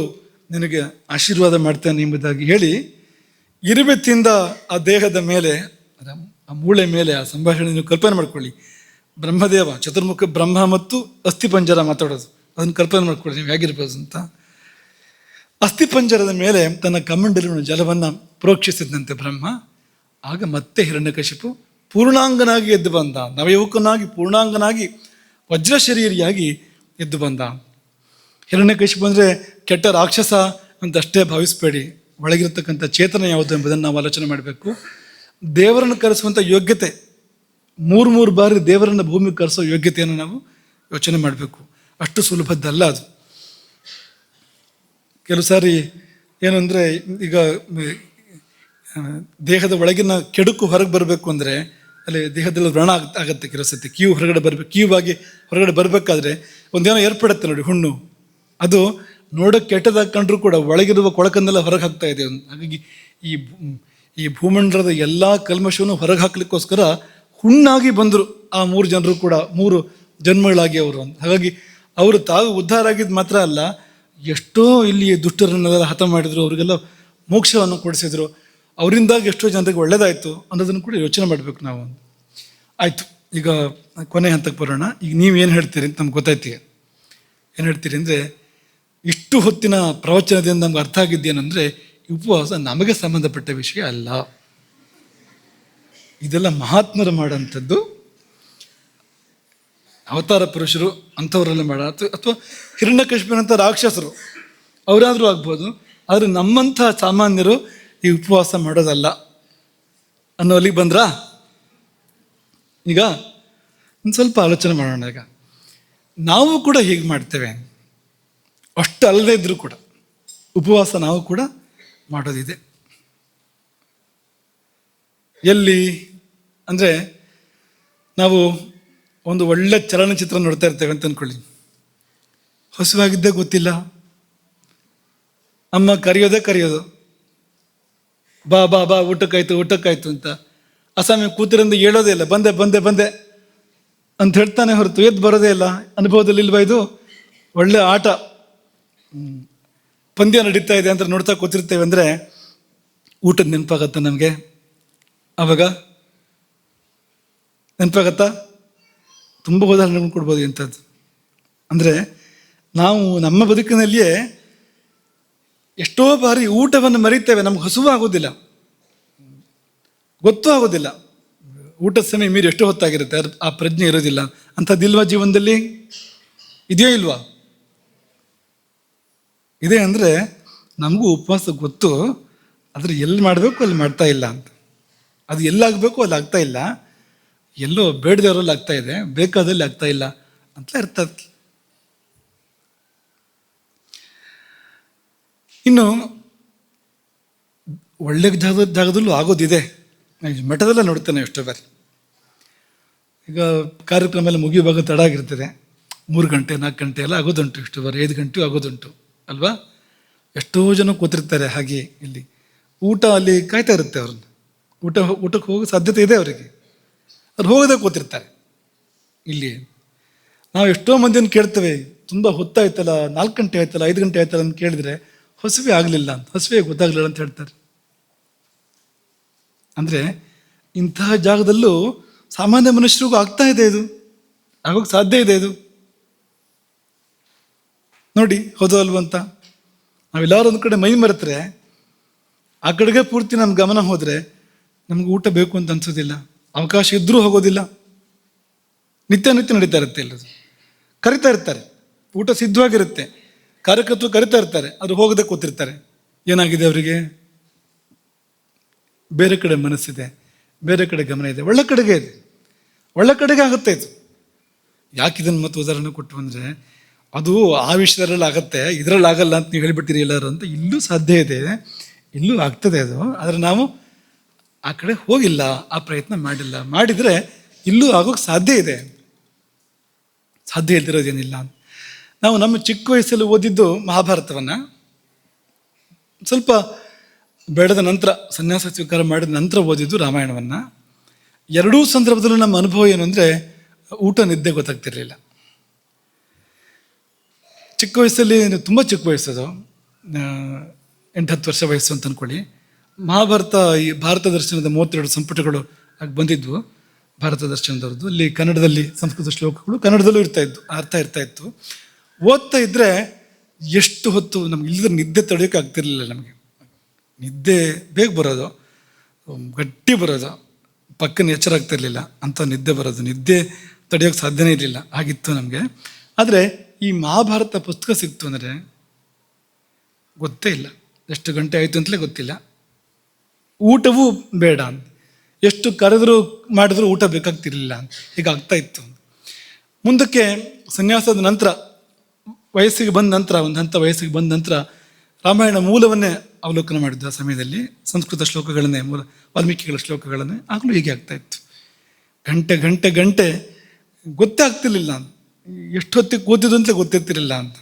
ನಿನಗೆ ಆಶೀರ್ವಾದ ಮಾಡ್ತೇನೆ ಎಂಬುದಾಗಿ ಹೇಳಿ ಇರುವೆ ತಿಂದ ಆ ದೇಹದ ಮೇಲೆ, ಆ ಮೂಳೆ ಮೇಲೆ ಆ ಸಂಭಾಷಣೆ ನೀವು ಕಲ್ಪನೆ ಮಾಡ್ಕೊಳ್ಳಿ. ಬ್ರಹ್ಮದೇವ, ಚತುರ್ಮುಖ ಬ್ರಹ್ಮ ಮತ್ತು ಅಸ್ಥಿಪಂಜರ ಮಾತಾಡೋದು, ಅದನ್ನು ಕಲ್ಪನೆ ಮಾಡ್ಕೊಳ್ಳಿ ನೀವು ಹೇಗಿರ್ಬೋದು ಅಂತ. ಅಸ್ಥಿಪಂಜರದ ಮೇಲೆ ತನ್ನ ಕಮಂಡಲಿನ ಜಲವನ್ನು ಪ್ರೋಕ್ಷಿಸಿದಂತೆ ಬ್ರಹ್ಮ. ಆಗ ಮತ್ತೆ ಹಿರಣ್ಯಕಶಿಪು ಪೂರ್ಣಾಂಗನಾಗಿ ಎದ್ದು ಬಂದ, ನವಯುವಕನಾಗಿ ಪೂರ್ಣಾಂಗನಾಗಿ ವಜ್ರ ಶರೀರಿಯಾಗಿ ಎದ್ದು ಬಂದ. ಹಿರಣ್ಯಕಶಿಪು ಅಂದರೆ ಕೆಟ್ಟ ರಾಕ್ಷಸ ಅಂತ ಅಷ್ಟೇ ಭಾವಿಸಬೇಡಿ. ಒಳಗಿರತಕ್ಕಂಥ ಚೇತನ ಯಾವುದು ಎಂಬುದನ್ನು ನಾವು ಆಲೋಚನೆ ಮಾಡಬೇಕು. ದೇವರನ್ನು ಕರೆಸುವಂಥ ಯೋಗ್ಯತೆ, 3 ಬಾರಿ ದೇವರನ್ನು ಭೂಮಿಗೆ ಕರೆಸೋ ಯೋಗ್ಯತೆಯನ್ನು ನಾವು ಯೋಚನೆ ಮಾಡಬೇಕು. ಅಷ್ಟು ಸುಲಭದ್ದಲ್ಲ ಅದು. ಕೆಲವು ಸಾರಿ ಏನು ಅಂದರೆ, ಈಗ ದೇಹದ ಒಳಗಿನ ಕೆಡುಕು ಹೊರಗೆ ಬರಬೇಕು ಅಂದರೆ ಅಲ್ಲಿ ದೇಹದಲ್ಲಿ ವ್ರಣ ಆಗುತ್ತೆ. ಕೆಲವು ಸತಿ ಕೀವು ಹೊರಗಡೆ ಬರಬೇಕು, ಕೀವಾಗಿ ಹೊರಗಡೆ ಬರಬೇಕಾದ್ರೆ ಒಂದೇನೋ ಏರ್ಪಡುತ್ತೆ ನೋಡಿ, ಹುಣ್ಣು. ಅದು ನೋಡೋಕ್ಕೆ ಕೆಟ್ಟದಾಗಿ ಕಂಡ್ರೂ ಕೂಡ ಒಳಗಿರುವ ಕೊಳಕನ್ನೆಲ್ಲ ಹೊರಗೆ ಹಾಕ್ತಾ ಇದೆ. ಹಾಗಾಗಿ ಈ ಭೂಮಂಡಲದ ಎಲ್ಲ ಕಲ್ಮಶವನ್ನು ಹೊರಗೆ ಹಾಕ್ಲಿಕ್ಕೋಸ್ಕರ ಹುಣ್ಣಾಗಿ ಬಂದರು ಆ 3 ಜನರು ಕೂಡ, 3 ಜನ್ಮಗಳಾಗಿ ಅವರು. ಹಾಗಾಗಿ ಅವರು ತಾವು ಉದ್ಧಾರ ಆಗಿದ್ದು ಮಾತ್ರ ಅಲ್ಲ, ಎಷ್ಟೋ ಇಲ್ಲಿ ದುಷ್ಟರನ್ನೆಲ್ಲ ಹತ ಮಾಡಿದರು, ಅವರಿಗೆಲ್ಲ ಮೋಕ್ಷವನ್ನು ಕೊಡಿಸಿದ್ರು, ಅವರಿಂದಾಗಿ ಎಷ್ಟೋ ಜನರಿಗೆ ಒಳ್ಳೆಯದಾಯಿತು ಅನ್ನೋದನ್ನು ಕೂಡ ಯೋಚನೆ ಮಾಡಬೇಕು ನಾವು. ಆಯಿತು, ಈಗ ಕೊನೆ ಹಂತಕ್ಕೆ ಬರೋಣ. ಈಗ ನೀವೇನು ಹೇಳ್ತೀರಿ ಅಂತ ನಮ್ಗೆ ಗೊತ್ತಾಯ್ತು. ಏನು ಹೇಳ್ತೀರಿ ಅಂದರೆ, ಇಷ್ಟು ಹೊತ್ತಿನ ಪ್ರವಚನದಿಂದ ನಮ್ಗೆ ಅರ್ಥ ಆಗಿದ್ದೇನೆಂದರೆ, ಉಪವಾಸ ನಮಗೆ ಸಂಬಂಧಪಟ್ಟ ವಿಷಯ ಅಲ್ಲ. ಇದೆಲ್ಲ ಮಹಾತ್ಮರು ಮಾಡೋಂಥದ್ದು, ಅವತಾರ ಪುರುಷರು ಅಂಥವರೆಲ್ಲ ಮಾಡ, ಅಥವಾ ಹಿರಣ್ಯಕಶಿಪನಂಥ ರಾಕ್ಷಸರು ಅವರಾದರೂ ಆಗ್ಬೋದು. ಆದರೆ ನಮ್ಮಂಥ ಸಾಮಾನ್ಯರು ಈ ಉಪವಾಸ ಮಾಡೋದಲ್ಲ. ಅನ್ನೋ ಅಲ್ಲಿಗೆ ಬಂದ್ರಾ? ಈಗ ಒಂದು ಸ್ವಲ್ಪ ಆಲೋಚನೆ ಮಾಡೋಣ. ಈಗ ನಾವು ಕೂಡ ಹೀಗೆ ಮಾಡ್ತೇವೆ, ಅಷ್ಟು ಅಲ್ಲದೇ ಇದ್ರೂ ಕೂಡ ಉಪವಾಸ ನಾವು ಕೂಡ ಮಾಡೋದಿದೆ. ಎಲ್ಲಿ ಅಂದರೆ, ನಾವು ಒಂದು ಒಳ್ಳೆ ಚಲನಚಿತ್ರ ನೋಡ್ತಾ ಇರ್ತೇವೆ ಅಂತ ಅಂದ್ಕೊಳ್ಳಿ, ಹಸುವಾಗಿದ್ದೇ ಗೊತ್ತಿಲ್ಲ, ಅಮ್ಮ ಕರೆಯೋದು, ಬಾ ಬಾ ಬಾ ಊಟಕ್ಕಾಯ್ತು ಅಂತ. ಅಸಾಮಿ ಕೂತಿರಂದು ಹೇಳೋದೇ ಇಲ್ಲ, ಬಂದೆ ಅಂತ ಹೇಳ್ತಾನೆ ಹೊರತು ಎದ್ದು ಬರೋದೇ ಇಲ್ಲ. ಅನುಭವದಲ್ಲಿ ಇಲ್ವಾ ಇದು? ಒಳ್ಳೆ ಆಟ, ಪಂದ್ಯ ನಡೀತಾ ಇದೆ ಅಂತ ನೋಡ್ತಾ ಕೂತಿರ್ತೇವೆ ಅಂದರೆ ಊಟದ ನೆನಪಾಗತ್ತ ನಮಗೆ? ಆವಾಗ ನೆನಪಾಗತ್ತಾ? ತುಂಬ ಉದಾಹರಣೆಗಳು ಕೊಡ್ಬೋದು ಇಂಥದ್ದು. ಅಂದರೆ ನಾವು ನಮ್ಮ ಬದುಕಿನಲ್ಲಿಯೇ ಎಷ್ಟೋ ಬಾರಿ ಊಟವನ್ನು ಮರಿತೇವೆ, ನಮ್ಗೆ ಹಸುವು ಆಗೋದಿಲ್ಲ, ಗೊತ್ತೂ ಆಗೋದಿಲ್ಲ. ಊಟದ ಸಮಯ ಮೀರಿ ಎಷ್ಟು ಹೊತ್ತಾಗಿರುತ್ತೆ, ಆ ಪ್ರಜ್ಞೆ ಇರೋದಿಲ್ಲ. ಅಂಥದ್ದಿಲ್ವಾ ಜೀವನದಲ್ಲಿ? ಇದೆಯೋ ಇಲ್ವಾ? ಇದೆ. ಅಂದರೆ ನಮಗೂ ಉಪವಾಸ ಗೊತ್ತು, ಆದರೆ ಎಲ್ಲಿ ಮಾಡಬೇಕು ಅಲ್ಲಿ ಮಾಡ್ತಾ ಇಲ್ಲ ಅಂತ. ಅದು ಎಲ್ಲಾಗಬೇಕು ಅಲ್ಲಿ ಆಗ್ತಾ ಇಲ್ಲ, ಎಲ್ಲೋ ಬೇಡದವರಲ್ಲಿ ಆಗ್ತಾ ಇದೆ, ಬೇಕಾದಲ್ಲಿ ಆಗ್ತಾ ಇಲ್ಲ ಅಂತ ಇರ್ತದೆ. ಇನ್ನು ಒಳ್ಳೆ ಜಾಗದಲ್ಲೂ ಆಗೋದಿದೆ. ಮಠದಲ್ಲೇ ನೋಡ್ತೇನೆ ಎಷ್ಟೋ ಬಾರಿ. ಈಗ ಕಾರ್ಯಕ್ರಮ ಎಲ್ಲ ಮುಗಿಯುವಾಗ ತಡ ಆಗಿರ್ತದೆ, 3 ಗಂಟೆ 4 ಗಂಟೆ ಎಲ್ಲ ಆಗೋದುಂಟು, ಇಷ್ಟು ಬಾರಿ 5 ಗಂಟೆ ಆಗೋದುಂಟು ಅಲ್ವಾ? ಎಷ್ಟೋ ಜನ ಕೂತಿರ್ತಾರೆ ಹಾಗೆ. ಇಲ್ಲಿ ಊಟ ಅಲ್ಲಿ ಕಾಯ್ತಾ ಇರುತ್ತೆ ಅವ್ರನ್ನ, ಊಟಕ್ಕೆ ಹೋಗೋ ಸಾಧ್ಯತೆ ಇದೆ ಅವರಿಗೆ, ಅವ್ರು ಹೋಗೋದೇ ಕೂತಿರ್ತಾರೆ. ಇಲ್ಲಿ ನಾವು ಎಷ್ಟೋ ಮಂದಿಯನ್ನು ಕೇಳ್ತೇವೆ, ತುಂಬ ಹೊತ್ತಾಯ್ತಲ್ಲ, 4 ಗಂಟೆ ಆಯ್ತಲ್ಲ, 5 ಗಂಟೆ ಆಯ್ತಲ್ಲ ಅಂತ ಕೇಳಿದ್ರೆ ಹಸುವೆ ಆಗಲಿಲ್ಲ ಅಂತ, ಹಸುವೆ ಗೊತ್ತಾಗಲಿಲ್ಲ ಅಂತ ಹೇಳ್ತಾರೆ. ಅಂದರೆ ಇಂತಹ ಜಾಗದಲ್ಲೂ ಸಾಮಾನ್ಯ ಮನುಷ್ಯರಿಗೂ ಆಗ್ತಾ ಇದೆ, ಇದು ಆಗೋಕ್ಕೆ ಸಾಧ್ಯ ಇದೆ. ಇದು ನೋಡಿ, ಹೌದು ಅಲ್ವಂತ? ನಾವೆಲ್ಲರೂ ಒಂದು ಕಡೆ ಮೈ ಮರೆತರೆ, ಆ ಕಡೆಗೆ ಪೂರ್ತಿ ನಮ್ಮ ಗಮನ ಹೋದರೆ ನಮ್ಗೆ ಊಟ ಬೇಕು ಅಂತ ಅನ್ಸೋದಿಲ್ಲ, ಅವಕಾಶ ಇದ್ರೂ ಹೋಗೋದಿಲ್ಲ. ನಿತ್ಯ ನಡೀತಾ ಇರುತ್ತೆ, ಎಲ್ಲದು ಕರಿತಾ ಇರ್ತಾರೆ, ಊಟ ಸಿದ್ಧವಾಗಿರುತ್ತೆ, ಕಾರ್ಯಕರ್ತರು ಕರಿತಾ ಇರ್ತಾರೆ, ಅದು ಹೋಗದೆ ಕೂತಿರ್ತಾರೆ. ಏನಾಗಿದೆ ಅವರಿಗೆ? ಬೇರೆ ಕಡೆ ಮನಸ್ಸಿದೆ, ಬೇರೆ ಕಡೆ ಗಮನ ಇದೆ, ಒಳ್ಳೆ ಕಡೆಗೆ ಇದೆ, ಒಳ್ಳೆ ಕಡೆಗೆ ಆಗುತ್ತೆ ಇದು. ಯಾಕೆ ಇದನ್ನು ಮತ್ತೆ ಉದಾಹರಣೆ ಕೊಟ್ಟು ಅಂದರೆ, ಅದು ಆ ವಿಷಯದಲ್ಲಿ ಆಗುತ್ತೆ, ಇದರಲ್ಲಿ ಆಗಲ್ಲ ಅಂತ ನೀವು ಹೇಳಿಬಿಡ್ತೀರಿ ಎಲ್ಲರೂ ಅಂತ. ಇಲ್ಲೂ ಸಾಧ್ಯ ಇದೆ, ಇಲ್ಲೂ ಆಗ್ತದೆ ಅದು, ಆದರೆ ನಾವು ಆ ಕಡೆ ಹೋಗಿಲ್ಲ, ಆ ಪ್ರಯತ್ನ ಮಾಡಿಲ್ಲ. ಮಾಡಿದರೆ ಇಲ್ಲೂ ಆಗೋಕ್ಕೆ ಸಾಧ್ಯ ಇದೆ, ಸಾಧ್ಯ ಇಲ್ದಿರೋದೇನಿಲ್ಲ. ನಾವು ನಮ್ಮ ಚಿಕ್ಕ ವಯಸ್ಸಲ್ಲಿ ಓದಿದ್ದು ಮಹಾಭಾರತವನ್ನು, ಸ್ವಲ್ಪ ಬೆಳೆದ ನಂತರ ಸನ್ಯಾಸ ಸ್ವೀಕಾರ ಮಾಡಿದ ನಂತರ ಓದಿದ್ದು ರಾಮಾಯಣವನ್ನು. ಎರಡೂ ಸಂದರ್ಭದಲ್ಲೂ ನಮ್ಮ ಅನುಭವ ಏನು ಅಂದರೆ, ಊಟ ನಿದ್ದೆ ಗೊತ್ತಾಗ್ತಿರ್ಲಿಲ್ಲ. ಚಿಕ್ಕ ವಯಸ್ಸಲ್ಲಿ, ತುಂಬ ಚಿಕ್ಕ ವಯಸ್ಸದು, 8-10 ವರ್ಷ ವಯಸ್ಸು ಅಂತ ಅಂದ್ಕೊಳ್ಳಿ. ಮಹಾಭಾರತ, ಈ ಭಾರತ ದರ್ಶನದ 32 ಸಂಪುಟಗಳು ಆಗಿ ಬಂದಿದ್ವು, ಭಾರತ ದರ್ಶನದವ್ರದ್ದು. ಇಲ್ಲಿ ಕನ್ನಡದಲ್ಲಿ ಸಂಸ್ಕೃತ ಶ್ಲೋಕಗಳು ಕನ್ನಡದಲ್ಲೂ ಅರ್ಥ ಇರ್ತಾ ಇತ್ತು. ಓದ್ತಾ ಇದ್ದರೆ ಎಷ್ಟು ಹೊತ್ತು ನಮ್ಗೆ ಇಲ್ಲದ್ರೆ ನಿದ್ದೆ ತಡೆಯೋಕೆ ಆಗ್ತಿರ್ಲಿಲ್ಲ. ನಮಗೆ ನಿದ್ದೆ ಬೇಗ ಬರೋದು, ಗಟ್ಟಿ ಬರೋದು, ಪಕ್ಕನ ಎಚ್ಚರ ಆಗ್ತಿರ್ಲಿಲ್ಲ, ಅಂಥ ನಿದ್ದೆ ಬರೋದು, ನಿದ್ದೆ ತಡೆಯೋಕ್ಕೆ ಸಾಧ್ಯನೇ ಇರಲಿಲ್ಲ, ಆಗಿತ್ತು ನಮಗೆ. ಆದರೆ ಈ ಮಹಾಭಾರತ ಪುಸ್ತಕ ಸಿಕ್ತು ಅಂದರೆ ಗೊತ್ತೇ ಇಲ್ಲ, ಎಷ್ಟು ಗಂಟೆ ಆಯಿತು ಅಂತಲೇ ಗೊತ್ತಿಲ್ಲ. ಊಟವೂ ಬೇಡ ಅಂತ, ಎಷ್ಟು ಕರೆದರೂ ಮಾಡಿದ್ರೂ ಊಟ ಬೇಕಾಗ್ತಿರ್ಲಿಲ್ಲ ಅಂತ, ಹೀಗಾಗ್ತಾ ಇತ್ತು. ಮುಂದಕ್ಕೆ ಸನ್ಯಾಸದ ನಂತರ, ವಯಸ್ಸಿಗೆ ಬಂದ ನಂತರ, ಒಂದು ಹಂತ ವಯಸ್ಸಿಗೆ ಬಂದ ನಂತರ ರಾಮಾಯಣ ಮೂಲವನ್ನೇ ಅವಲೋಕನ ಮಾಡಿದ್ದು. ಆ ಸಮಯದಲ್ಲಿ ಸಂಸ್ಕೃತ ಶ್ಲೋಕಗಳನ್ನೇ, ವಾಲ್ಮೀಕಿಗಳ ಶ್ಲೋಕಗಳನ್ನೇ, ಆಗಲೂ ಹೀಗೆ ಆಗ್ತಾ ಇತ್ತು. ಗಂಟೆ ಗಂಟೆ ಗಂಟೆ ಗೊತ್ತೇ ಆಗ್ತಿರ್ಲಿಲ್ಲ ಅಂತ, ಎಷ್ಟು ಹೊತ್ತಿಗೆ ಕೂತಿದ್ದು ಅಂತಲೇ ಗೊತ್ತಿರ್ತಿರಲಿಲ್ಲ ಅಂತ.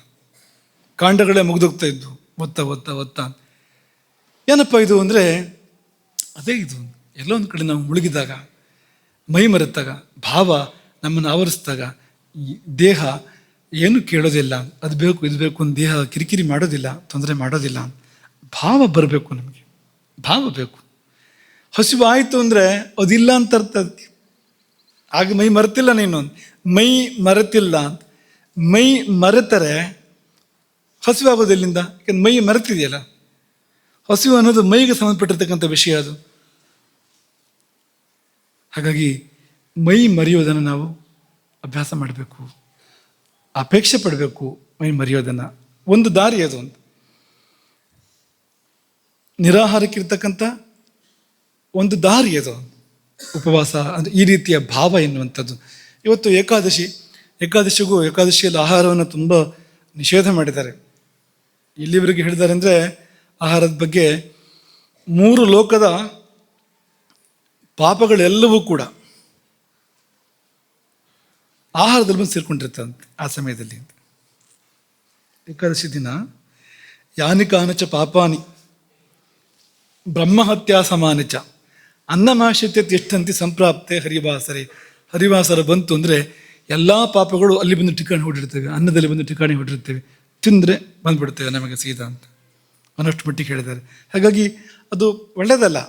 ಕಾಂಡಗಳೇ ಮುಗಿದೋಗ್ತಾ ಇದ್ವು, ಒತ್ತ. ಏನಪ್ಪ ಇದು ಅಂದರೆ, ಅದೇ ಇದು, ಎಲ್ಲೋ ಒಂದು ಕಡೆ ನಾವು ಮುಳುಗಿದಾಗ, ಮೈ ಮರೆತಾಗ, ಭಾವ ನಮ್ಮನ್ನು ಆವರಿಸಿದಾಗ, ಈ ದೇಹ ಏನು ಕೇಳೋದಿಲ್ಲ, ಅದು ಬೇಕು ಇದು ಬೇಕು ಅಂತ ದೇಹ ಕಿರಿಕಿರಿ ಮಾಡೋದಿಲ್ಲ, ತೊಂದರೆ ಮಾಡೋದಿಲ್ಲ. ಭಾವ ಬರಬೇಕು ನಮಗೆ, ಭಾವ ಬೇಕು. ಹಸಿವು ಆಯಿತು ಅಂದರೆ ಅದಿಲ್ಲ ಅಂತ ಅರ್ಥ. ಆಗ ಮೈ ಮರೆತಿಲ್ಲ ನೀನು, ಮೈ ಮರೆತಿಲ್ಲ ಅಂತ. ಮೈ ಮರೆತರೆ ಹಸಿವು ಆಗೋದಿಲ್ಲಿಂದ, ಯಾಕಂದ್ರೆ ಮೈ ಮರೆತಿದೆಯಲ್ಲ. ಹಸಿವು ಅನ್ನೋದು ಮೈಗೆ ಸಂಬಂಧಪಟ್ಟಿರ್ತಕ್ಕಂಥ ವಿಷಯ ಅದು. ಹಾಗಾಗಿ ಮೈ ಮರೆಯೋದನ್ನು ನಾವು ಅಭ್ಯಾಸ ಮಾಡಬೇಕು, ಅಪೇಕ್ಷೆ ಪಡಬೇಕು. ಮೈ ಮರೆಯೋದನ್ನು ಒಂದು ದಾರಿ ಅದು ಅಂತ. ನಿರಾಹಾರಕ್ಕಿರ್ತಕ್ಕಂಥ ಒಂದು ದಾರಿ ಅದು ಉಪವಾಸ ಅಂದರೆ ಈ ರೀತಿಯ ಭಾವ ಎನ್ನುವಂಥದ್ದು. ಇವತ್ತು ಏಕಾದಶಿಯಲ್ಲಿ ಆಹಾರವನ್ನು ತುಂಬ ನಿಷೇಧ ಮಾಡಿದ್ದಾರೆ. ಇಲ್ಲಿವರೆಗೆ ಹೇಳಿದ್ದಾರೆ ಅಂದರೆ ಆಹಾರದ ಬಗ್ಗೆ 3 ಲೋಕದ ಪಾಪಗಳೆಲ್ಲವೂ ಕೂಡ ಆಹಾರದಲ್ಲಿ ಬಂದು ಸೇರ್ಕೊಂಡಿರ್ತಂತೆ ಆ ಸಮಯದಲ್ಲಿ. ಏಕಾದಶಿ ದಿನ ಯಾನಿ ಕಾನಚ ಪಾಪಾನಿ ಬ್ರಹ್ಮಹತ್ಯಾ ಸಮಾನಿಚ ಅನ್ನಮಾಶ್ಯತೆ ತಿಷ್ಟಂತಿ ಸಂಪ್ರಾಪ್ತೆ ಹರಿವಾಸರ ಬಂತು ಅಂದರೆ ಎಲ್ಲ ಪಾಪಗಳು ಅಲ್ಲಿ ಬಂದು ಠಿಕಾಣಿ ಹೊಡಿರ್ತೇವೆ, ಅನ್ನದಲ್ಲಿ ಬಂದು ಠಿಕಾಣಿ ಹೊಡಿರ್ತೇವೆ, ತಿಂದರೆ ಬಂದ್ಬಿಡ್ತೇವೆ ನಮಗೆ ಸೀದಾ ಅಂತ ಅನ್ನಷ್ಟು ಮಟ್ಟಿಗೆ ಹೇಳಿದ್ದಾರೆ. ಹಾಗಾಗಿ ಅದು ಒಳ್ಳೆಯದಲ್ಲ.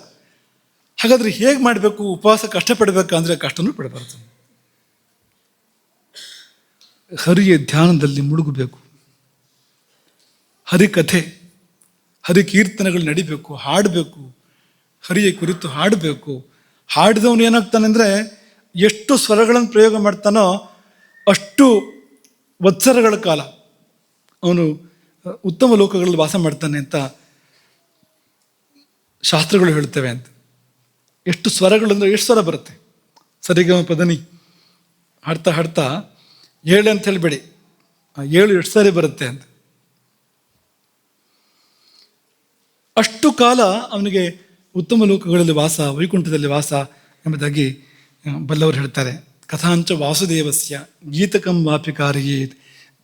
ಹಾಗಾದರೆ ಹೇಗೆ ಮಾಡಬೇಕು? ಉಪವಾಸ ಕಷ್ಟಪಡಬೇಕಂದ್ರೆ ಕಷ್ಟನೂ ಪಡಬಾರ್ದು. ಹರಿಯ ಧ್ಯಾನದಲ್ಲಿ ಮುಳುಗಬೇಕು, ಹರಿಕಥೆ ಹರಿಕೀರ್ತನೆಗಳು ನಡಿಬೇಕು, ಹಾಡಬೇಕು, ಹರಿಯ ಕುರಿತು ಹಾಡಬೇಕು. ಹಾಡಿದವನು ಏನಾಗ್ತಾನೆ ಅಂದರೆ ಎಷ್ಟು ಸ್ವರಗಳನ್ನು ಪ್ರಯೋಗ ಮಾಡ್ತಾನೋ ಅಷ್ಟು ವತ್ಸರಗಳ ಕಾಲ ಅವನು ಉತ್ತಮ ಲೋಕಗಳಲ್ಲಿ ವಾಸ ಮಾಡ್ತಾನೆ ಅಂತ ಶಾಸ್ತ್ರಗಳು ಹೇಳ್ತವೆ ಅಂತ. ಎಷ್ಟು ಸ್ವರಗಳಂದ್ರೆ ಎಷ್ಟು ಸ್ವರ ಬರುತ್ತೆ. ಸರಿಗಮ ಪದನಿ ಹಾಡ್ತಾ ಹಾಡ್ತಾ 7 ಅಂತ ಹೇಳಬೇಡಿ, 7 ಎಷ್ಟು ಸಾರಿ ಬರುತ್ತೆ ಅಂತ. ಅಷ್ಟು ಕಾಲ ಅವನಿಗೆ ಉತ್ತಮ ಲೋಕಗಳಲ್ಲಿ ವಾಸ, ವೈಕುಂಠದಲ್ಲಿ ವಾಸ ಎಂಬುದಾಗಿ ಬಲ್ಲವರು ಹೇಳ್ತಾರೆ. ಕಥಾಂಚ ವಾಸುದೇವಸ್ಯ ಗೀತಕಂ ವಾಪಿಕಾರಿಯೇ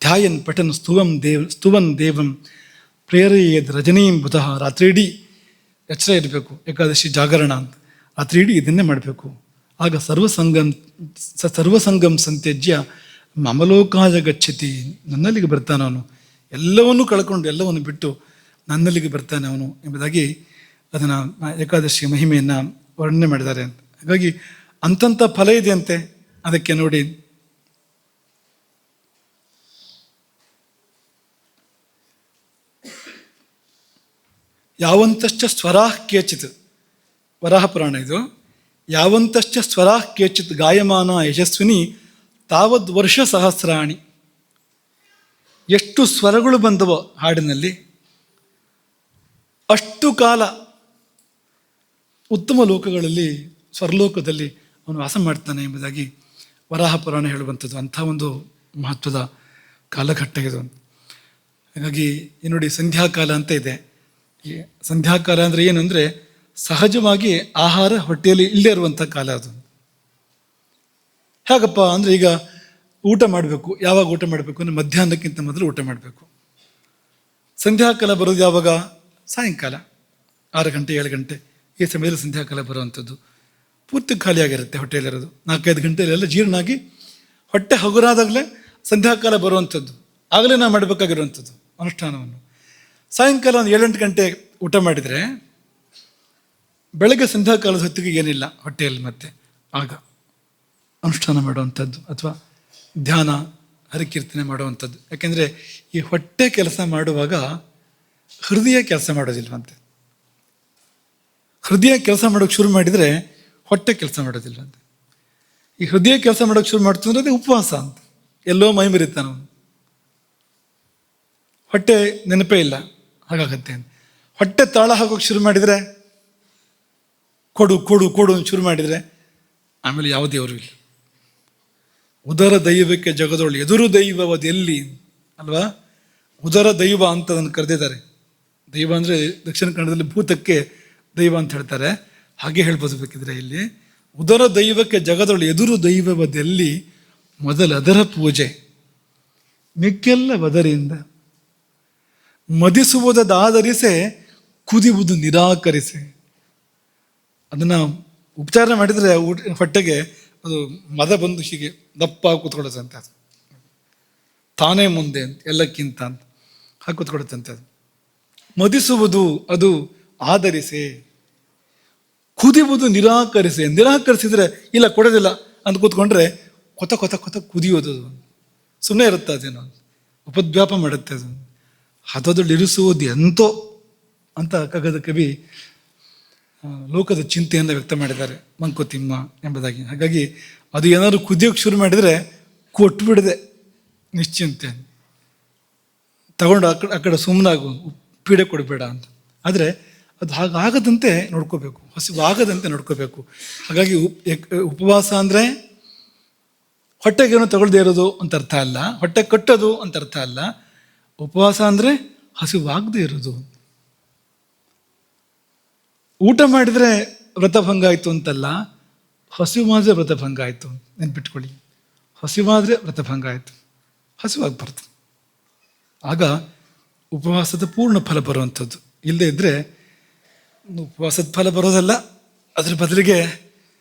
ಧ್ಯಾಯನ್ ಪಠನ್ ಸ್ತುವನ್ ದೇವಂ ಪ್ರೇರೆಯೇದ್ ರಜನೀಂ ಬುಧಃ. ರಾತ್ರಿ ಇಡೀ ಎಚ್ಚರ ಇರಬೇಕು, ಏಕಾದಶಿ ಜಾಗರಣ ಅಂತ. ರಾತ್ರಿ ಇಡೀ ಇದನ್ನೇ ಮಾಡಬೇಕು. ಆಗ ಸರ್ವಸಂಗಂ ಸಂತ್ಯಜ್ಯ ಮಮಲೋಕಾಯ ಗಚ್ಚತಿ. ನನ್ನಲ್ಲಿಗೆ ಬರ್ತಾನೆ ಅವನು, ಎಲ್ಲವನ್ನೂ ಕಳ್ಕೊಂಡು ಎಲ್ಲವನ್ನು ಬಿಟ್ಟು ನನ್ನಲ್ಲಿಗೆ ಬರ್ತಾನೆ ಅವನು ಎಂಬುದಾಗಿ ಅದನ್ನು ಏಕಾದಶಿಯ ಮಹಿಮೆಯನ್ನು ವರ್ಣನೆ ಮಾಡಿದ್ದಾರೆ ಅಂತ. ಹಾಗಾಗಿ ಅಂತಂಥ ಫಲ ಇದೆಯಂತೆ. ಅದಕ್ಕೆ ನೋಡಿ, ಯಾವಂತಶ್ಚ ಸ್ವರಾಃ ಕೇಚಿತ್, ವರಾಹ ಪುರಾಣ ಇದು. ಯಾವಂತಶ್ಚ ಸ್ವರಾಃ ಕೇಚಿತ್ ಗಾಯಮಾನ ಯಶಸ್ವಿನಿ ತಾವದ್ ವರ್ಷ ಸಹಸ್ರಾಣಿ. ಎಷ್ಟು ಸ್ವರಗಳು ಬಂದವೋ ಹಾಡಿನಲ್ಲಿ ಅಷ್ಟು ಕಾಲ ಉತ್ತಮ ಲೋಕಗಳಲ್ಲಿ, ಸ್ವರ್ಲೋಕದಲ್ಲಿ ಅವನು ವಾಸ ಮಾಡ್ತಾನೆ ಎಂಬುದಾಗಿ ವರಾಹ ಪುರಾಣ ಹೇಳುವಂಥದ್ದು. ಅಂಥ ಒಂದು ಮಹತ್ವದ ಕಾಲಘಟ್ಟ ಇದು. ಹಾಗಾಗಿ ನೋಡಿ, ಸಂಧ್ಯಾಕಾಲ ಅಂತ ಇದೆ. ಈ ಸಂಧ್ಯಾಕಾಲ ಅಂದರೆ ಏನು ಅಂದರೆ ಸಹಜವಾಗಿ ಆಹಾರ ಹೊಟ್ಟೆಯಲ್ಲಿ ಇಲ್ಲೇ ಇರುವಂಥ ಕಾಲ ಅದು. ಹೇಗಪ್ಪ ಅಂದರೆ ಈಗ ಊಟ ಮಾಡಬೇಕು. ಯಾವಾಗ ಊಟ ಮಾಡಬೇಕು ಅಂದರೆ ಮಧ್ಯಾಹ್ನಕ್ಕಿಂತ ಮೊದಲು ಊಟ ಮಾಡಬೇಕು. ಸಂಧ್ಯಾಕಾಲ ಬರೋದು ಯಾವಾಗ? ಸಾಯಂಕಾಲ 6 ಗಂಟೆ 7 ಗಂಟೆ ಈ ಸಮಯದಲ್ಲಿ ಸಂಧ್ಯಾಕಾಲ ಬರುವಂಥದ್ದು. ಪೂರ್ತಿ ಖಾಲಿಯಾಗಿರುತ್ತೆ ಹೊಟ್ಟೆಯಲ್ಲಿರೋದು. 4-5 ಗಂಟೆಯಲ್ಲೆಲ್ಲ ಜೀರ್ಣ ಆಗಿ ಹೊಟ್ಟೆ ಹಗುರಾದಾಗಲೇ ಸಂಧ್ಯಾಕಾಲ ಬರುವಂಥದ್ದು. ಆಗಲೇ ನಾವು ಮಾಡಬೇಕಾಗಿರುವಂಥದ್ದು ಅನುಷ್ಠಾನವನ್ನು. ಸಾಯಂಕಾಲ ಒಂದು 7-8 ಗಂಟೆ ಊಟ ಮಾಡಿದರೆ ಬೆಳಗ್ಗೆ ಸಂಧ್ಯಾಕಾಲದ ಹೊತ್ತಿಗೆ ಏನಿಲ್ಲ ಹೊಟ್ಟೆಯಲ್ಲಿ. ಮತ್ತೆ ಆಗ ಅನುಷ್ಠಾನ ಮಾಡುವಂಥದ್ದು ಅಥವಾ ಧ್ಯಾನ ಹರಿಕೀರ್ತನೆ ಮಾಡುವಂಥದ್ದು. ಯಾಕೆಂದರೆ ಈ ಹೊಟ್ಟೆ ಕೆಲಸ ಮಾಡುವಾಗ ಹೃದಯ ಕೆಲಸ ಮಾಡೋದಿಲ್ವಂತೆ. ಹೃದಯ ಕೆಲಸ ಮಾಡೋಕ್ಕೆ ಶುರು ಮಾಡಿದರೆ ಹೊಟ್ಟೆ ಕೆಲಸ ಮಾಡೋದಿಲ್ವಂತೆ. ಈ ಹೃದಯ ಕೆಲಸ ಮಾಡೋಕ್ಕೆ ಶುರು ಮಾಡ್ತಂದ್ರೆ ಅದೇ ಉಪವಾಸ ಅಂತ. ಎಲ್ಲೋ ಮೈ ಮರಿತಾನ ಅವನು, ಹೊಟ್ಟೆ ನೆನಪೇ ಇಲ್ಲ, ಹಾಗಾಗತ್ತೆ ಅಂತ. ಹೊಟ್ಟೆ ತಾಳ ಹಾಕೋಕ್ಕೆ ಶುರು ಮಾಡಿದರೆ, ಕೊಡು ಕೊಡು ಕೊಡು ಅಂತ ಶುರು ಮಾಡಿದರೆ ಆಮೇಲೆ ಯಾವ ದೇವರು ಇಲ್ಲ. ಉದರ ದೈವಕ್ಕೆ ಜಗದೊಳು ಎದುರು ದೈವವದೆಲ್ಲಿ ಅಲ್ವಾ? ಉದರ ದೈವ ಅಂತ ಅದನ್ನು ಕರೆದಿದ್ದಾರೆ. ದೈವ ಅಂದರೆ ದಕ್ಷಿಣ ಕನ್ನಡದಲ್ಲಿ ಭೂತಕ್ಕೆ ದೈವ ಅಂತ ಹೇಳ್ತಾರೆ. ಹಾಗೆ ಹೇಳ್ಬೋದು ಬೇಕಿದ್ರೆ ಇಲ್ಲಿ. ಉದರ ದೈವಕ್ಕೆ ಜಗದೊಳು ಎದುರು ದೈವವದೆಲ್ಲಿ ಮೊದಲ ಅದರ ಪೂಜೆ ಮಿಕ್ಕೆಲ್ಲ ವದರಿಂದ ಮದಿಸುವುದಾದರಿಸೆ ಕುದಿಯುವುದು ನಿರಾಕರಿಸೆ. ಅದನ್ನು ಉಪಚಾರ ಮಾಡಿದರೆ ಹೊಟ್ಟೆಗೆ ಅದು ಮದ ಬಂದು ಹೀಗೆ ದಪ್ಪ ಕೂತ್ಕೊಳ್ಳುತ್ತಂತೆ. ಅದು ತಾನೇ ಮುಂದೆ ಅಂತ ಎಲ್ಲಕ್ಕಿಂತ ಅಂತ ಹಾಕಿ ಕೂತ್ಕೊಳ್ಳುತ್ತಂತೆ. ಅದು ಮದಿಸುವುದು ಅದು ಆಧರಿಸೆ, ಕುದಿಯುವುದು ನಿರಾಕರಿಸೆ. ನಿರಾಕರಿಸಿದರೆ ಇಲ್ಲ ಕೊಡೋದಿಲ್ಲ ಅಂತ ಕೂತ್ಕೊಂಡ್ರೆ ಕೊತ ಕೊತ ಕೊತ ಕುದಿಯೋದು. ಅದು ಸುಮ್ಮನೆ ಇರುತ್ತೆ, ಅದೇನೋ ಉಪದ್ವ್ಯಾಪ ಮಾಡುತ್ತೆ. ಅದು ಹದದಲ್ಲಿ ಇರಿಸುವುದು ಎಂತೋ ಅಂತ ಕಗ್ಗದ ಕವಿ ಲೋಕದ ಚಿಂತೆಯನ್ನು ವ್ಯಕ್ತ ಮಾಡಿದ್ದಾರೆ, ಮಂಕುತಿಮ್ಮ ಎಂಬುದಾಗಿ. ಹಾಗಾಗಿ ಅದು ಏನಾದರೂ ಕುದಿಯೋಕ್ಕೆ ಶುರು ಮಾಡಿದರೆ ಕೊಟ್ಬಿಡದೆ ನಿಶ್ಚಿಂತೆ ತಗೊಂಡು ಆ ಕಡೆ ಸುಮ್ಮನಾಗು, ಪೀಡೆ ಕೊಡಬೇಡ ಅಂತ. ಆದರೆ ಅದು ಹಾಗಾಗದಂತೆ ನೋಡ್ಕೋಬೇಕು, ಹಸಿವಾಗದಂತೆ ನೋಡ್ಕೋಬೇಕು. ಹಾಗಾಗಿ ಉಪವಾಸ ಅಂದರೆ ಹೊಟ್ಟೆಗೇನು ತಗೊಳ್ದೇ ಇರೋದು ಅಂತ ಅರ್ಥ ಅಲ್ಲ, ಹೊಟ್ಟೆ ಕಟ್ಟೋದು ಅಂತ ಅರ್ಥ ಅಲ್ಲ. ಉಪವಾಸ ಅಂದರೆ ಹಸಿವಾಗದೇ ಇರೋದು. ಊಟ ಮಾಡಿದರೆ ವ್ರತಭಂಗ ಆಯಿತು ಅಂತಲ್ಲ, ಹಸಿವಾದರೆ ವ್ರತಭಂಗ ಆಯಿತು. ನೆನ್ಪಿಟ್ಕೊಳ್ಳಿ, ಹಸಿವಾದರೆ ವ್ರತಭಂಗ ಆಯಿತು, ಹಸಿವಾಗಬಾರ್ದು. ಆಗ ಉಪವಾಸದ ಪೂರ್ಣ ಫಲ ಬರುವಂಥದ್ದು. ಇಲ್ಲದೇ ಇದ್ದರೆ ಉಪವಾಸದ ಫಲ ಬರೋದಲ್ಲ, ಅದರ ಬದಲಿಗೆ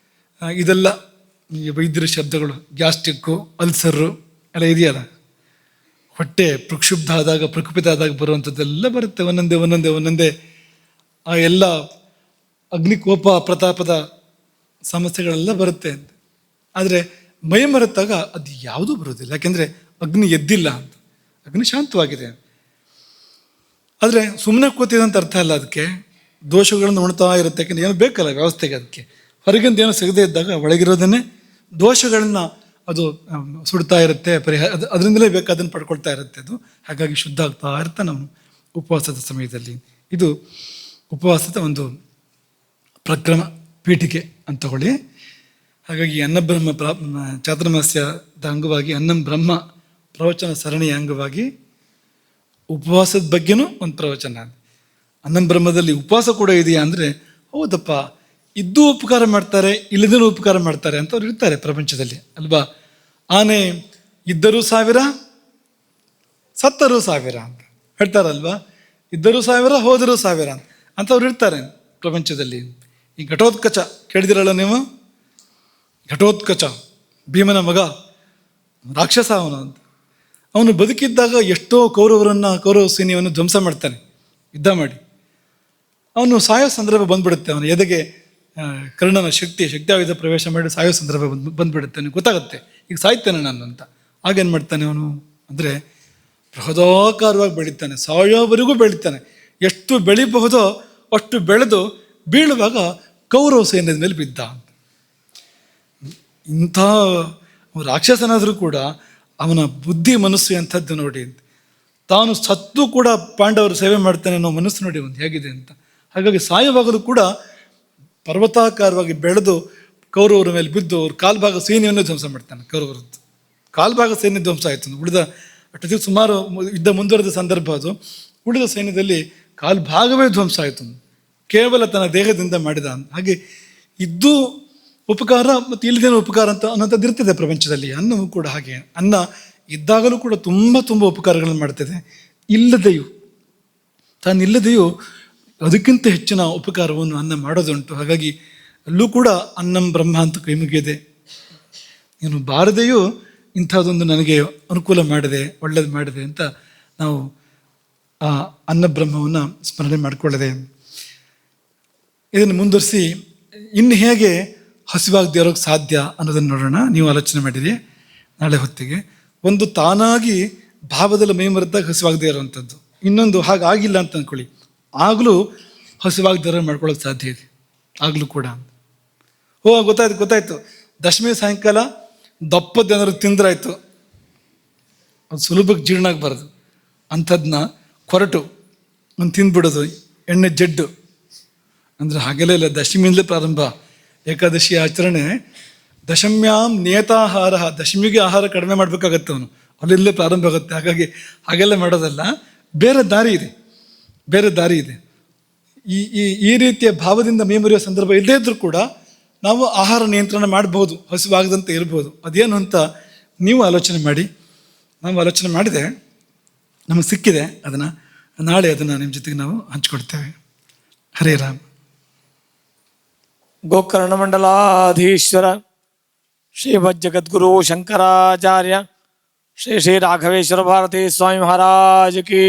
ಇದೆಲ್ಲ ಈ ವೈದ್ಯರ ಶಬ್ದಗಳು, ಗ್ಯಾಸ್ಟ್ರಿಕ್ಕು, ಅಲ್ಸರು ಎಲ್ಲ ಇದೆಯಲ್ಲ, ಹೊಟ್ಟೆ ಪ್ರಕ್ಷುಬ್ಧ ಆದಾಗ, ಪ್ರಕುಪಿತ ಆದಾಗ ಬರುವಂಥದ್ದೆಲ್ಲ ಬರುತ್ತೆ. ಒಂದೊಂದೇ ಆ ಎಲ್ಲ ಅಗ್ನಿಕೋಪ ಪ್ರತಾಪದ ಸಮಸ್ಯೆಗಳೆಲ್ಲ ಬರುತ್ತೆ ಅಂತ. ಆದರೆ ಮೈ ಮರೆತಾಗ ಅದು ಯಾವುದೂ ಬರೋದಿಲ್ಲ, ಯಾಕೆಂದರೆ ಅಗ್ನಿ ಎದ್ದಿಲ್ಲ ಅಂತ, ಅಗ್ನಿ ಶಾಂತವಾಗಿದೆ. ಆದರೆ ಸುಮ್ಮನೆ ಕೂತಿದೆ ಅಂತ ಅರ್ಥ ಅಲ್ಲ, ಅದಕ್ಕೆ ದೋಷಗಳನ್ನು ಉಣ್ತಾ ಇರುತ್ತೆ. ಯಾಕೆಂದರೆ ಏನು ಬೇಕಲ್ಲ ವ್ಯವಸ್ಥೆಗೆ, ಅದಕ್ಕೆ ಹೊರಗಿಂದ ಏನೋ ಸಿಗದೇ ಇದ್ದಾಗ ಒಳಗಿರೋದನ್ನೇ ದೋಷಗಳನ್ನು ಅದು ಸುಡ್ತಾ ಇರುತ್ತೆ, ಅದರಿಂದಲೇ ಬೇಕಾದನ್ನು ಪಡ್ಕೊಳ್ತಾ ಇರುತ್ತೆ ಅದು. ಹಾಗಾಗಿ ಶುದ್ಧ ಆಗ್ತಾ ಇರುತ್ತೆ ನಾವು ಉಪವಾಸದ ಸಮಯದಲ್ಲಿ. ಇದು ಉಪವಾಸದ ಒಂದು ಪ್ರಕ್ರಮ ಪೀಠಿಕೆ ಅಂತ ತಗೊಳ್ಳಿ. ಹಾಗಾಗಿ ಅನ್ನಬ್ರಹ್ಮ ಚಾತುರ್ಮಾಸ್ಯದ ಅಂಗವಾಗಿ ಅನ್ನಂ ಬ್ರಹ್ಮ ಪ್ರವಚನ ಸರಣಿಯ ಅಂಗವಾಗಿ ಉಪವಾಸದ ಬಗ್ಗೆನೂ ಒಂದು ಪ್ರವಚನ. ಅನ್ನಂ ಬ್ರಹ್ಮದಲ್ಲಿ ಉಪವಾಸ ಕೂಡ ಇದೆಯಾ ಅಂದರೆ, ಹೌದಪ್ಪ, ಇದ್ದೂ ಉಪಕಾರ ಮಾಡ್ತಾರೆ, ಇಲ್ಲದೇನೂ ಉಪಕಾರ ಮಾಡ್ತಾರೆ ಅಂತ ಅವ್ರು ಇರ್ತಾರೆ ಪ್ರಪಂಚದಲ್ಲಿ ಅಲ್ವಾ. ಆನೆ ಇದ್ದರೂ 1000, ಸತ್ತರೂ 1000 ಅಂತ ಹೇಳ್ತಾರಲ್ವಾ. ಇದ್ದರೂ 1000, ಹೋದರೂ 1000 ಅಂತವ್ರು ಇರ್ತಾರೆ ಪ್ರಪಂಚದಲ್ಲಿ. ಈ ಘಟೋತ್ಕಚ ಕೇಳಿದಿರಲ್ಲ ನೀವು, ಘಟೋತ್ಕಚ ಭೀಮನ ಮಗ, ರಾಕ್ಷಸ ಅವನು ಅಂತ. ಅವನು ಬದುಕಿದ್ದಾಗ ಎಷ್ಟೋ ಕೌರವ ಸೈನ್ಯವನ್ನು ಧ್ವಂಸ ಮಾಡ್ತಾನೆ ಯುದ್ಧ ಮಾಡಿ. ಅವನು ಸಾಯೋ ಸಂದರ್ಭ ಬಂದ್ಬಿಡುತ್ತೆ, ಅವನ ಎದೆಗೆ ಕರ್ಣನ ಶಕ್ತಿಯಾಯುಧ ಪ್ರವೇಶ ಮಾಡಿ ಸಾಯೋ ಸಂದರ್ಭ ಬಂದ್ಬಿಡುತ್ತೆ. ಅವನಿಗೆ ಗೊತ್ತಾಗುತ್ತೆ ಈಗ ಸಾಯ್ತಾನೆ ನಾನು ಅಂತ. ಆಗೇನು ಮಾಡ್ತಾನೆ ಅವನು ಅಂದರೆ ಬೃಹದಾಕಾರವಾಗಿ ಬೆಳೀತಾನೆ, ಸಾಯೋವರೆಗೂ ಬೆಳೀತಾನೆ. ಎಷ್ಟು ಬೆಳಿಬಹುದೋ ಅಷ್ಟು ಬೆಳೆದು ಬೀಳುವಾಗ ಕೌರವ ಸೈನ್ಯದ ಮೇಲೆ ಬಿದ್ದ. ಇಂಥ ರಾಕ್ಷಸನಾದರೂ ಕೂಡ ಅವನ ಬುದ್ಧಿ ಮನಸ್ಸು ಅಂಥದ್ದು ನೋಡಿ. ತಾನು ಸತ್ತು ಕೂಡ ಪಾಂಡವರು ಸೇವೆ ಮಾಡ್ತಾನೆ ಅನ್ನೋ ಮನಸ್ಸು ನೋಡಿ ಒಂದು ಹೇಗಿದೆ ಅಂತ. ಹಾಗಾಗಿ ಸಾಯುವಾಗಲೂ ಕೂಡ ಪರ್ವತಾಕಾರವಾಗಿ ಬೆಳೆದು ಕೌರವರ ಮೇಲೆ ಬಿದ್ದು ಅವ್ರ ಕಾಲ್ಭಾಗ ಸೈನ್ಯವನ್ನು ಧ್ವಂಸ ಮಾಡ್ತಾನೆ. ಕೌರವರದ್ದು ಕಾಲ್ಭಾಗ ಸೈನ್ಯ ಧ್ವಂಸ ಆಯಿತು. ಉಳಿದ ಅಷ್ಟೊತ್ತಿಗೆ ಸುಮಾರು ಯುದ್ಧ ಮುಂದುವರೆದ ಸಂದರ್ಭ ಅದು. ಉಳಿದ ಸೈನ್ಯದಲ್ಲಿ ಕಾಲ್ಭಾಗವೇ ಧ್ವಂಸ ಆಯಿತು, ಕೇವಲ ತನ್ನ ದೇಹದಿಂದ ಮಾಡಿದ. ಹಾಗೆ ಇದ್ದು ಉಪಕಾರ ಮತ್ತು ಇಲ್ಲದೇನೋ ಉಪಕಾರ ಅಂತ ಅನ್ನೋಂಥದ್ದು ಇರ್ತದೆ ಪ್ರಪಂಚದಲ್ಲಿ. ಅನ್ನವೂ ಕೂಡ ಹಾಗೆ, ಅನ್ನ ಇದ್ದಾಗಲೂ ಕೂಡ ತುಂಬ ಉಪಕಾರಗಳನ್ನು ಮಾಡ್ತದೆ, ತಾನಿಲ್ಲದೆಯೂ ಅದಕ್ಕಿಂತ ಹೆಚ್ಚಿನ ಉಪಕಾರವನ್ನು ಅನ್ನ ಮಾಡೋದುಂಟು. ಹಾಗಾಗಿ ಅಲ್ಲೂ ಕೂಡ ಅನ್ನಂ ಬ್ರಹ್ಮ ಅಂತ ಕೈ ಮುಗಿಯದೆ, ನೀನು ಬಾರದೆಯೂ ಇಂಥದ್ದೊಂದು ನನಗೆ ಅನುಕೂಲ ಮಾಡಿದೆ, ಒಳ್ಳೇದು ಮಾಡಿದೆ ಅಂತ ನಾವು ಆ ಅನ್ನಬ್ರಹ್ಮವನ್ನು ಸ್ಮರಣೆ ಮಾಡಿಕೊಳ್ಳದೆ ಇದನ್ನು ಮುಂದುವರಿಸಿ ಇನ್ನು ಹೇಗೆ ಹಸಿವಾಗದೆ ಇರೋಕ್ಕೆ ಸಾಧ್ಯ ಅನ್ನೋದನ್ನು ನೋಡೋಣ. ನೀವು ಆಲೋಚನೆ ಮಾಡಿರಿ ನಾಳೆ ಹೊತ್ತಿಗೆ. ಒಂದು ತಾನಾಗಿ ಭಾವದಲ್ಲಿ ಮೈ ಮರೆತಾಗ ಹಸಿವಾಗದೇ ಇರೋವಂಥದ್ದು, ಇನ್ನೊಂದು ಹಾಗಾಗಿಲ್ಲ ಅಂತ ಅಂದ್ಕೊಳ್ಳಿ, ಆಗಲೂ ಹಸಿವಾಗದೇ ಮಾಡ್ಕೊಳ್ಳೋಕೆ ಸಾಧ್ಯ ಇದೆ, ಆಗಲೂ ಕೂಡ. ಗೊತ್ತಾಯ್ತು ದಶಮಿ ಸಾಯಂಕಾಲ ದಪ್ಪದ್ದೇನಾದ್ರು ತಿಂದ್ರಾಯ್ತು, ಅದು ಸುಲಭಕ್ಕೆ ಜೀರ್ಣ ಆಗಬಾರ್ದು, ಅಂಥದ್ದನ್ನ ಕೊರಟು ಒಂದು ತಿಂದ್ಬಿಡೋದು, ಎಣ್ಣೆ ಜಡ್ಡು ಅಂದರೆ ಹಾಗೆಲ್ಲ ಇಲ್ಲ. ದಶಮಿಯಿಂದಲೇ ಪ್ರಾರಂಭ. ಏಕಾದಶಿ ಆಚರಣೆ ದಶಮ್ಯಾಂ ನಿಯತಾಹಾರ, ದಶಮಿಗೆ ಆಹಾರ ಕಡಿಮೆ ಮಾಡಬೇಕಾಗತ್ತೆ ಅವನು, ಅಲ್ಲಿಂದಲೇ ಪ್ರಾರಂಭ ಆಗುತ್ತೆ. ಹಾಗಾಗಿ ಹಾಗೆಲ್ಲ ಮಾಡೋದಲ್ಲ, ಬೇರೆ ದಾರಿ ಇದೆ. ಈ ರೀತಿಯ ಭಾವದಿಂದ ಮೇಮರಿಯೋ ಸಂದರ್ಭ ಇಲ್ಲದೇ ಇದ್ರೂ ಕೂಡ ನಾವು ಆಹಾರ ನಿಯಂತ್ರಣ ಮಾಡಬಹುದು, ಹಸಿವಾಗದಂತೆ ಇರ್ಬೋದು. ಅದೇನು ಅಂತ ನೀವು ಆಲೋಚನೆ ಮಾಡಿ. ನಾವು ಆಲೋಚನೆ ಮಾಡಿದೆ, ನಮಗೆ ಸಿಕ್ಕಿದೆ, ನಾಳೆ ಅದನ್ನು ನಿಮ್ಮ ಜೊತೆಗೆ ನಾವು ಹಂಚ್ಕೊಡ್ತೇವೆ. ಹರೇ ರಾಮ್. ಗೋಕರ್ಣಮಂಡಲಾಧೀಶ್ವರ ಶ್ರೀಮಜ್ಜಗದ್ಗುರು ಶಂಕರಾಚಾರ್ಯ ಶ್ರೀ ರಾಘವೇಶ್ವರ ಭಾರತೀ ಸ್ವಾಮಿ ಮಹಾರಾಜ್ ಕಿ